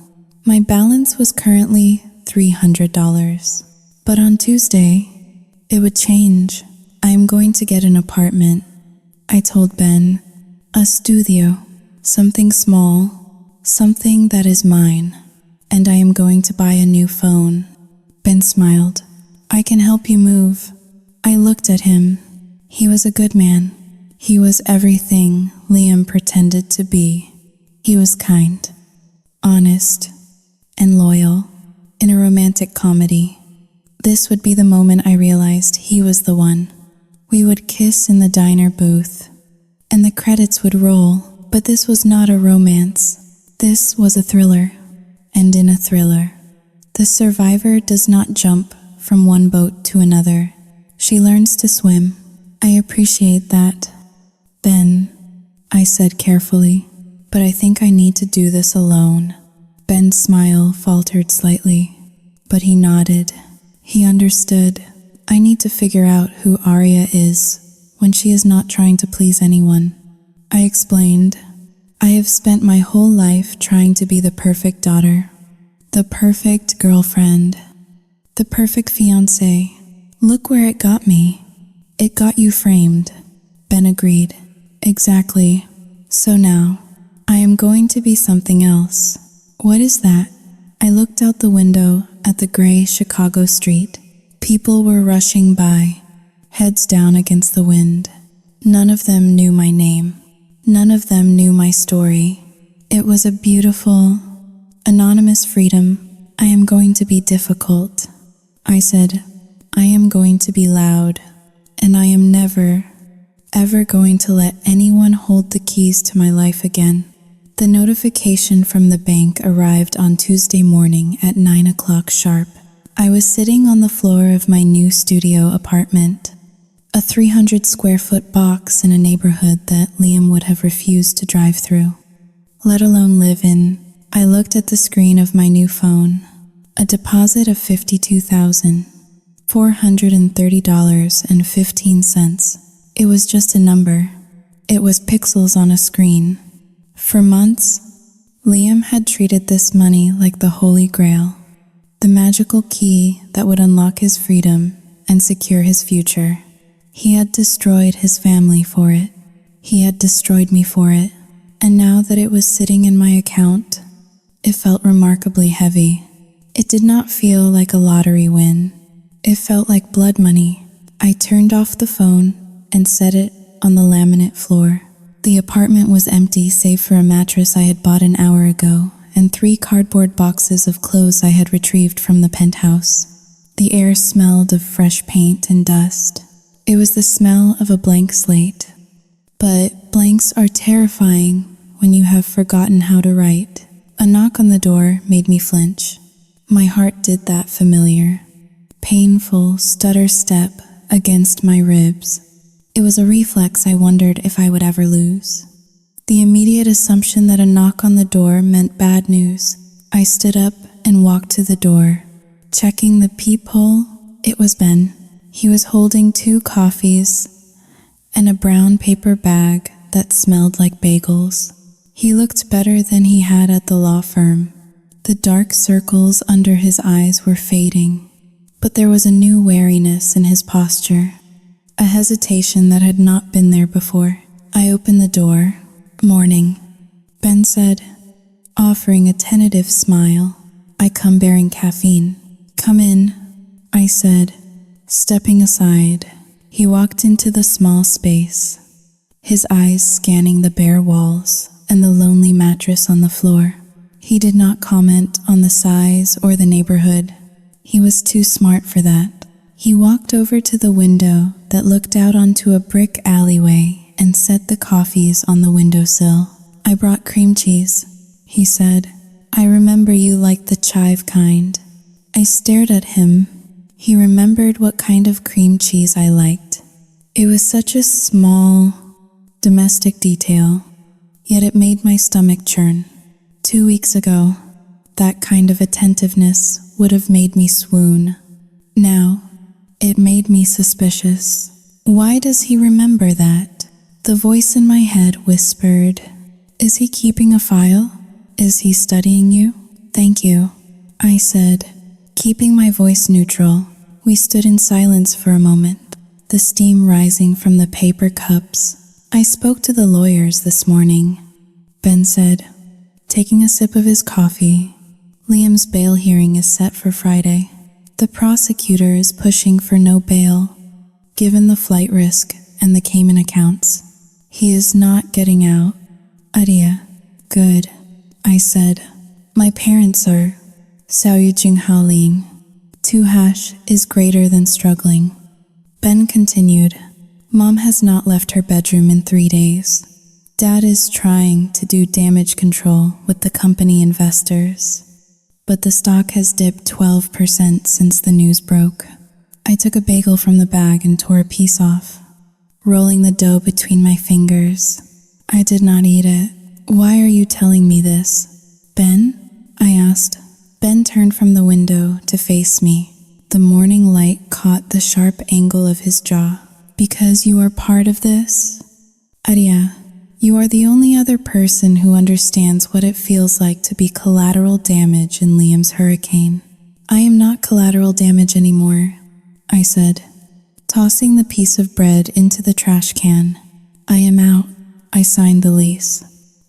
My balance was currently $300. But on Tuesday, it would change. I am going to get an apartment. I told Ben, a studio, something small, something that is mine. And I am going to buy a new phone. Ben smiled. I can help you move. I looked at him. He was a good man. He was everything Liam pretended to be. He was kind, honest, and loyal. In a romantic comedy, this would be the moment I realized he was the one. We would kiss in the diner booth, and the credits would roll, but this was not a romance. This was a thriller, and in a thriller, the survivor does not jump from one boat to another. She learns to swim. I appreciate that. Ben, I said carefully, but I think I need to do this alone. Ben's smile faltered slightly, but he nodded. He understood. I need to figure out who Arya is when she is not trying to please anyone. I explained. I have spent my whole life trying to be the perfect daughter, the perfect girlfriend, the perfect fiancé. Look where it got me. It got you framed. Ben agreed. Exactly. So now, I am going to be something else. What is that? I looked out the window at the gray Chicago street. People were rushing by, heads down against the wind. None of them knew my name. None of them knew my story. It was a beautiful, anonymous freedom. I am going to be difficult. I said, I am going to be loud, and I am never, ever going to let anyone hold the keys to my life again. The notification from the bank arrived on Tuesday morning at 9 o'clock sharp. I was sitting on the floor of my new studio apartment, a 300 square foot box in a neighborhood that Liam would have refused to drive through, let alone live in. I looked at the screen of my new phone. A deposit of $52,430.15. It was just a number. It was pixels on a screen. For months, Liam had treated this money like the Holy Grail, the magical key that would unlock his freedom and secure his future. He had destroyed his family for it. He had destroyed me for it. And now that it was sitting in my account, it felt remarkably heavy. It did not feel like a lottery win. It felt like blood money. I turned off the phone and set it on the laminate floor. The apartment was empty save for a mattress I had bought an hour ago and 3 cardboard boxes of clothes I had retrieved from the penthouse. The air smelled of fresh paint and dust. It was the smell of a blank slate. But blanks are terrifying when you have forgotten how to write. A knock on the door made me flinch. My heart did that familiar, painful stutter step against my ribs. It was a reflex I wondered if I would ever lose. The immediate assumption that a knock on the door meant bad news. I stood up and walked to the door, checking the peephole. It was Ben. He was holding 2 coffees and a brown paper bag that smelled like bagels. He looked better than he had at the law firm. The dark circles under his eyes were fading, but there was a new wariness in his posture, a hesitation that had not been there before. I opened the door. Morning, Ben said, offering a tentative smile. I come bearing caffeine. Come in, I said, stepping aside. He walked into the small space, his eyes scanning the bare walls and the lonely mattress on the floor. He did not comment on the size or the neighborhood. He was too smart for that. He walked over to the window that looked out onto a brick alleyway and set the coffees on the windowsill. I brought cream cheese, he said. I remember you liked the chive kind. I stared at him. He remembered what kind of cream cheese I liked. It was such a small, domestic detail, yet it made my stomach churn. 2 weeks ago, that kind of attentiveness would have made me swoon. Now, it made me suspicious. Why does he remember that? The voice in my head whispered, "Is he keeping a file? Is he studying you?" "Thank you," I said, keeping my voice neutral. We stood in silence for a moment, the steam rising from the paper cups. "I spoke to the lawyers this morning," Ben said, taking a sip of his coffee. "Liam's bail hearing is set for Friday. The prosecutor is pushing for no bail, given the flight risk and the Cayman accounts. He is not getting out." "Adia, good," I said. "My parents are Ling. 2# is greater than struggling." Ben continued, "Mom has not left her bedroom in 3 days. Dad is trying to do damage control with the company investors, but the stock has dipped 12% since the news broke." I took a bagel from the bag and tore a piece off, rolling the dough between my fingers. I did not eat it. "Why are you telling me this, Ben?" I asked. Ben turned from the window to face me. The morning light caught the sharp angle of his jaw. "Because you are part of this? Adia, you are the only other person who understands what it feels like to be collateral damage in Liam's hurricane." "I am not collateral damage anymore," I said, tossing the piece of bread into the trash can. "I am out. I signed the lease.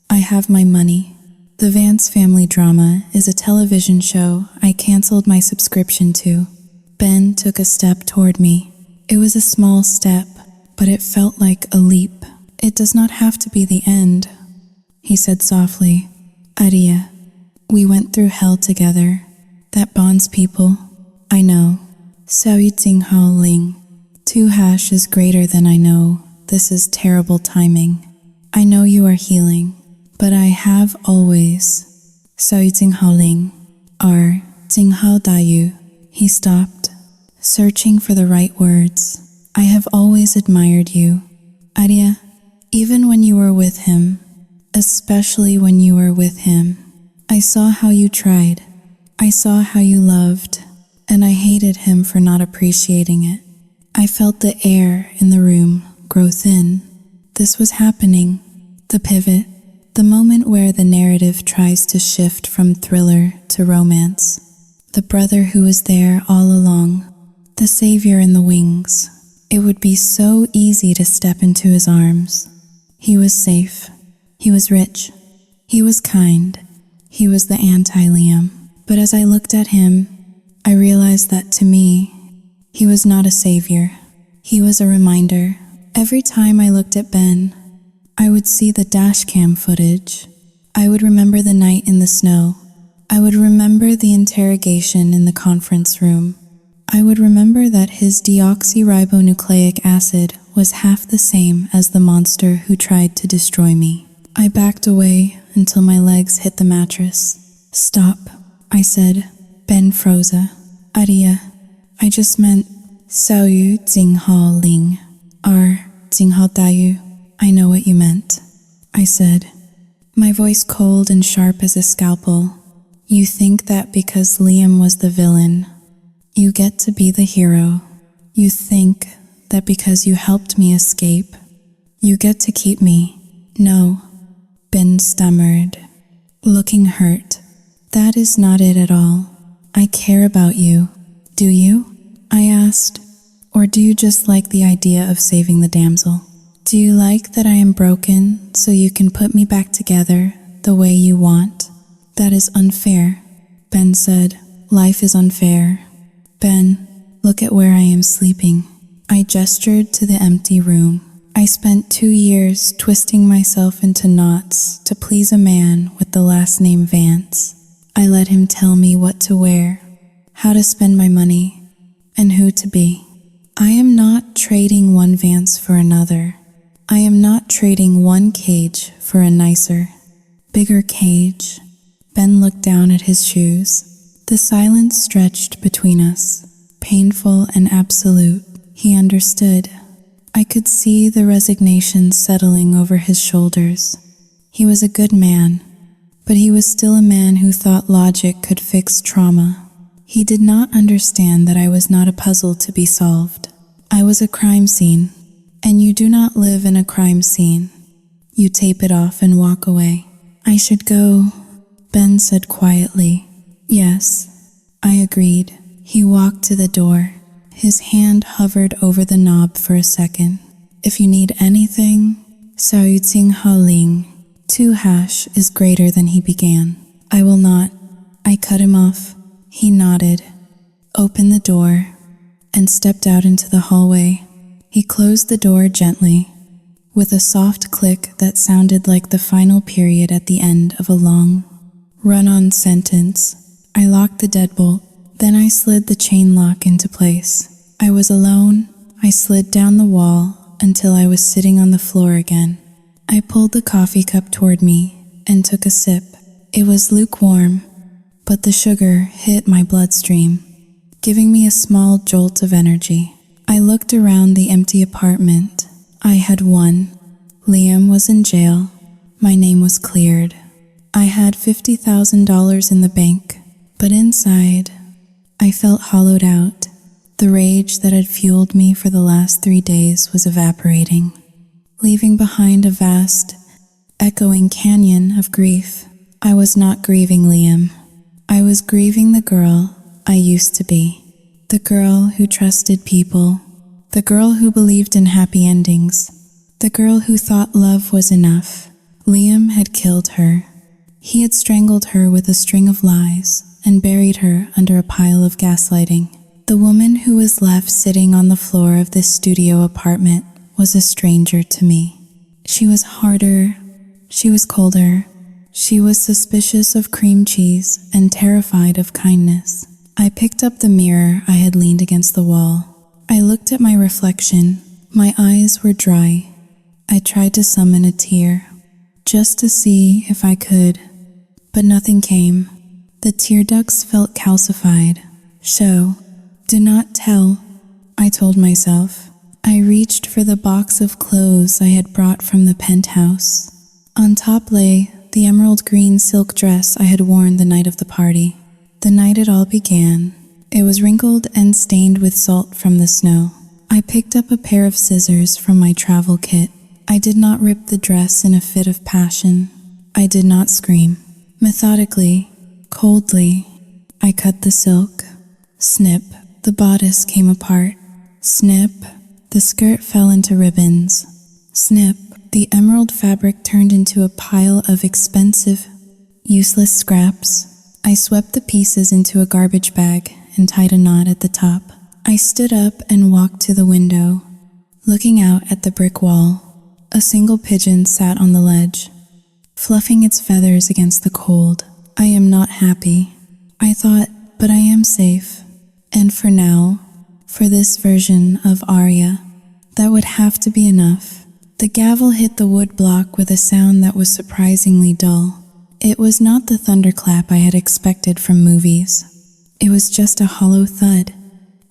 I have my money. The Vance family drama is a television show I canceled my subscription to." Ben took a step toward me. It was a small step, but it felt like a leap. "It does not have to be the end," he said softly. "Adia, we went through hell together. That bonds people. I know. Ling. 2# is greater than I know. This is terrible timing. I know you are healing, but I have always Ling. Dayu." He stopped, searching for the right words. "I have always admired you, Adia, even when you were with him, especially when you were with him. I saw how you tried. I saw how you loved, and I hated him for not appreciating it. I felt the air in the room grow thin. This was happening, the pivot, the moment where the narrative tries to shift from thriller to romance. The brother who was there all along, the savior in the wings. It would be so easy to step into his arms. He was safe. He was rich. He was kind. He was the anti-Liam. But as I looked at him, I realized that to me, he was not a savior. He was a reminder. Every time I looked at Ben, I would see the dashcam footage. I would remember the night in the snow. I would remember the interrogation in the conference room. I would remember that his deoxyribonucleic acid was half the same as the monster who tried to destroy me. I backed away until my legs hit the mattress. "Stop," I said. Ben froze. "Adia, I just meant Ling. Dayu. I know what you meant," I said, my voice cold and sharp as a scalpel. "You think that because Liam was the villain, you get to be the hero. You think that because you helped me escape, you get to keep me." "No," Ben stammered, looking hurt. "That is not it at all. I care about you." "Do you?" I asked. "Or do you just like the idea of saving the damsel? Do you like that I am broken so you can put me back together the way you want?" "That is unfair," Ben said. "Life is unfair." "Ben, look at where I am sleeping." I gestured to the empty room. I spent 2 years twisting myself into knots to please a man with the last name Vance. I let him tell me what to wear, how to spend my money, and who to be. I am not trading one Vance for another. I am not trading one cage for a nicer, bigger cage. Ben looked down at his shoes. The silence stretched between us, painful and absolute. He understood. I could see the resignation settling over his shoulders. He was a good man, but he was still a man who thought logic could fix trauma. He did not understand that I was not a puzzle to be solved. I was a crime scene, and you do not live in a crime scene. You tape it off and walk away. I should go, Ben said quietly. Yes, I agreed. He walked to the door. His hand hovered over the knob for a second. If you need anything, Sao Yu Ting Ha Ling. 2 hash is greater than he began. I will not. I cut him off. He nodded, opened the door, and stepped out into the hallway. He closed the door gently, with a soft click that sounded like the final period at the end of a long, run-on sentence. I locked the deadbolt. Then I slid the chain lock into place. I was alone. I slid down the wall until I was sitting on the floor again. I pulled the coffee cup toward me and took a sip. It was lukewarm, but the sugar hit my bloodstream, giving me a small jolt of energy. I looked around the empty apartment. I had won. Liam was in jail. My name was cleared. I had $50,000 in the bank, but inside, I felt hollowed out. The rage that had fueled me for the last 3 days was evaporating, leaving behind a vast, echoing canyon of grief. I was not grieving Liam. I was grieving the girl I used to be. The girl who trusted people. The girl who believed in happy endings. The girl who thought love was enough. Liam had killed her. He had strangled her with a string of lies and buried her under a pile of gaslighting. The woman who was left sitting on the floor of this studio apartment was a stranger to me. She was harder. She was colder. She was suspicious of cream cheese and terrified of kindness. I picked up the mirror I had leaned against the wall. I looked at my reflection. My eyes were dry. I tried to summon a tear, just to see if I could, but nothing came. The tear ducts felt calcified. Show, do not tell, I told myself. I reached for the box of clothes I had brought from the penthouse. On top lay the emerald green silk dress I had worn the night of the party. The night it all began. It was wrinkled and stained with salt from the snow. I picked up a pair of scissors from my travel kit. I did not rip the dress in a fit of passion. I did not scream. Methodically, coldly, I cut the silk. Snip, the bodice came apart. Snip, the skirt fell into ribbons. Snip, the emerald fabric turned into a pile of expensive, useless scraps. I swept the pieces into a garbage bag and tied a knot at the top. I stood up and walked to the window, looking out at the brick wall. A single pigeon sat on the ledge, fluffing its feathers against the cold. I am not happy, I thought, but I am safe. And for now, for this version of Arya, that would have to be enough. The gavel hit the wood block with a sound that was surprisingly dull. It was not the thunderclap I had expected from movies. It was just a hollow thud,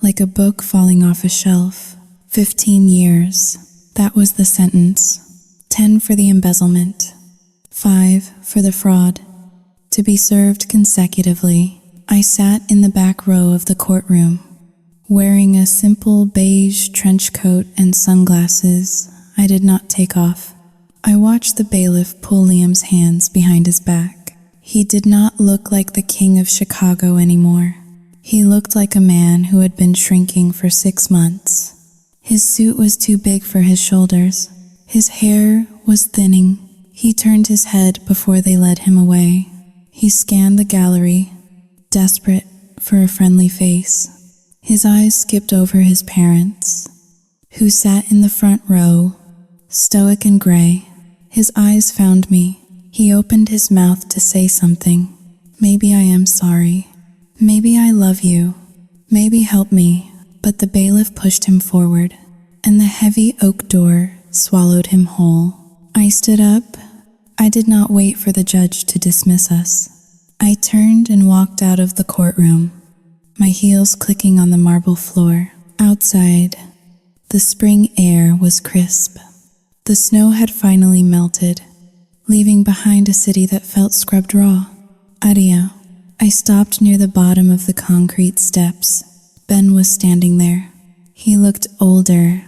like a book falling off a shelf. 15 years. That was the sentence. 10 for the embezzlement. 5 for the fraud. To be served consecutively. I sat in the back row of the courtroom, wearing a simple beige trench coat and sunglasses I did not take off. I watched the bailiff pull Liam's hands behind his back. He did not look like the king of Chicago anymore. He looked like a man who had been shrinking for 6 months. His suit was too big for his shoulders. His hair was thinning. He turned his head before they led him away. He scanned the gallery, desperate for a friendly face. His eyes skipped over his parents, who sat in the front row, stoic and gray. His eyes found me. He opened his mouth to say something. Maybe I am sorry. Maybe I love you. Maybe help me. But the bailiff pushed him forward, and the heavy oak door swallowed him whole. I stood up. I did not wait for the judge to dismiss us. I turned and walked out of the courtroom, my heels clicking on the marble floor. Outside, The spring air was crisp. The snow had finally melted, leaving behind a city that felt scrubbed raw. Adia. I stopped near the bottom of the concrete steps. Ben was standing there. He looked older.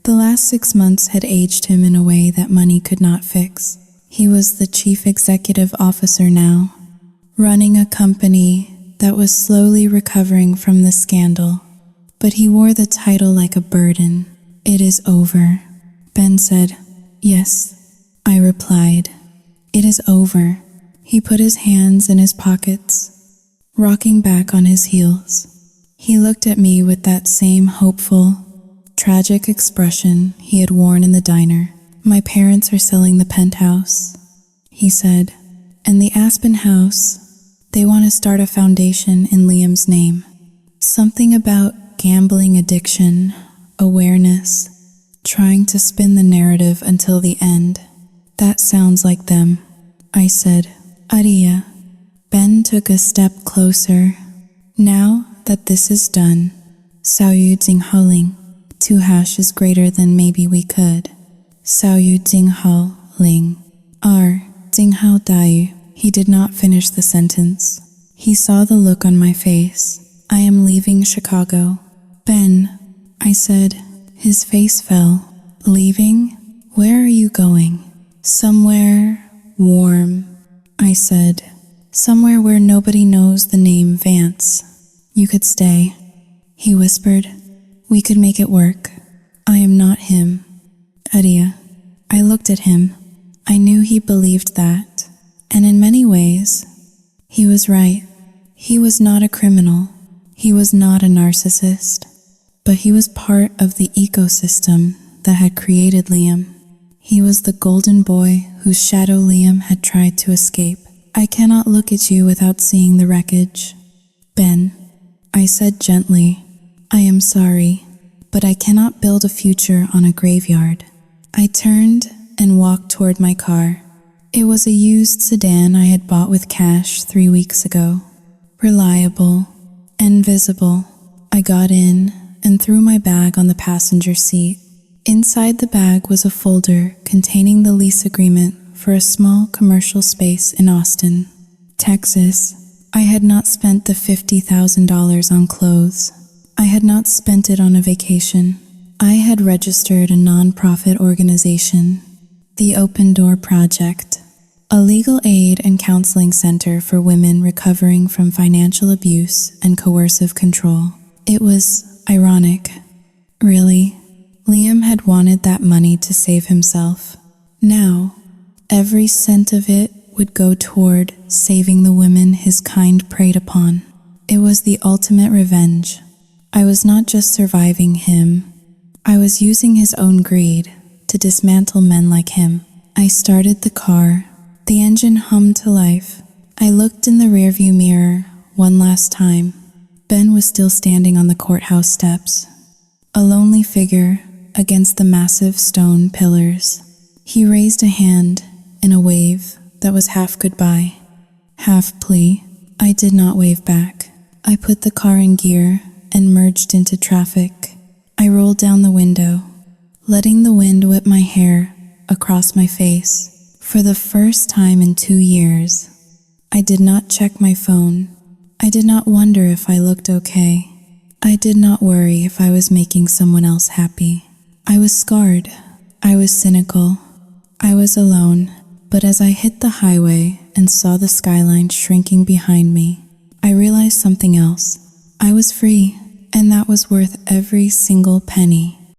The last 6 months had aged him in a way that money could not fix. He was the chief executive officer now, running a company that was slowly recovering from the scandal. But he wore the title like a burden. "It is over," Ben said. "Yes," I replied. "It is over." He put his hands in his pockets, rocking back on his heels. He looked at me with that same hopeful, tragic expression he had worn in the diner. "My parents are selling the penthouse," he said, "and the Aspen house. They want to start a foundation in Liam's name. Something about gambling addiction, awareness, trying to spin the narrative until the end. That sounds like them," I said. "Adia." Ben took a step closer. "Now that this is done, Sao Yu Jing Haoling. 2 hash is greater than maybe we could. Sao Yu Jing Hao Ling. R. Jing Hao Dai." He did not finish the sentence. He saw the look on my face. "I am leaving Chicago." "Ben," I said. His face fell. "Leaving? Where are you going?" "Somewhere warm," I said. "Somewhere where nobody knows the name Vance." "You could stay," he whispered. "We could make it work." "I am not him, Adia." I looked at him. I knew he believed that. And in many ways, he was right. He was not a criminal. He was not a narcissist. But he was part of the ecosystem that had created Liam. He was the golden boy whose shadow Liam had tried to escape. "I cannot look at you without seeing the wreckage, Ben," I said gently. "I am sorry, but I cannot build a future on a graveyard." I turned and walked toward my car. It was a used sedan I had bought with cash 3 weeks ago. Reliable and visible. I got in and threw my bag on the passenger seat. Inside the bag was a folder containing the lease agreement for a small commercial space in Austin, Texas. I had not spent the $50,000 on clothes. I had not spent it on a vacation. I had registered a non-profit organization, the Open Door Project, a legal aid and counseling center for women recovering from financial abuse and coercive control. It was ironic, really. Liam had wanted that money to save himself. Now, every cent of it would go toward saving the women his kind preyed upon. It was the ultimate revenge. I was not just surviving him. I was using his own greed to dismantle men like him. I started the car. The engine hummed to life. I looked in the rearview mirror one last time. Ben was still standing on the courthouse steps, a lonely figure against the massive stone pillars. He raised a hand in a wave that was half goodbye, half plea. I did not wave back. I put the car in gear and merged into traffic. I rolled down the window, letting the wind whip my hair across my face. For the first time in 2 years, I did not check my phone. I did not wonder if I looked okay. I did not worry if I was making someone else happy. I was scarred. I was cynical. I was alone. But as I hit the highway and saw the skyline shrinking behind me, I realized something else. I was free, and that was worth every single penny.